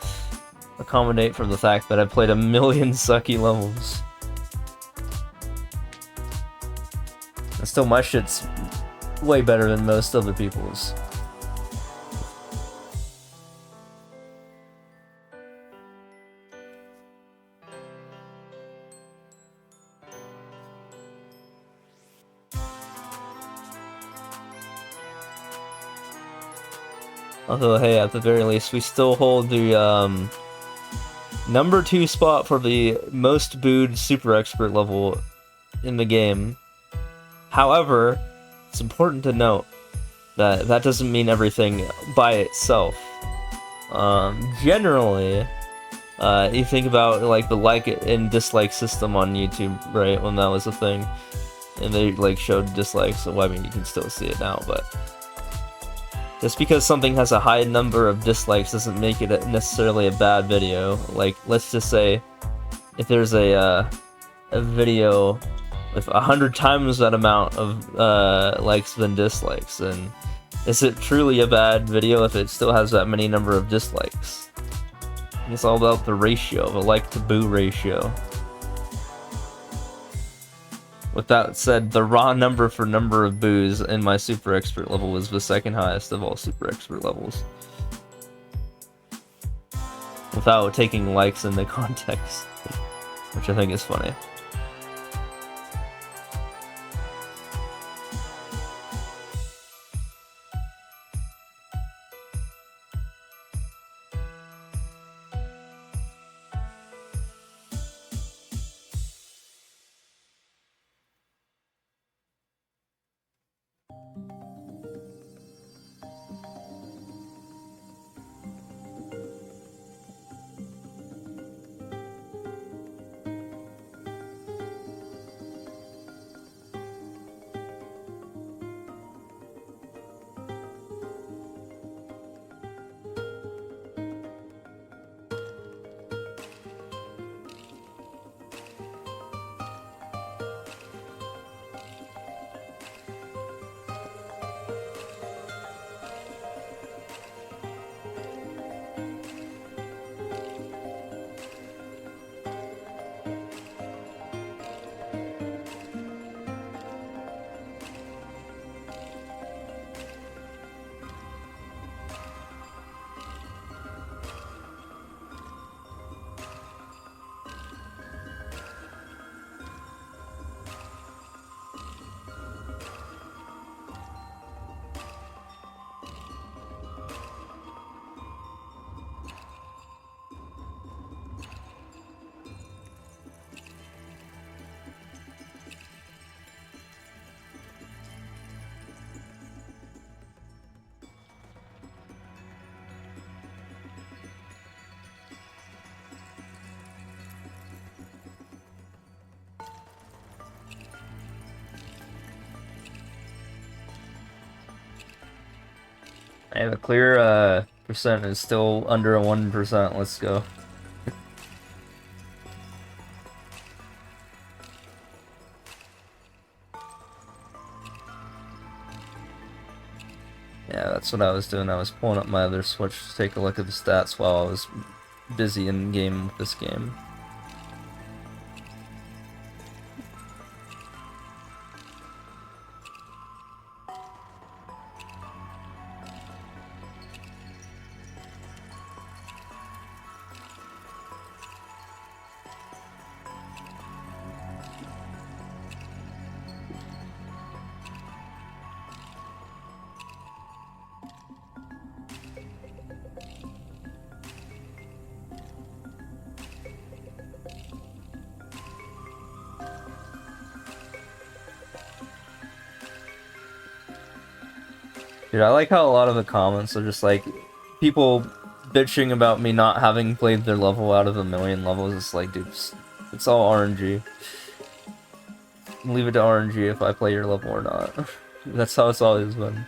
accommodate for the fact that I played a million sucky levels. And still, my shit's way better than most other people's. Although, hey, at the very least, we still hold the number 2 spot for the most booed super expert level in the game. However, it's important to note that that doesn't mean everything by itself. Generally, you think about like the like and dislike system on YouTube, right? When that was a thing, and they like showed dislikes. So, well, I mean, you can still see it now, but just because something has a high number of dislikes doesn't make it necessarily a bad video. Like, let's just say, if there's a video with 100 times that amount of likes than dislikes, then is it truly a bad video if it still has that many number of dislikes? It's all about the ratio, the like to boo ratio. With that said, the raw number for number of boos in my super expert level was the second highest of all super expert levels. Without taking likes into context, which I think is funny. I have a clear percent is still under a 1%. Let's go. That's what I was doing. I was pulling up my other Switch to take a look at the stats while I was busy in game with this game. Dude, I like how a lot of the comments are just like people bitching about me not having played their level out of a million levels. It's like, dude, it's all RNG. Leave it to RNG if I play your level or not. That's how it's always been.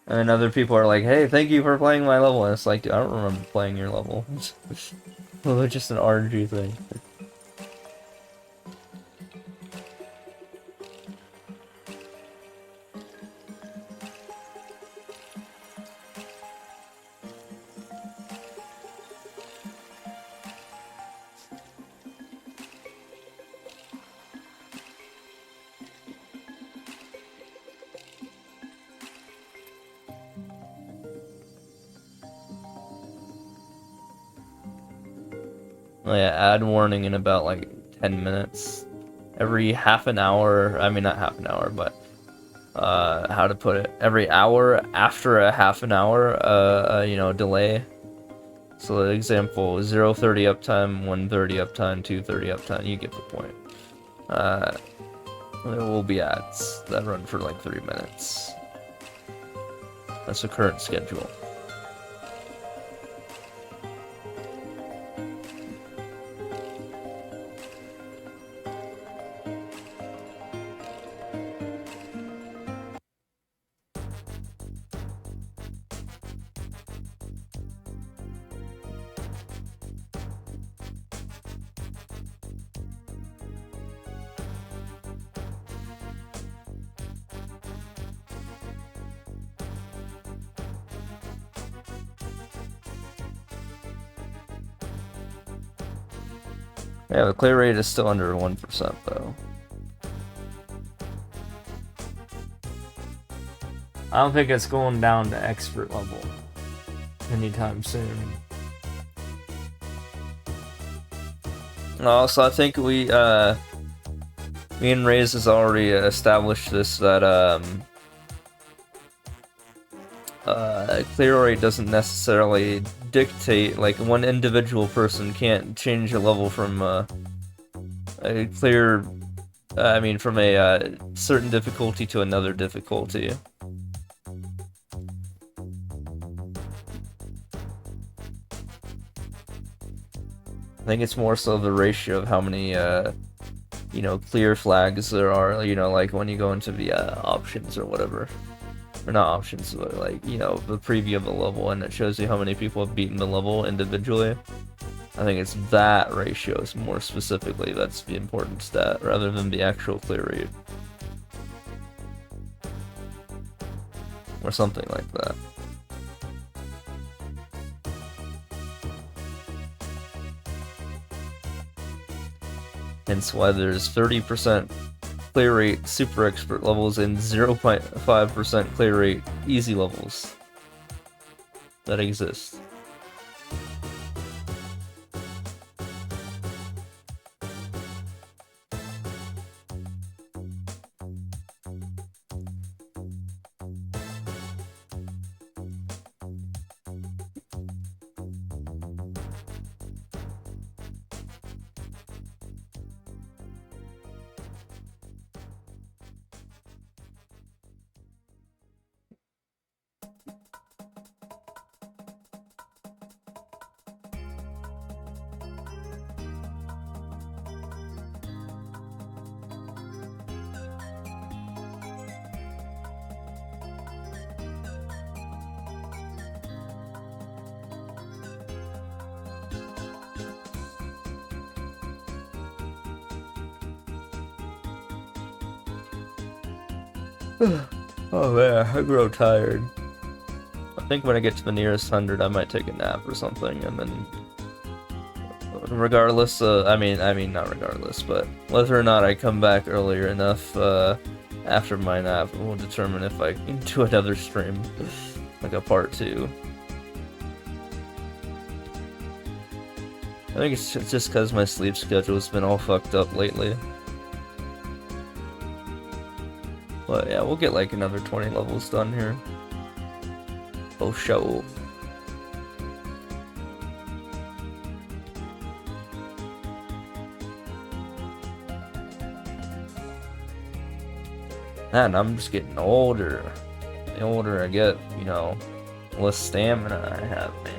And other people are like, hey, thank you for playing my level. And it's like, dude, I don't remember playing your level. It's just an RNG thing. Oh yeah, ad warning in about like 10 minutes. Every half an hour, I mean not half an hour, but how to put it? Every hour after a half an hour, you know, delay. So the example, 0:30 uptime, 1:30 uptime, 2:30 uptime, you get the point. There will be ads that run for like 3 minutes. That's the current schedule. Yeah, the clear rate is still under 1% though. I don't think it's going down to expert level anytime soon. Also, I think me and Reyes has already established this, that clear rate doesn't necessarily dictate, like one individual person can't change a level from a clear, I mean from a certain difficulty to another difficulty. I think it's more so the ratio of how many, you know, clear flags there are, you know, like when you go into the options or whatever. Or not options, but like, you know, the preview of the level, and it shows you how many people have beaten the level individually. I think it's that ratio, more specifically, that's the important stat, rather than the actual clear rate. Or something like that. Hence why there's 30% clear rate super expert levels and 0.5% clear rate easy levels that exist. Oh man, I grow tired. I think when I get to the nearest 100, I might take a nap or something, and then, regardless, I mean, not regardless, but whether or not I come back earlier enough, after my nap will determine if I can do another stream, like a part 2. I think it's just because my sleep schedule has been all fucked up lately. But yeah, we'll get like another 20 levels done here. Oh, show. Man, I'm just getting older. The older I get, you know, the less stamina I have, man.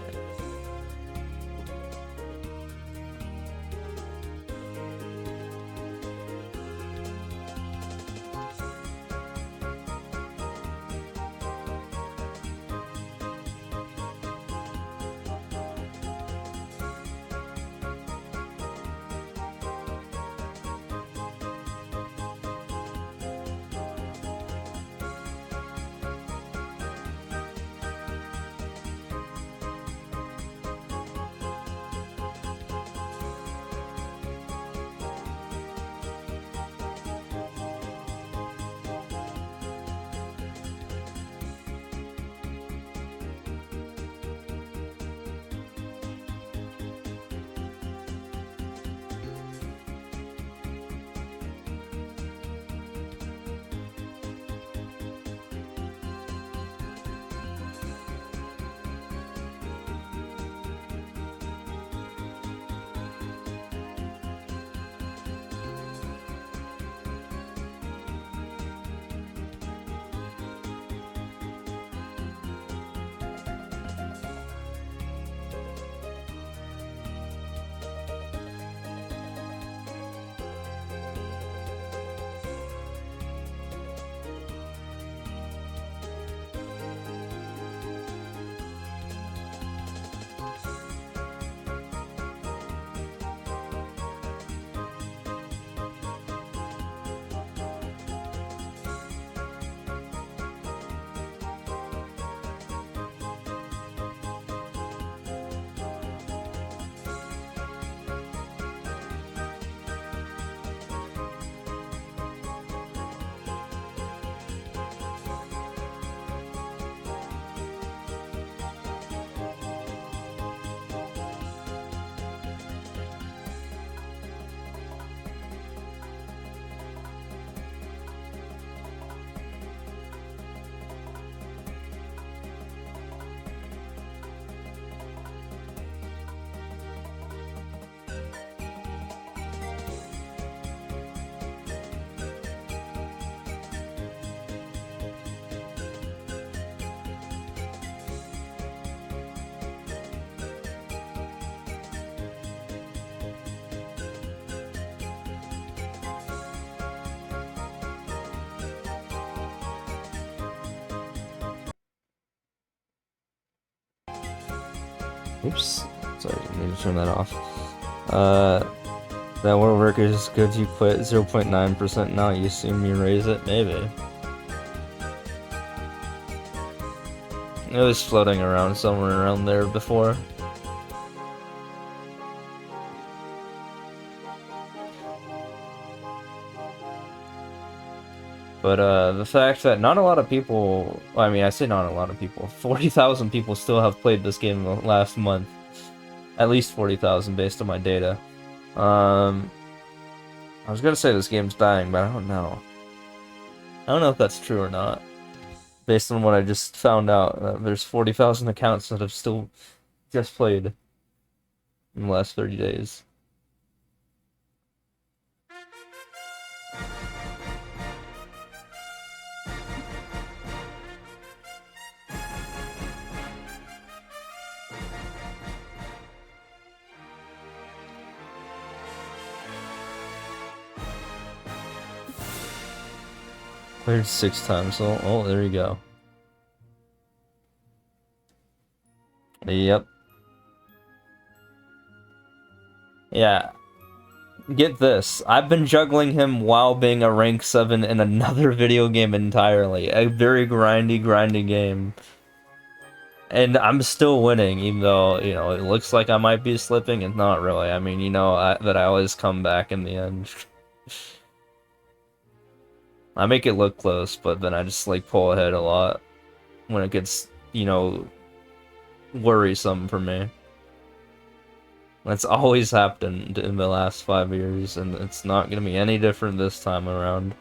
Oops. Sorry, I need to turn that off. That world record is good. You put 0.9% now. You assume you raise it? Maybe. It was floating around somewhere around there before. But the fact that not a lot of people, I mean, I say not a lot of people, 40,000 people still have played this game in the last month. At least 40,000 based on my data. I was gonna say this game's dying, but I don't know. I don't know if that's true or not. Based on what I just found out, there's 40,000 accounts that have still just played in the last 30 days. Played 6 times, so oh, there you go. Yep. Yeah. Get this, I've been juggling him while being a rank 7 in another video game entirely. A very grindy game. And I'm still winning, even though, you know, it looks like I might be slipping, and not really. I mean, you know, that I always come back in the end. I make it look close, but then I just, like, pull ahead a lot when it gets, you know, worrisome for me. That's always happened in the last 5 years, and it's not gonna be any different this time around.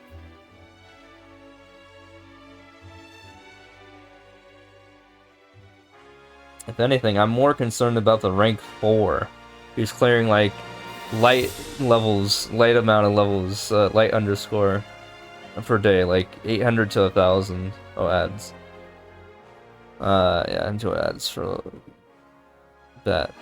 If anything, I'm more concerned about the rank 4, who's clearing, like, light amount of levels, light underscore per day, like 800 to 1,000. Oh, ads. Yeah, enjoy ads for that.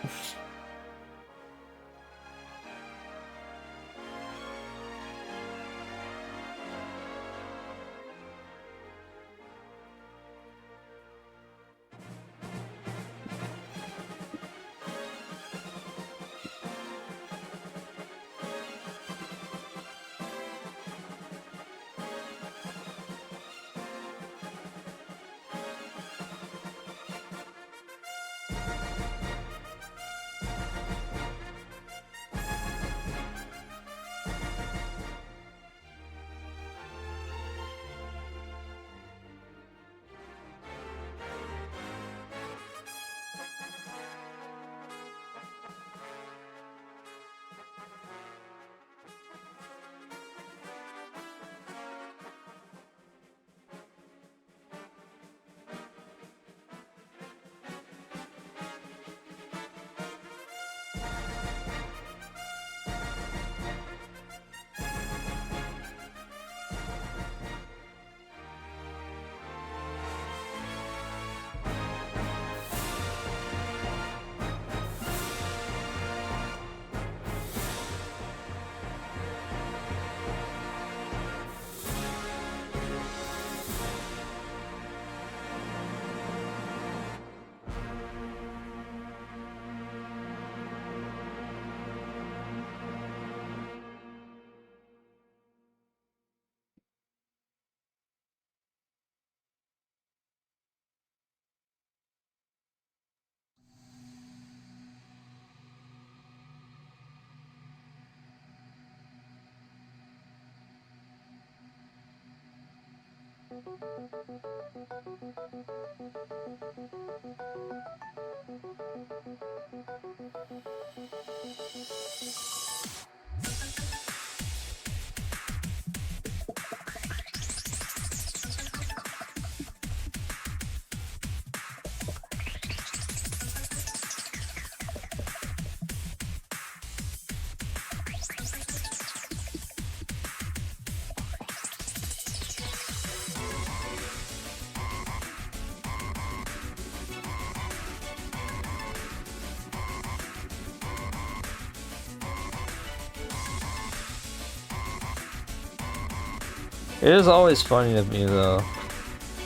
It is always funny to me, though.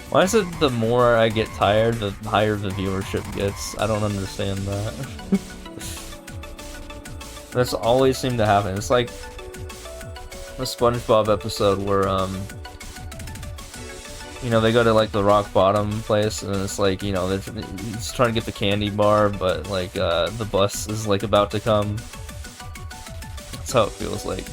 Why is it the more I get tired, the higher the viewership gets? I don't understand that. That's always seemed to happen. It's like the SpongeBob episode where, you know, they go to, like, the rock bottom place, and it's like, you know, he's trying to get the candy bar, but, like, the bus is, like, about to come. That's how it feels like.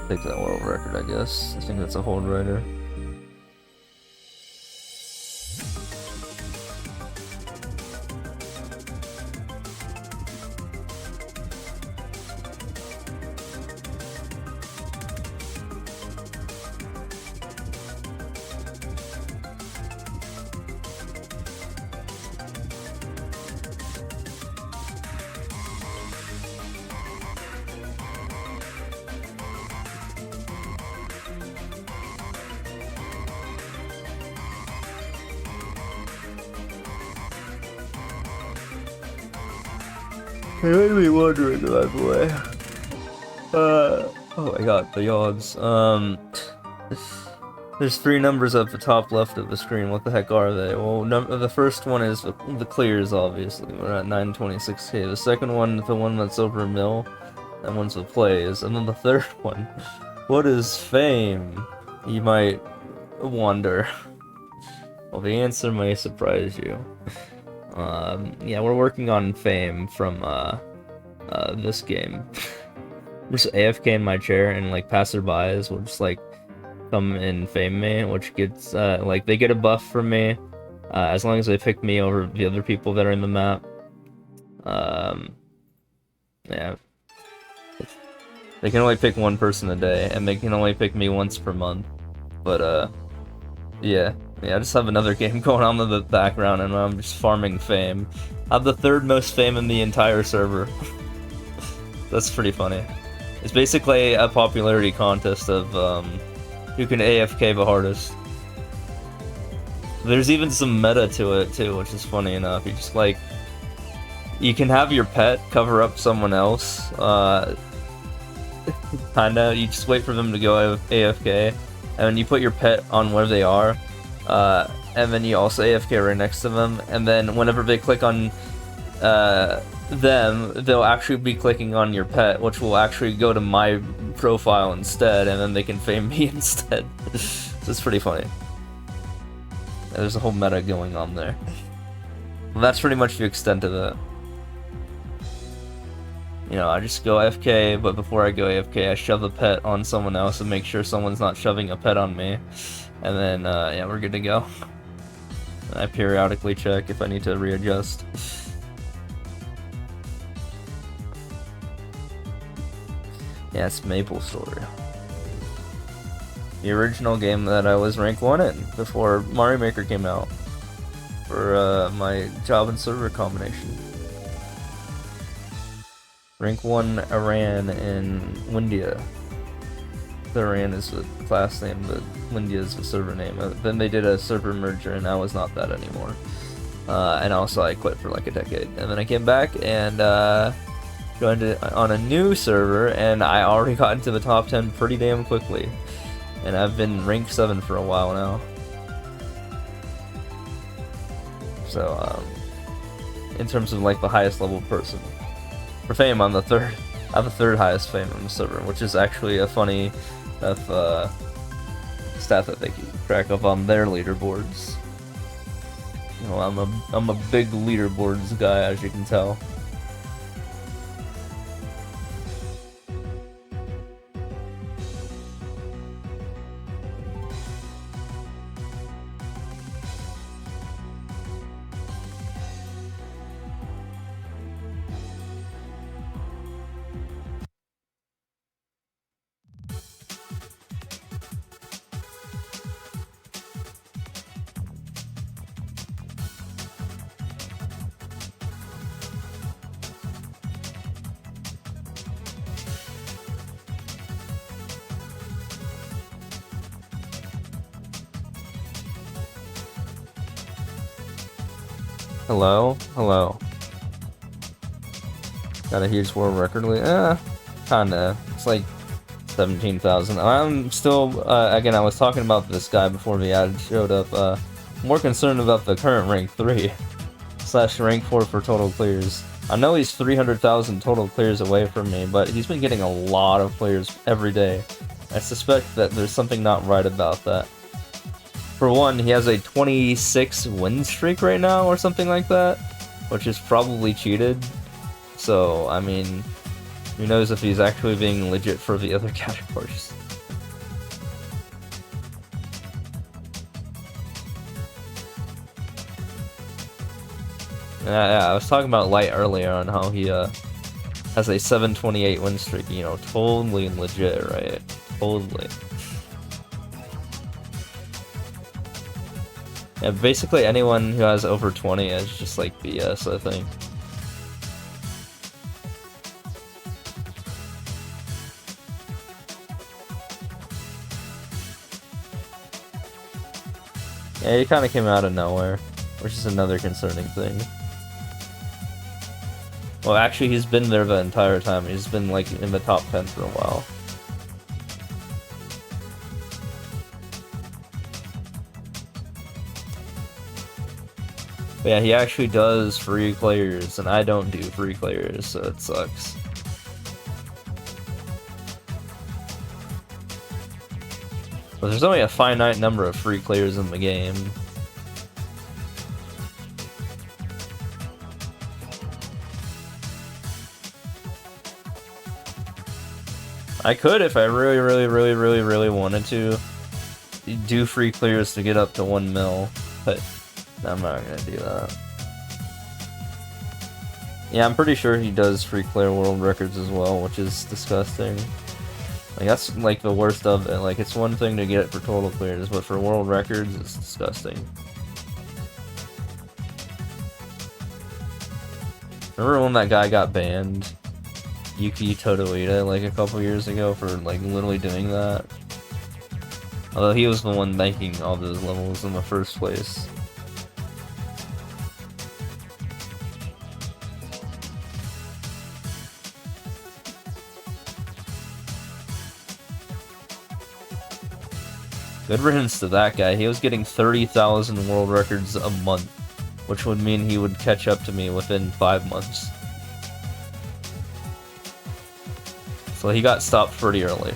Take that world record, I guess. I think that's a hold rider. I might be wondering, by the way. Oh my god, the yawns. There's 3 numbers at the top left of the screen. What the heck are they? Well, the first one is the clears, obviously. We're at 926k. The second one, the one that's over mil, that one's the plays. And then the third one, what is fame? You might wonder. Well, the answer may surprise you. Yeah, we're working on fame from this game. I'm just AFK in my chair, and like passerbys will just like come and fame me, which gets like they get a buff from me as long as they pick me over the other people that are in the map. Yeah, they can only pick one person a day, and they can only pick me once per month. But yeah, I just have another game going on in the background, and I'm just farming fame. I have the 3rd most fame in the entire server. That's pretty funny. It's basically a popularity contest of who can AFK the hardest. There's even some meta to it too, which is funny enough. You just like, you can have your pet cover up someone else. Kinda, you just wait for them to go AFK, and you put your pet on where they are, and then you also AFK right next to them, and then whenever they click on them, they'll actually be clicking on your pet, which will actually go to my profile instead, and then they can fame me instead. So it's pretty funny. There's a whole meta going on there. Well, that's pretty much the extent of it. You know, I just go AFK, but before I go AFK, I shove a pet on someone else and make sure someone's not shoving a pet on me. And then, yeah, we're good to go. I periodically check if I need to readjust. Yeah, it's Maple Story. The original game that I was rank 1 in before Mario Maker came out for my job and server combination. Rank 1 Iran in Windia. The Iran is the class name, but Windia is the server name. Then they did a server merger, and I was not that anymore. And also I quit for like a decade. And then I came back and joined it on a new server, and I already got into the top 10 pretty damn quickly. And I've been rank 7 for a while now. So, in terms of like the highest level person. For fame, I'm the 3rd. I have the 3rd highest fame on the server, which is actually a funny stat that they keep track of on their leaderboards. You know, I'm a big leaderboards guy, as you can tell. Hello? Hello. Got a huge world record lead? Kinda. It's like 17,000. I'm still, again, I was talking about this guy before the ad showed up, more concerned about the current rank 3 / rank 4 for total clears. I know he's 300,000 total clears away from me, but he's been getting a lot of clears every day. I suspect that there's something not right about that. For one, he has a 26 win streak right now, or something like that, which is probably cheated. So, I mean, Who knows if he's actually being legit for the other categories. Yeah, I was talking about Light earlier on how he has a 728 win streak, you know, totally legit, right? Totally. Yeah, basically anyone who has over 20 is just like BS, I think. Yeah, he kind of came out of nowhere, which is another concerning thing. Well, actually, he's been there the entire time. He's been, like, in the top 10 for a while. But yeah, he actually does free clears, and I don't do free clears, so it sucks. But there's only a finite number of free clears in the game. I could if I really wanted to do free clears to get up to 1 mil, but I'm not gonna do that. Yeah, I'm pretty sure he does free clear world records as well, which is disgusting. Like, that's like the worst of it. Like, it's one thing to get it for total clears, but for world records, it's disgusting. Remember when that guy got banned? Yuki Totoida, like a couple years ago, for like literally doing that. Although he was the one making all those levels in the first place. Good riddance to that guy. He was getting 30,000 world records a month, which would mean he would catch up to me within 5 months. So he got stopped pretty early.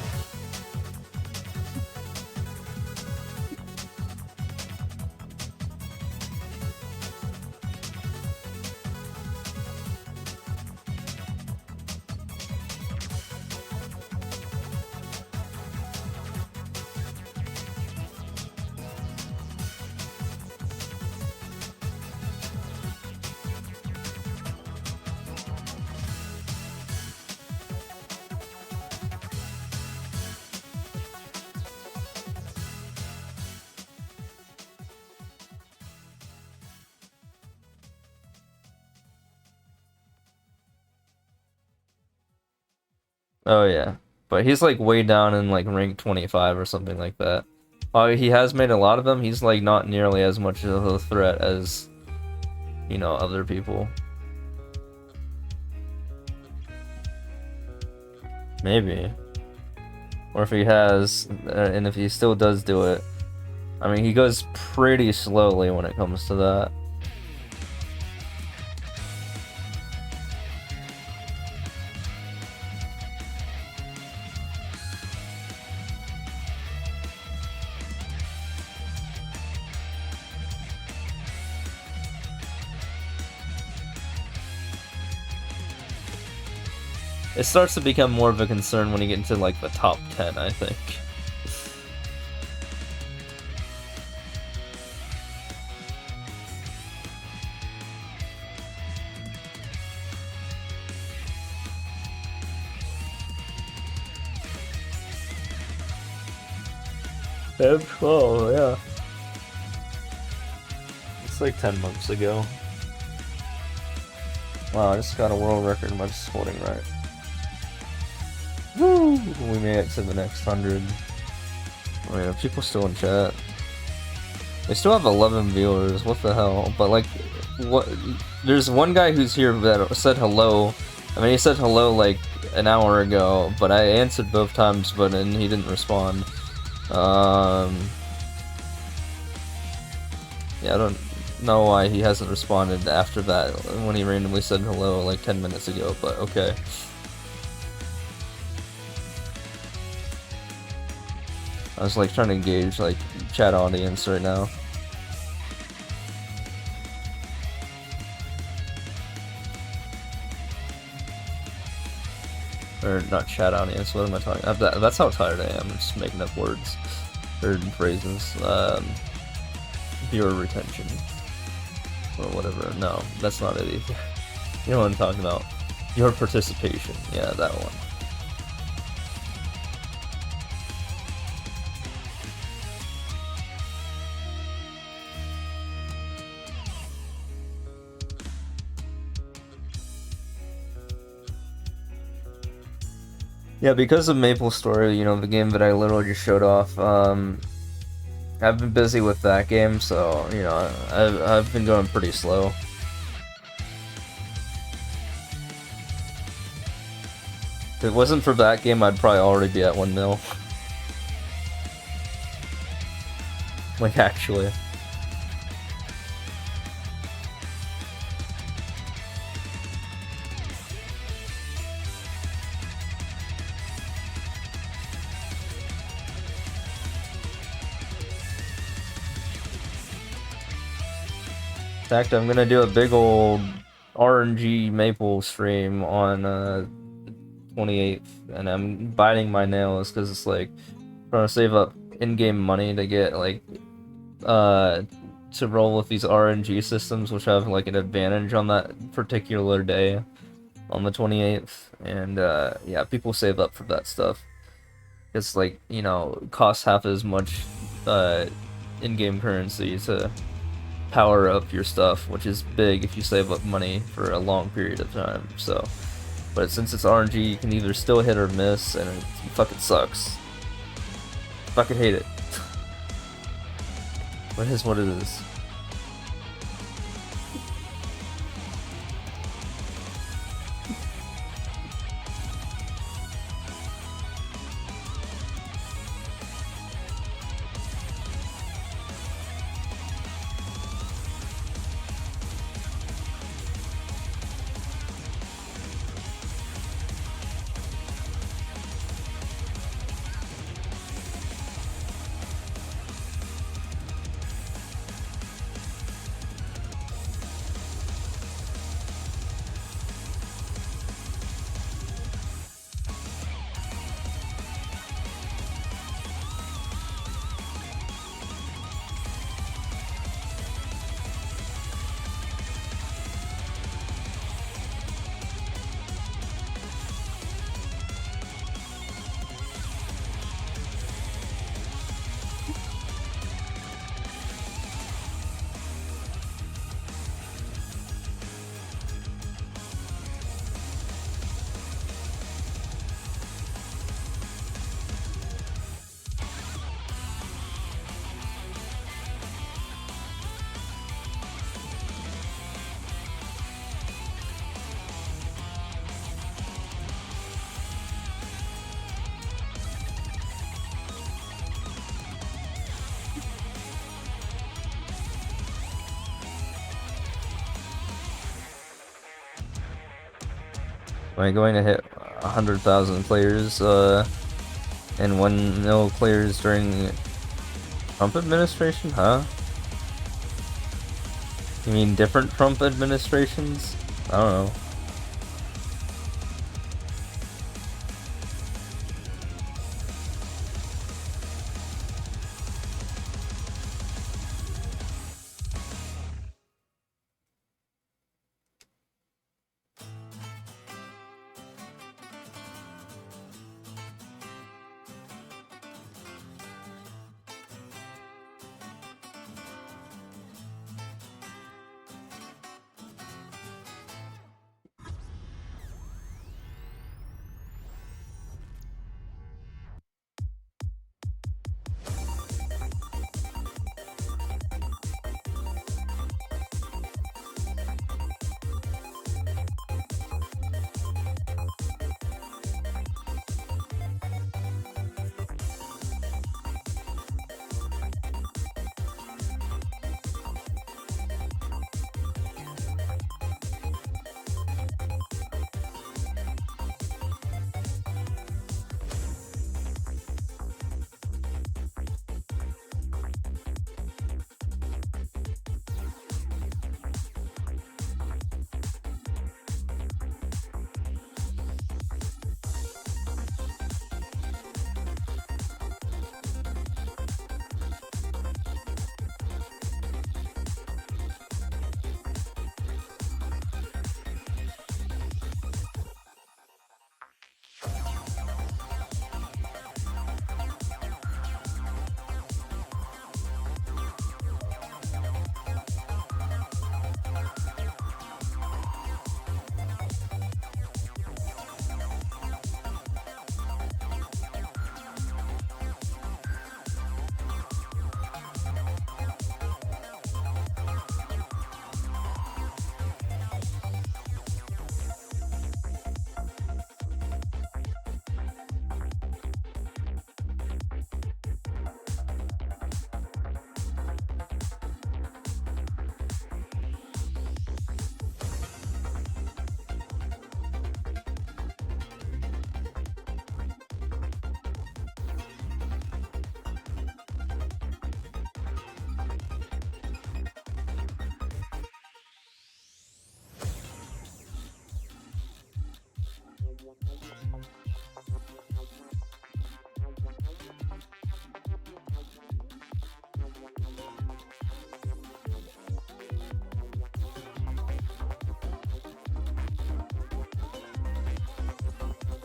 Oh yeah, but he's like way down in like rank 25 or something like that. While he has made a lot of them, he's like not nearly as much of a threat as, you know, other people. Maybe. Or if he has, and if he still does do it, I mean, he goes pretty slowly when it comes to that. It starts to become more of a concern when you get into like the top 10, I think. Oh yeah. It's like 10 months ago. Wow, I just got a world record. Am I just holding right? Woo! We made it to the next 100. Oh yeah, people still in chat. They still have 11 viewers. What the hell? But like, what? There's one guy who's here that said hello. I mean, he said hello like an hour ago, but I answered both times, but then he didn't respond. Yeah, I don't know why he hasn't responded after that when he randomly said hello like 10 minutes ago, but okay. I was like trying to engage like chat audience right now. Or not chat audience, what am I talking about? That's how tired I am, I'm just making up words. Or phrases. Viewer retention. Or whatever. No, that's not it either. You know what I'm talking about. Your participation. Yeah, that one. Yeah, because of Maple Story, you know, the game that I literally just showed off, I've been busy with that game, so, you know, I've been going pretty slow. If it wasn't for that game, I'd probably already be at 1 mil. Like, actually. In fact, I'm gonna do a big old RNG Maple stream on 28th, and I'm biting my nails because it's like trying to save up in-game money to get like to roll with these RNG systems, which have like an advantage on that particular day on the 28th, and yeah, people save up for that stuff. It's like, you know, costs half as much in-game currency to power up your stuff, which is big if you save up money for a long period of time. So, but since it's RNG, you can either still hit or miss, and it fucking sucks. Fucking hate it. But it is what it is. Am I going to hit 100,000 players and 1 mil players during Trump administration? Huh? You mean different Trump administrations? I don't know.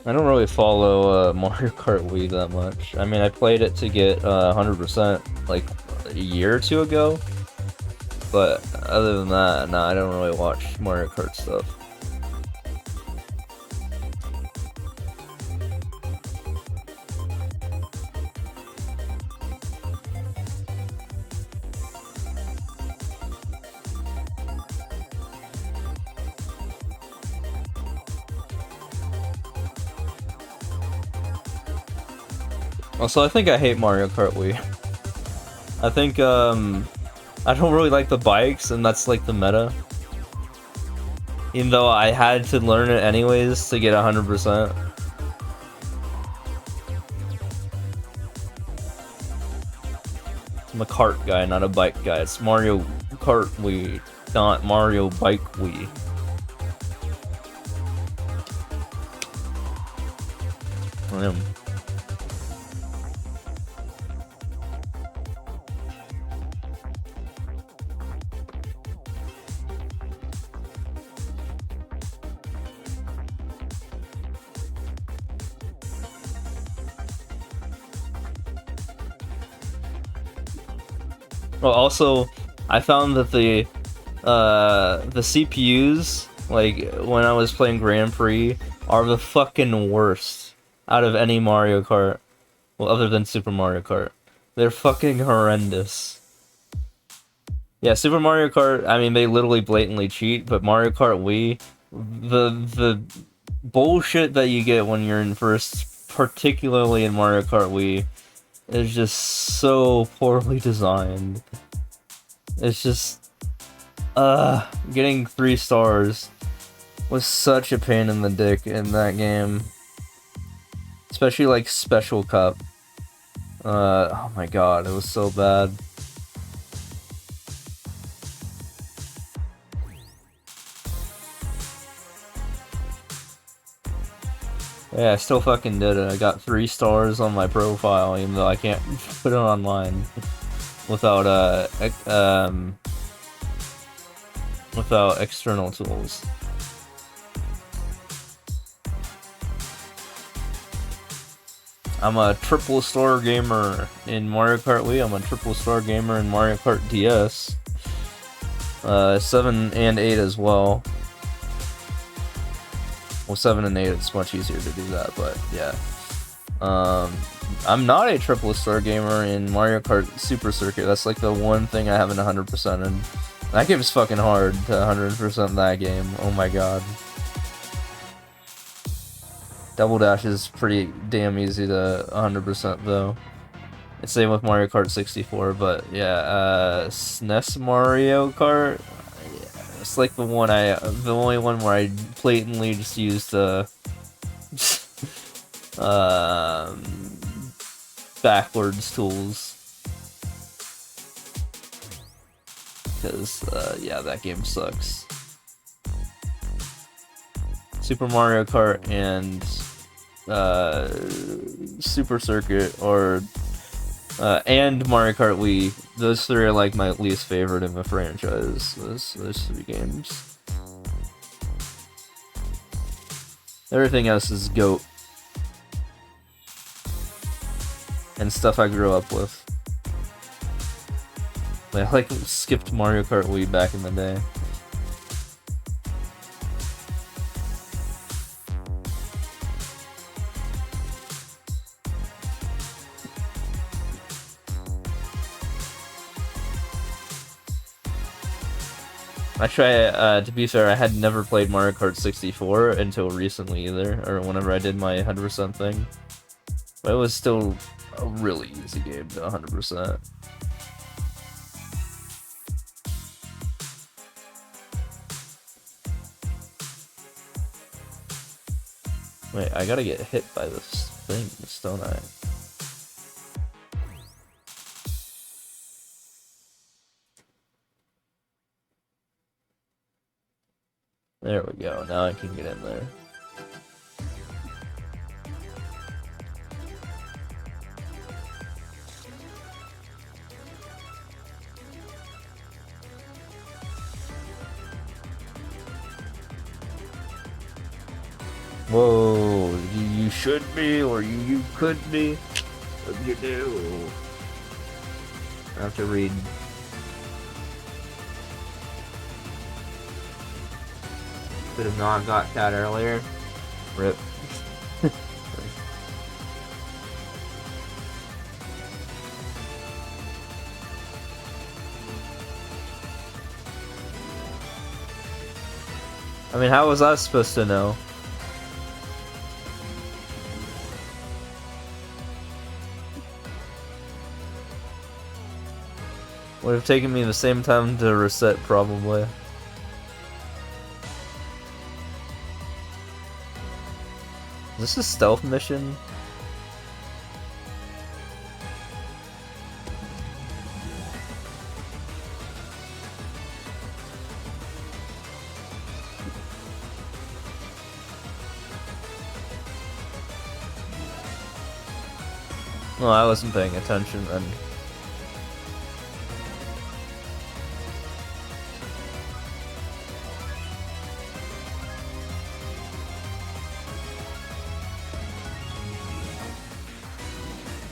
I don't really follow Mario Kart Wii that much. I mean, I played it to get 100% like a year or two ago, but other than that, no, I don't really watch Mario Kart stuff. Also, I think I hate Mario Kart Wii. I think, I don't really like the bikes, and that's like the meta. Even though I had to learn it anyways to get 100%. I'm a kart guy, not a bike guy. It's Mario Kart Wii, not Mario Bike Wii. Well, also, I found that the CPUs, like, when I was playing Grand Prix, are the fucking worst out of any Mario Kart. Well, other than Super Mario Kart. They're fucking horrendous. Yeah, Super Mario Kart, I mean, they literally blatantly cheat, but Mario Kart Wii, the bullshit that you get when you're in first, particularly in Mario Kart Wii, is just so poorly designed. It's just, getting 3 stars was such a pain in the dick in that game. Especially like Special Cup. Oh my god, it was so bad. Yeah, I still fucking did it. I got 3 stars on my profile, even though I can't put it online without without external tools. I'm a triple star gamer in Mario Kart Wii. I'm a triple star gamer in Mario Kart DS. 7 and 8 as well. Well, 7 and 8, it's much easier to do that, but yeah. I'm not a triple star gamer in Mario Kart Super Circuit. That's like the one thing I haven't 100%ed. And that game's fucking hard to 100% that game. Oh my god. Double Dash is pretty damn easy to 100% though. Same with Mario Kart 64, but yeah, SNES Mario Kart, yeah, it's like the only one where I blatantly just used backwards tools. Because, yeah, that game sucks. Super Mario Kart and Super Circuit and Mario Kart Wii, those 3 are like my least favorite in the franchise. Those 3 games. Everything else is GOAT. And stuff I grew up with. I like skipped Mario Kart Wii back in the day. Actually, to be fair, I had never played Mario Kart 64 until recently either, or whenever I did my 100% thing. But it was still a really easy game to 100%. Wait, I gotta get hit by this thing, don't I? There we go, now I can get in there. Whoa, You should be, or you could be. What you do? I have to read. Could have not got that earlier. Rip. I mean, how was I supposed to know? Would have taken me the same time to reset, probably. Is this a stealth mission? No, I wasn't paying attention then.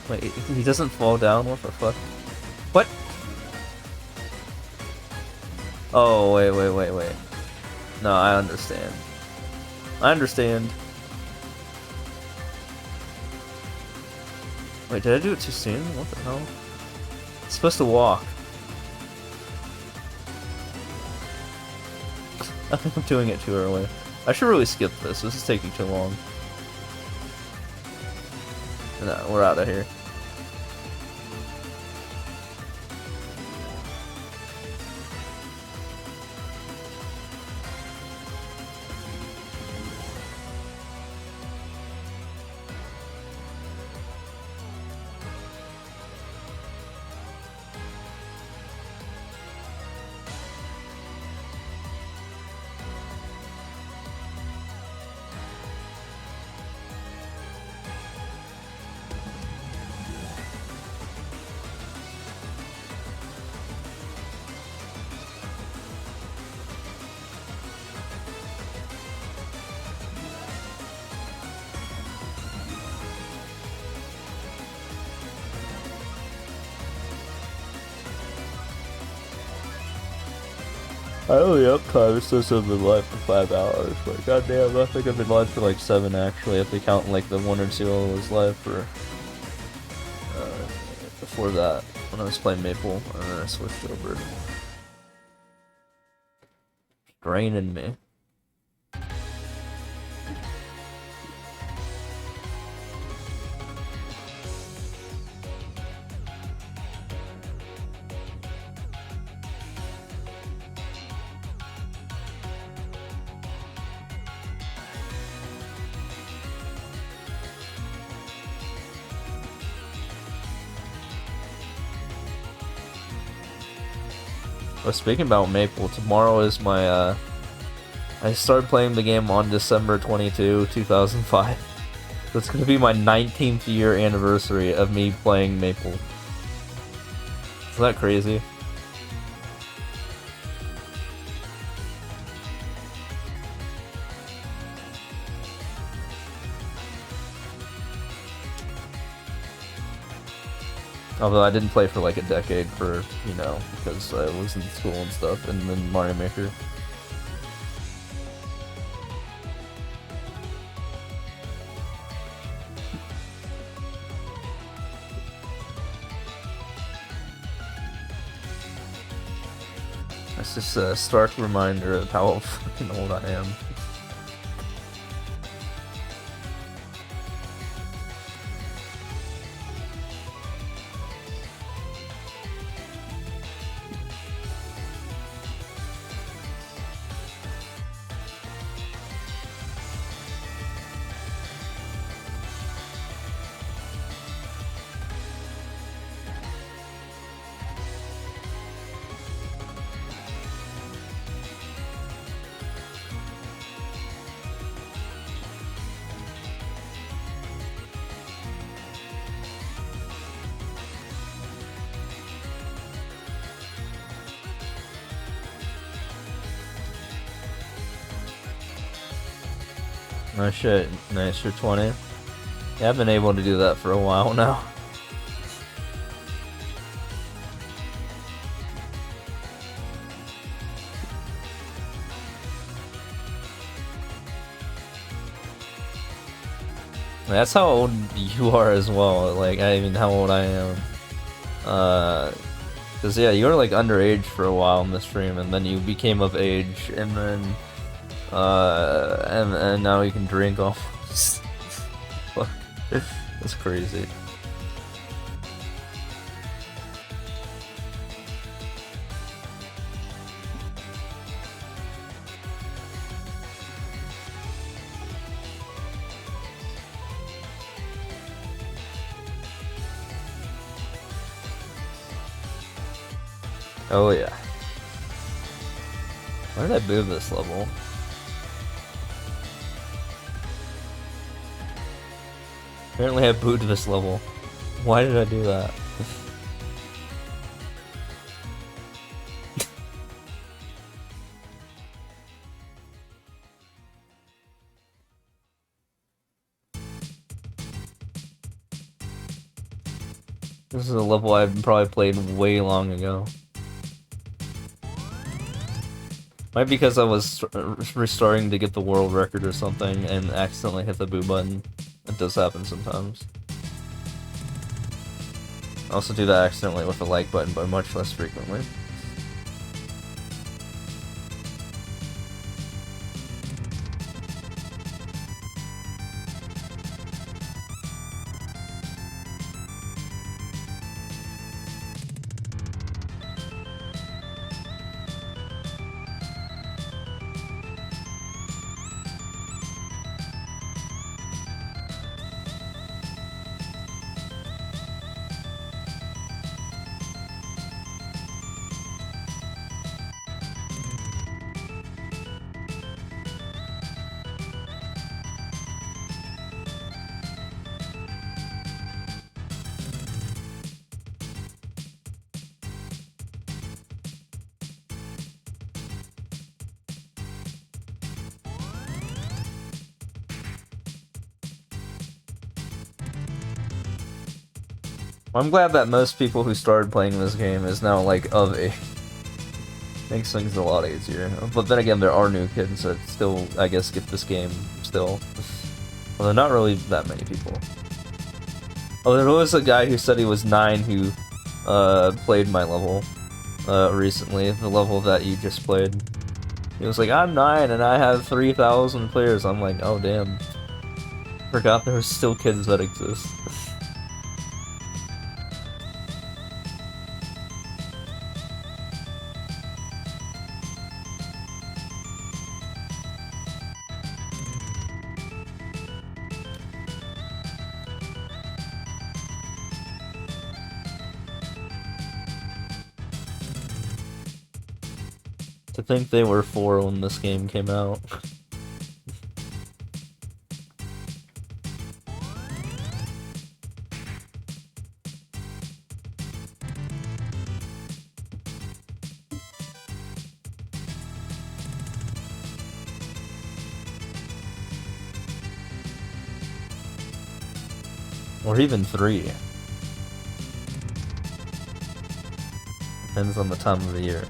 Wait, he doesn't fall down? What the fuck? What? Oh, wait. No, I understand. I understand. Wait, did I do it too soon? What the hell? It's supposed to walk. I think I'm doing it too early. I should really skip this. This is taking too long. No, we're out of here. I only uptime. It says I've been live for 5 hours, but goddamn, I think I've been live for like 7 actually, if they count like the 1 or 2 I was live for before that, when I was playing Maple, and then I switched over. Draining me. Well, speaking about Maple, tomorrow is my, I started playing the game on December 22, 2005. So it's gonna be my 19th year anniversary of me playing Maple. Isn't that crazy? Although I didn't play for like a decade for, you know, because I was in school and stuff, and then Mario Maker. That's just a stark reminder of how fucking old I am. Oh shit, nice for 20. Yeah, I've been able to do that for a while now. That's how old you are as well, like, I mean, how old I am. Cause yeah, you were like underage for a while in the stream, and then you became of age, and then, and now you can drink almost. Fuck. That's crazy. Oh yeah. Why did I move this level? Apparently I booed this level. Why did I do that? This is a level I've probably played way long ago. Might be because I was restarting to get the world record or something and accidentally hit the boo button. It does happen sometimes. I also do that accidentally with the like button, but much less frequently. I'm glad that most people who started playing this game is now, like, of age. Makes things a lot easier. But then again, there are new kids that still, I guess, get this game still. Although not really that many people. Oh, there was a guy who said he was 9 who played my level recently, the level that you just played. He was like, I'm 9 and I have 3,000 players. I'm like, oh damn. Forgot there were still kids that exist. To think they were 4 when this game came out. Or even 3. Depends on the time of the year.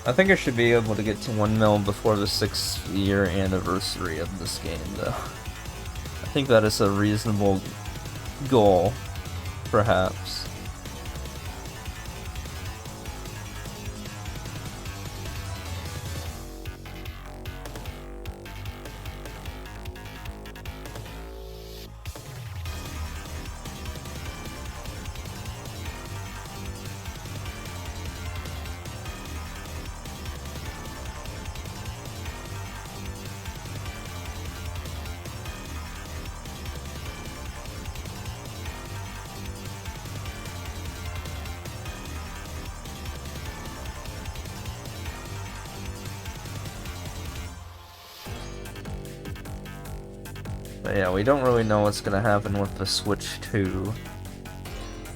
I think I should be able to get to 1 mil before the 6-year anniversary of this game, though. I think that is a reasonable goal, perhaps. But yeah, we don't really know what's gonna happen with the Switch 2.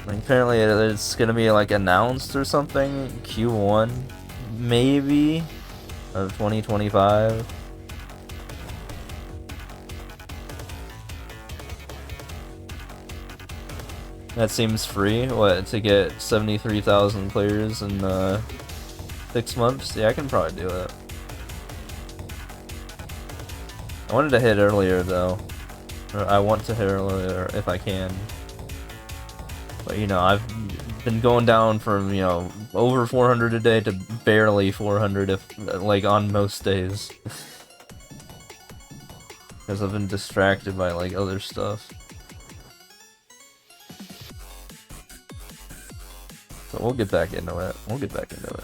Like, apparently it's gonna be like announced or something, Q1, maybe, of 2025. That seems free, what, to get 73,000 players in 6 months? Yeah, I can probably do it. I wanted to hit earlier though. Or I want to hit earlier if I can. But you know, I've been going down from, you know, over 400 a day to barely 400 if, like, on most days. Because I've been distracted by, like, other stuff. So we'll get back into it. We'll get back into it.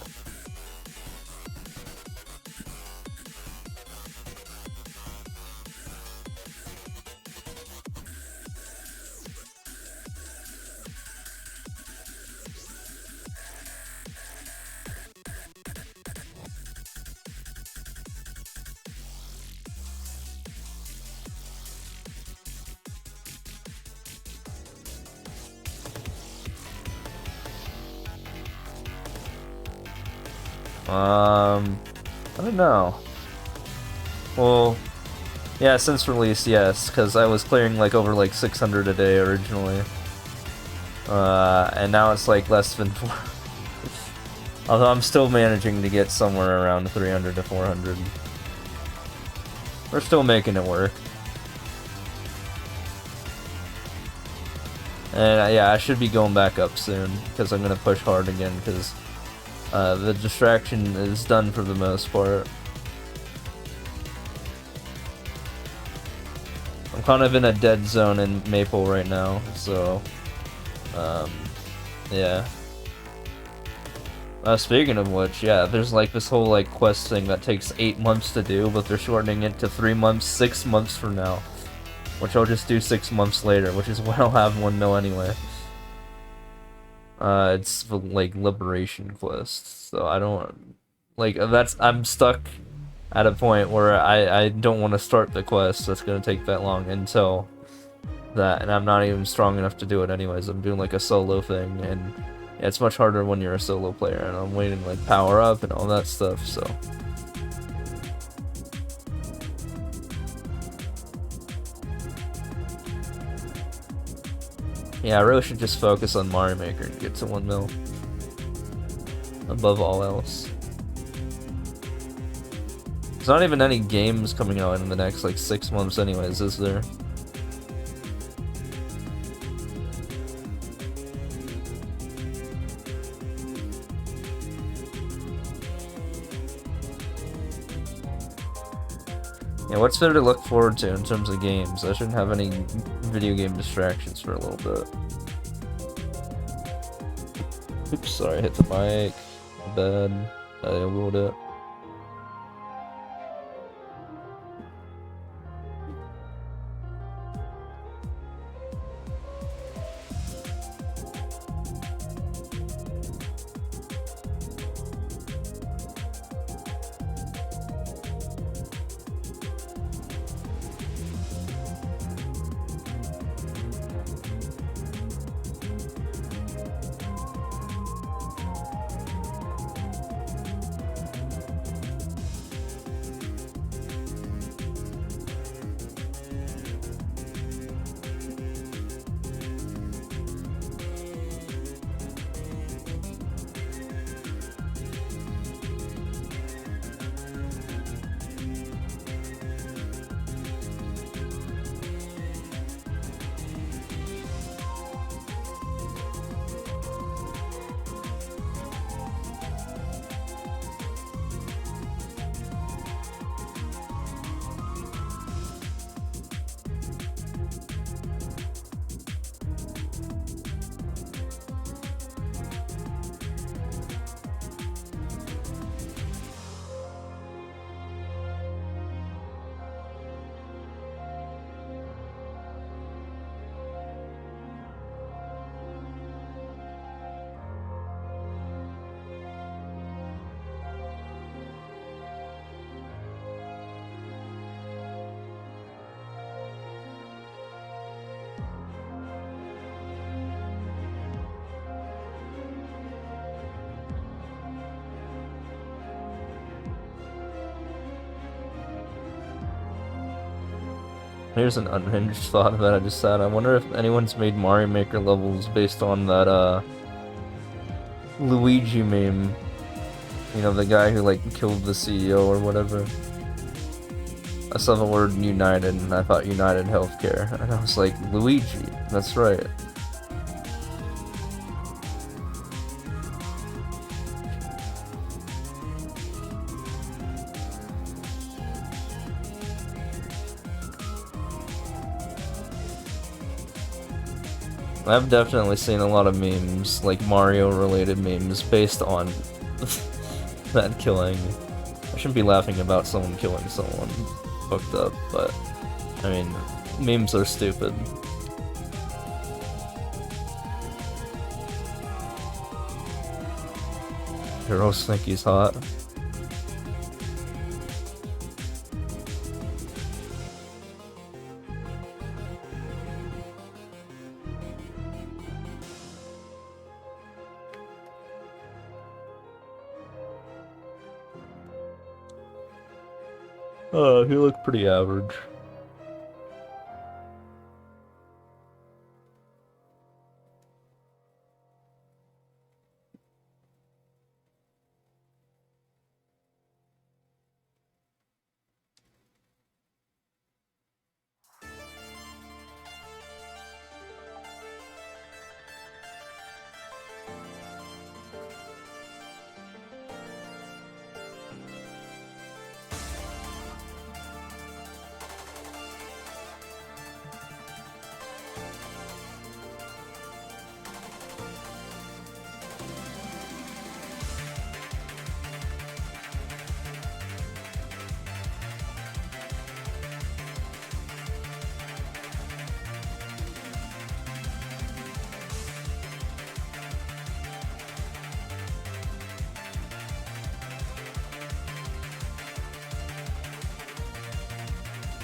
I don't know. Well, yeah, since release, yes, because I was clearing like over like 600 a day originally. And now it's like less than 4. Although I'm still managing to get somewhere around 300 to 400. We're still making it work. And yeah, I should be going back up soon, because I'm going to push hard again, because the distraction is done for the most part. I'm kind of in a dead zone in Maple right now, so yeah. Speaking of which, yeah, there's like this whole like quest thing that takes 8 months to do, but they're shortening it to 3 months, 6 months from now. Which I'll just do 6 months later, which is when I'll have 1 mil anyway. It's like liberation quests, so I don't like I'm stuck at a point where I don't want to start the quest that's gonna take that long until that, and I'm not even strong enough to do it anyways. I'm doing like a solo thing, and yeah, it's much harder when you're a solo player, and I'm waiting to like power up and all that stuff, so. Yeah, I really should just focus on Mario Maker and get to 1 mil. Above all else. There's not even any games coming out in the next like 6 months anyways, is there? Yeah, what's there to look forward to in terms of games? I shouldn't have any video game distractions for a little bit. Oops, sorry, I hit the mic. My bad. I elbowed it. Here's an unhinged thought that I just had. I wonder if anyone's made Mario Maker levels based on that, Luigi meme. You know, the guy who, like, killed the CEO or whatever. I saw the word United, and I thought United Healthcare. And I was like, Luigi, that's right. I've definitely seen a lot of memes, like Mario-related memes, based on that killing. I shouldn't be laughing about someone killing someone hooked up, but, I mean, memes are stupid. Girls think he's hot. He looked pretty average.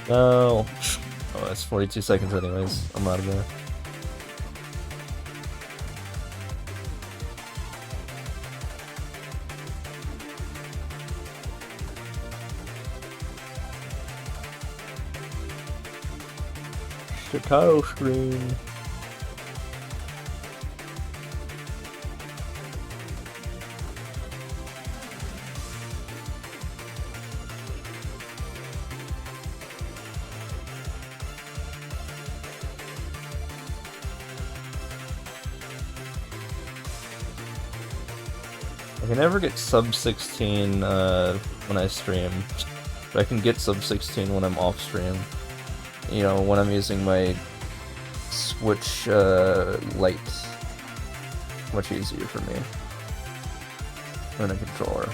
No. Oh, that's 42 seconds anyways. I'm out of there. Chicago stream. I can never get sub 16 when I stream, but I can get sub 16 when I'm off stream. You know, when I'm using my Switch Lite. Much easier for me than a controller.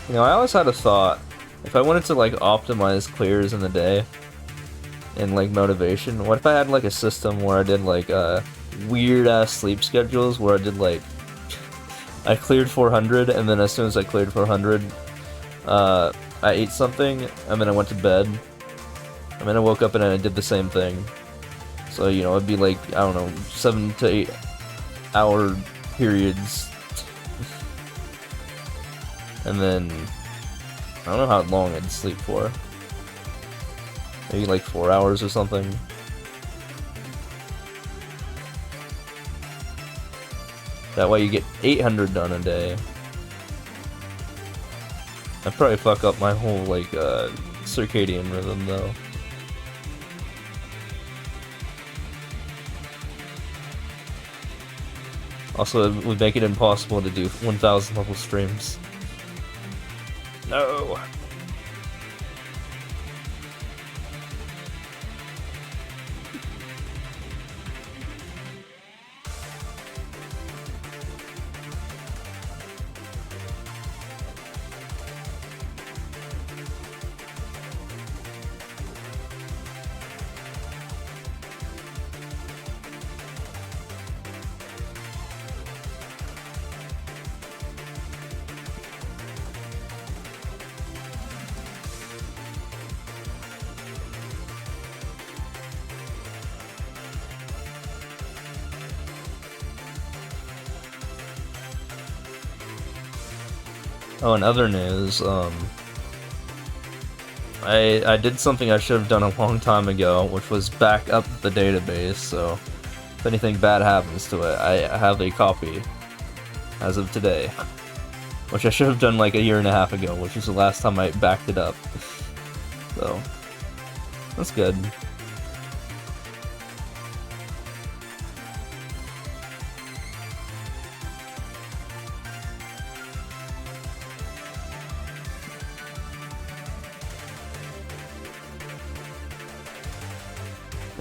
You know, I always had a thought, if I wanted to, like, optimize clears in the day, and, like, motivation, what if I had, like, a system where I did, like, weird-ass sleep schedules, where I did, like, I cleared 400, and then as soon as I cleared 400, I ate something, and then I went to bed, and then I woke up and I did the same thing. So, you know, it'd be, like, I don't know, 7 to 8 hour periods. And then I don't know how long I'd sleep for. Maybe like 4 hours or something. That way you get 800 done a day. I'd probably fuck up my whole like circadian rhythm though. Also, it would make it impossible to do 1,000 level streams. No. Oh, in other news, I did something I should have done a long time ago, which was back up the database, so if anything bad happens to it, I have a copy as of today. Which I should have done like a year and a half ago, which was the last time I backed it up. So, that's good.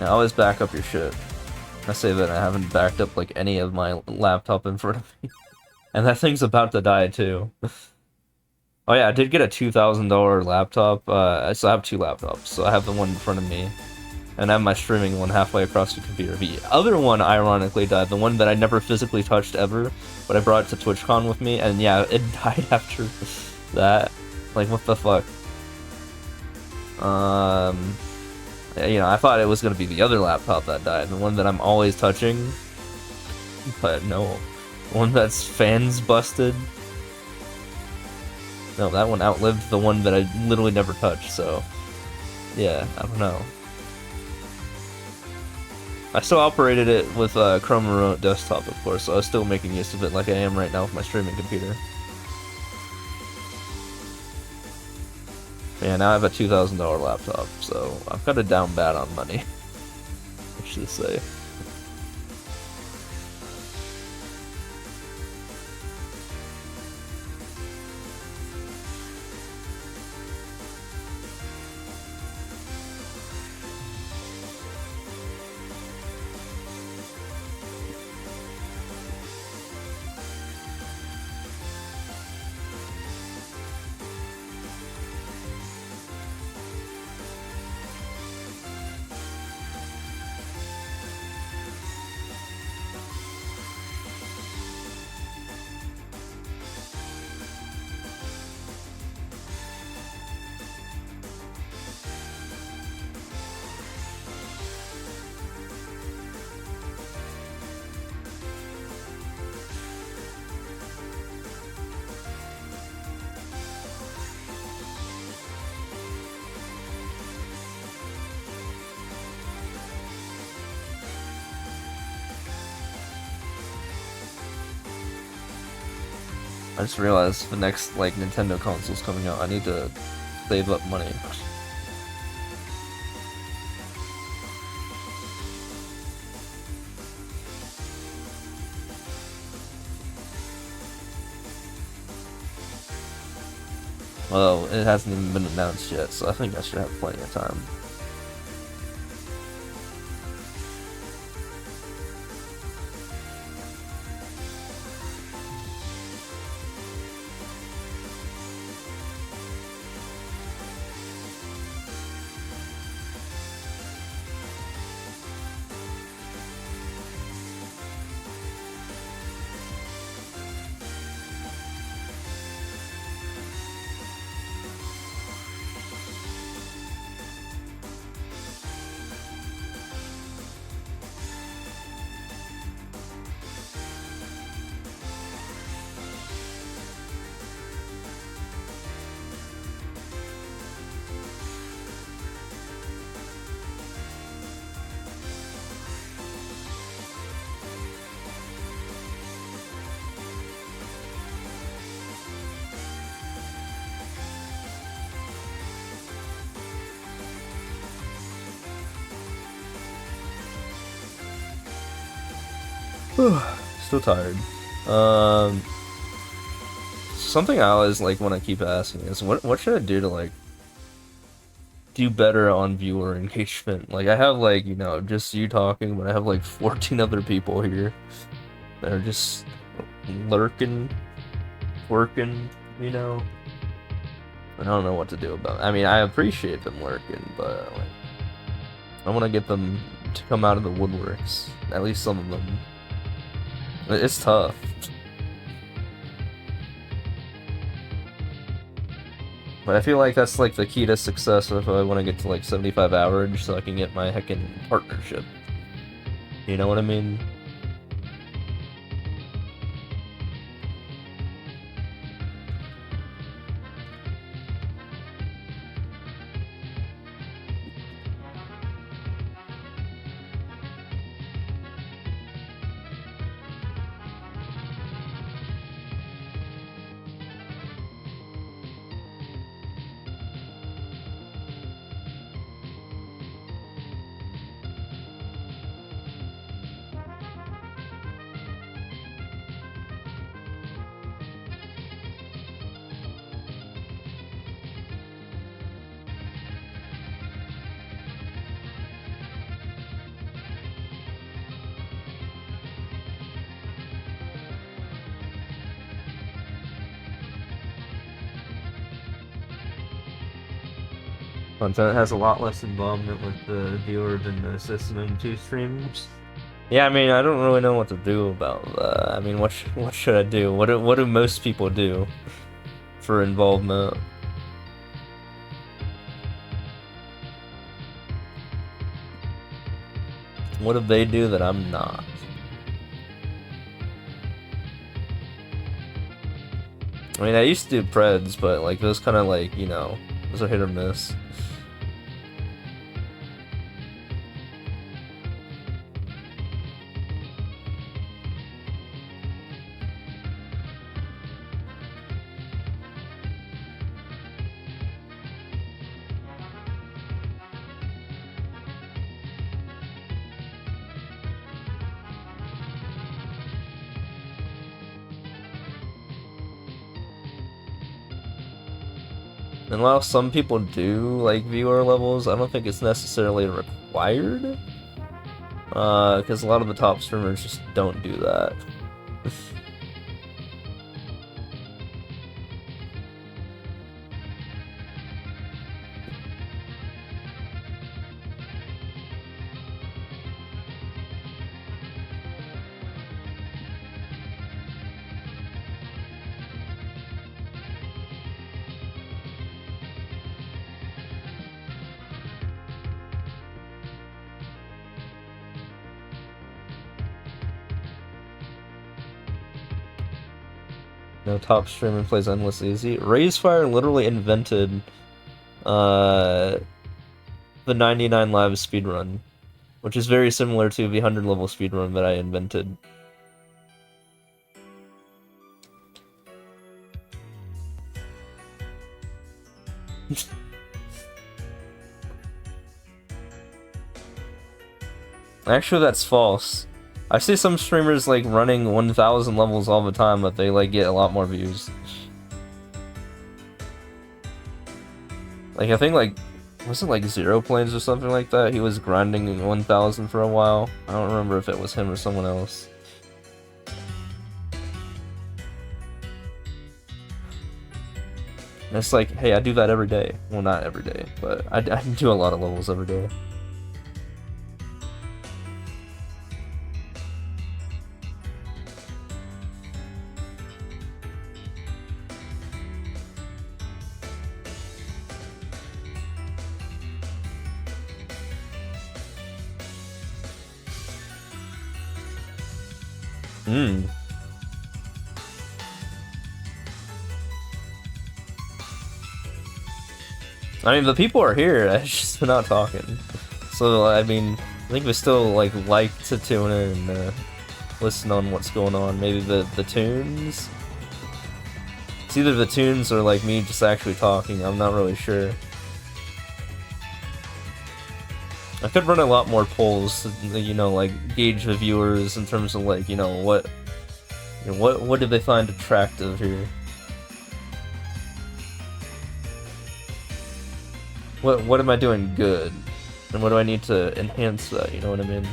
Yeah, always back up your shit. I say that I haven't backed up like any of my laptop in front of me. And that thing's about to die too. Oh yeah, I did get a $2,000 laptop. So I have two laptops. So I have the one in front of me, and I have my streaming one halfway across the computer. The other one ironically died, the one that I never physically touched ever, but I brought it to TwitchCon with me, and yeah, it died after that. Like, what the fuck? You know, I thought it was gonna be the other laptop that died, the one that I'm always touching, but no. One that's fans busted. No, that one outlived the one that I literally never touched, so yeah, I don't know. I still operated it with Chrome Remote Desktop, of course, so I was still making use of it like I am right now with my streaming computer. Yeah, now I have a $2,000 laptop, so I've got it down bad on money. What should I say? I just realized the next, like, Nintendo console's coming out. I need to save up money. Well, it hasn't even been announced yet, so I think I should have plenty of time. Still tired. Something I always like when I keep asking is what should I do to like do better on viewer engagement? Like I have like, you know, just you talking, but I have like 14 other people here that are just lurking, working, you know. I don't know what to do about it. I mean, I appreciate them lurking, but like I want to get them to come out of the woodworks. At least some of them. It's tough. But I feel like that's like the key to success if I want to get to like 75 average so I can get my heckin' partnership. You know what I mean? Content has a lot less involvement with the viewer than the SMM2 streams. Yeah, I mean, I don't really know what to do about that. I mean, what should I do? What do most people do for involvement? What do they do that I'm not? I mean, I used to do Preds, but like those kind of like, you know, those are hit or miss. And while some people do like viewer levels, I don't think it's necessarily required. Because a lot of the top streamers just don't do that. No top streamer plays endless easy. Raisefire literally invented the 99 live speedrun, which is very similar to the 100 level speedrun that I invented. Actually, that's false. I see some streamers like running 1,000 levels all the time, but they like get a lot more views. Like I think like, was it like Zero Planes or something like that? He was grinding 1,000 for a while. I don't remember if it was him or someone else. And it's like, hey, I do that every day. Well, not every day, but I do a lot of levels every day. I mean, the people are here, I just they're not talking. So, I mean, I think we still like to tune in and listen on what's going on. Maybe the tunes? It's either the tunes or like me just actually talking, I'm not really sure. I could run a lot more polls, you know, like gauge the viewers in terms of like, you know, what do they find attractive here? What am I doing good? And what do I need to enhance that, you know what I mean?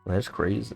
That's crazy.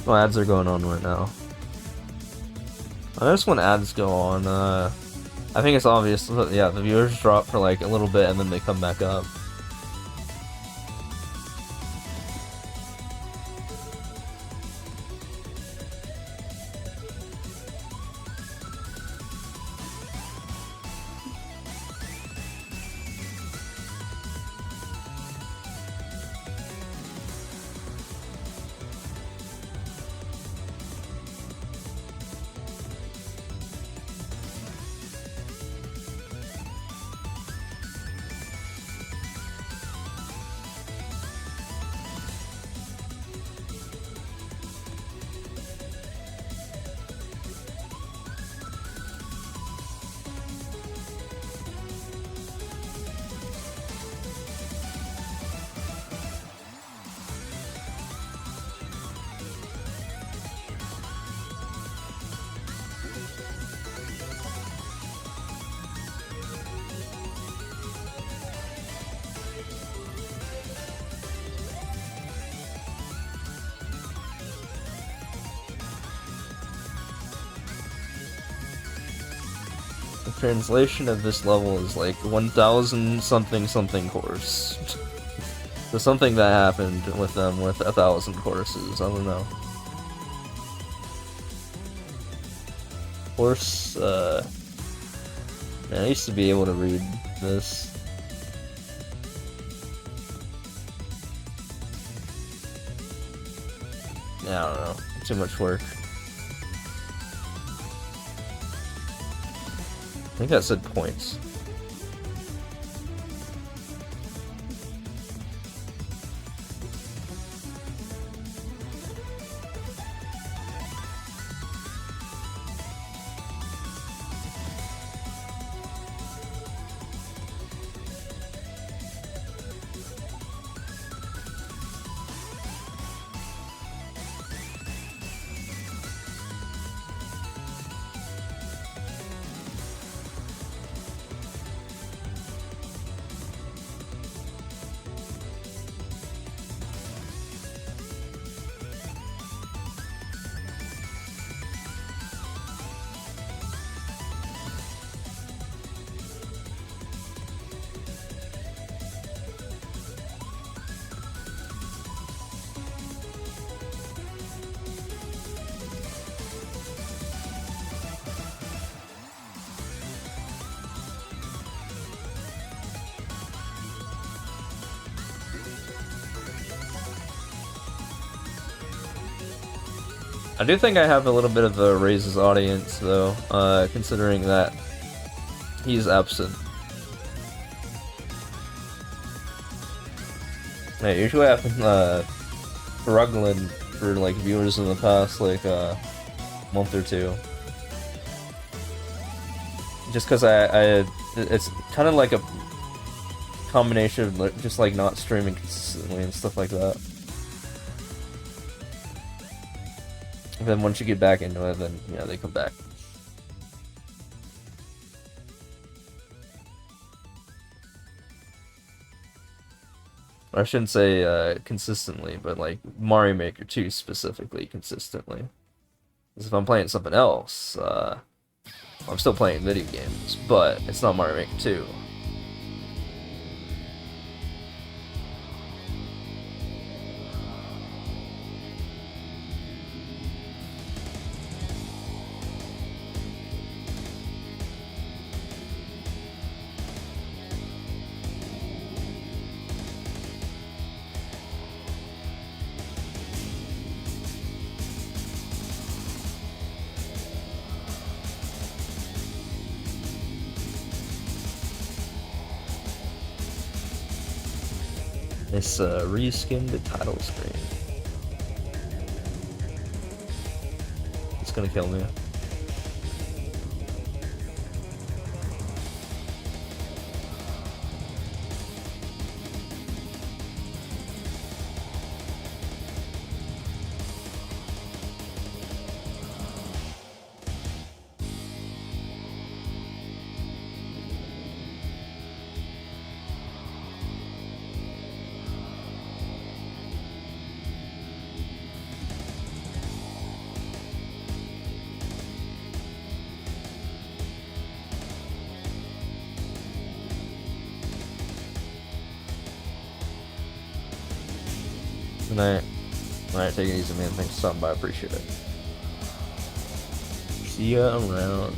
What ads are going on right now? I notice when ads go on, I think it's obvious, yeah, the viewers drop for like a little bit and then they come back up. The translation of this level is like 1,000 something something course. So something that happened with them with 1,000 courses, I don't know. Course, man, I used to be able to read this. Yeah, I don't know. Too much work. I think that said points. I do think I have a little bit of a Raises audience, though, considering that he's absent. Yeah, usually I've been struggling for like viewers in the past like month or two, just because I It's kind of like a combination of just like not streaming consistently and stuff like that. And then once you get back into it, then yeah, they come back. I shouldn't say consistently, but like Mario Maker 2 specifically consistently. Because if I'm playing something else, I'm still playing video games, but it's not Mario Maker 2. This reskinned the title screen. It's gonna kill me. Good night. Alright, take it easy, man. Thanks for stopping by. I appreciate it. See ya around.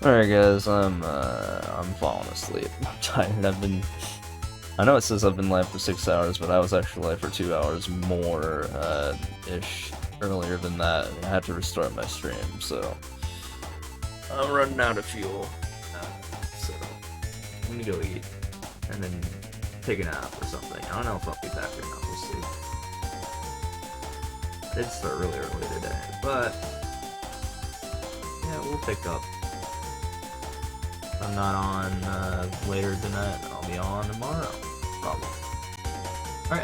Alright guys, I'm falling asleep. I'm tired. I know it says I've been live for 6 hours, but I was actually live for 2 hours more, ish earlier than that, and I had to restart my stream, so I'm running out of fuel. So I'm gonna go eat and then take a nap or something. I don't know if I'll be back or not. We'll see. I did start really early today, but yeah, we'll pick up. If I'm not on later tonight, I'll be on tomorrow, probably. All right.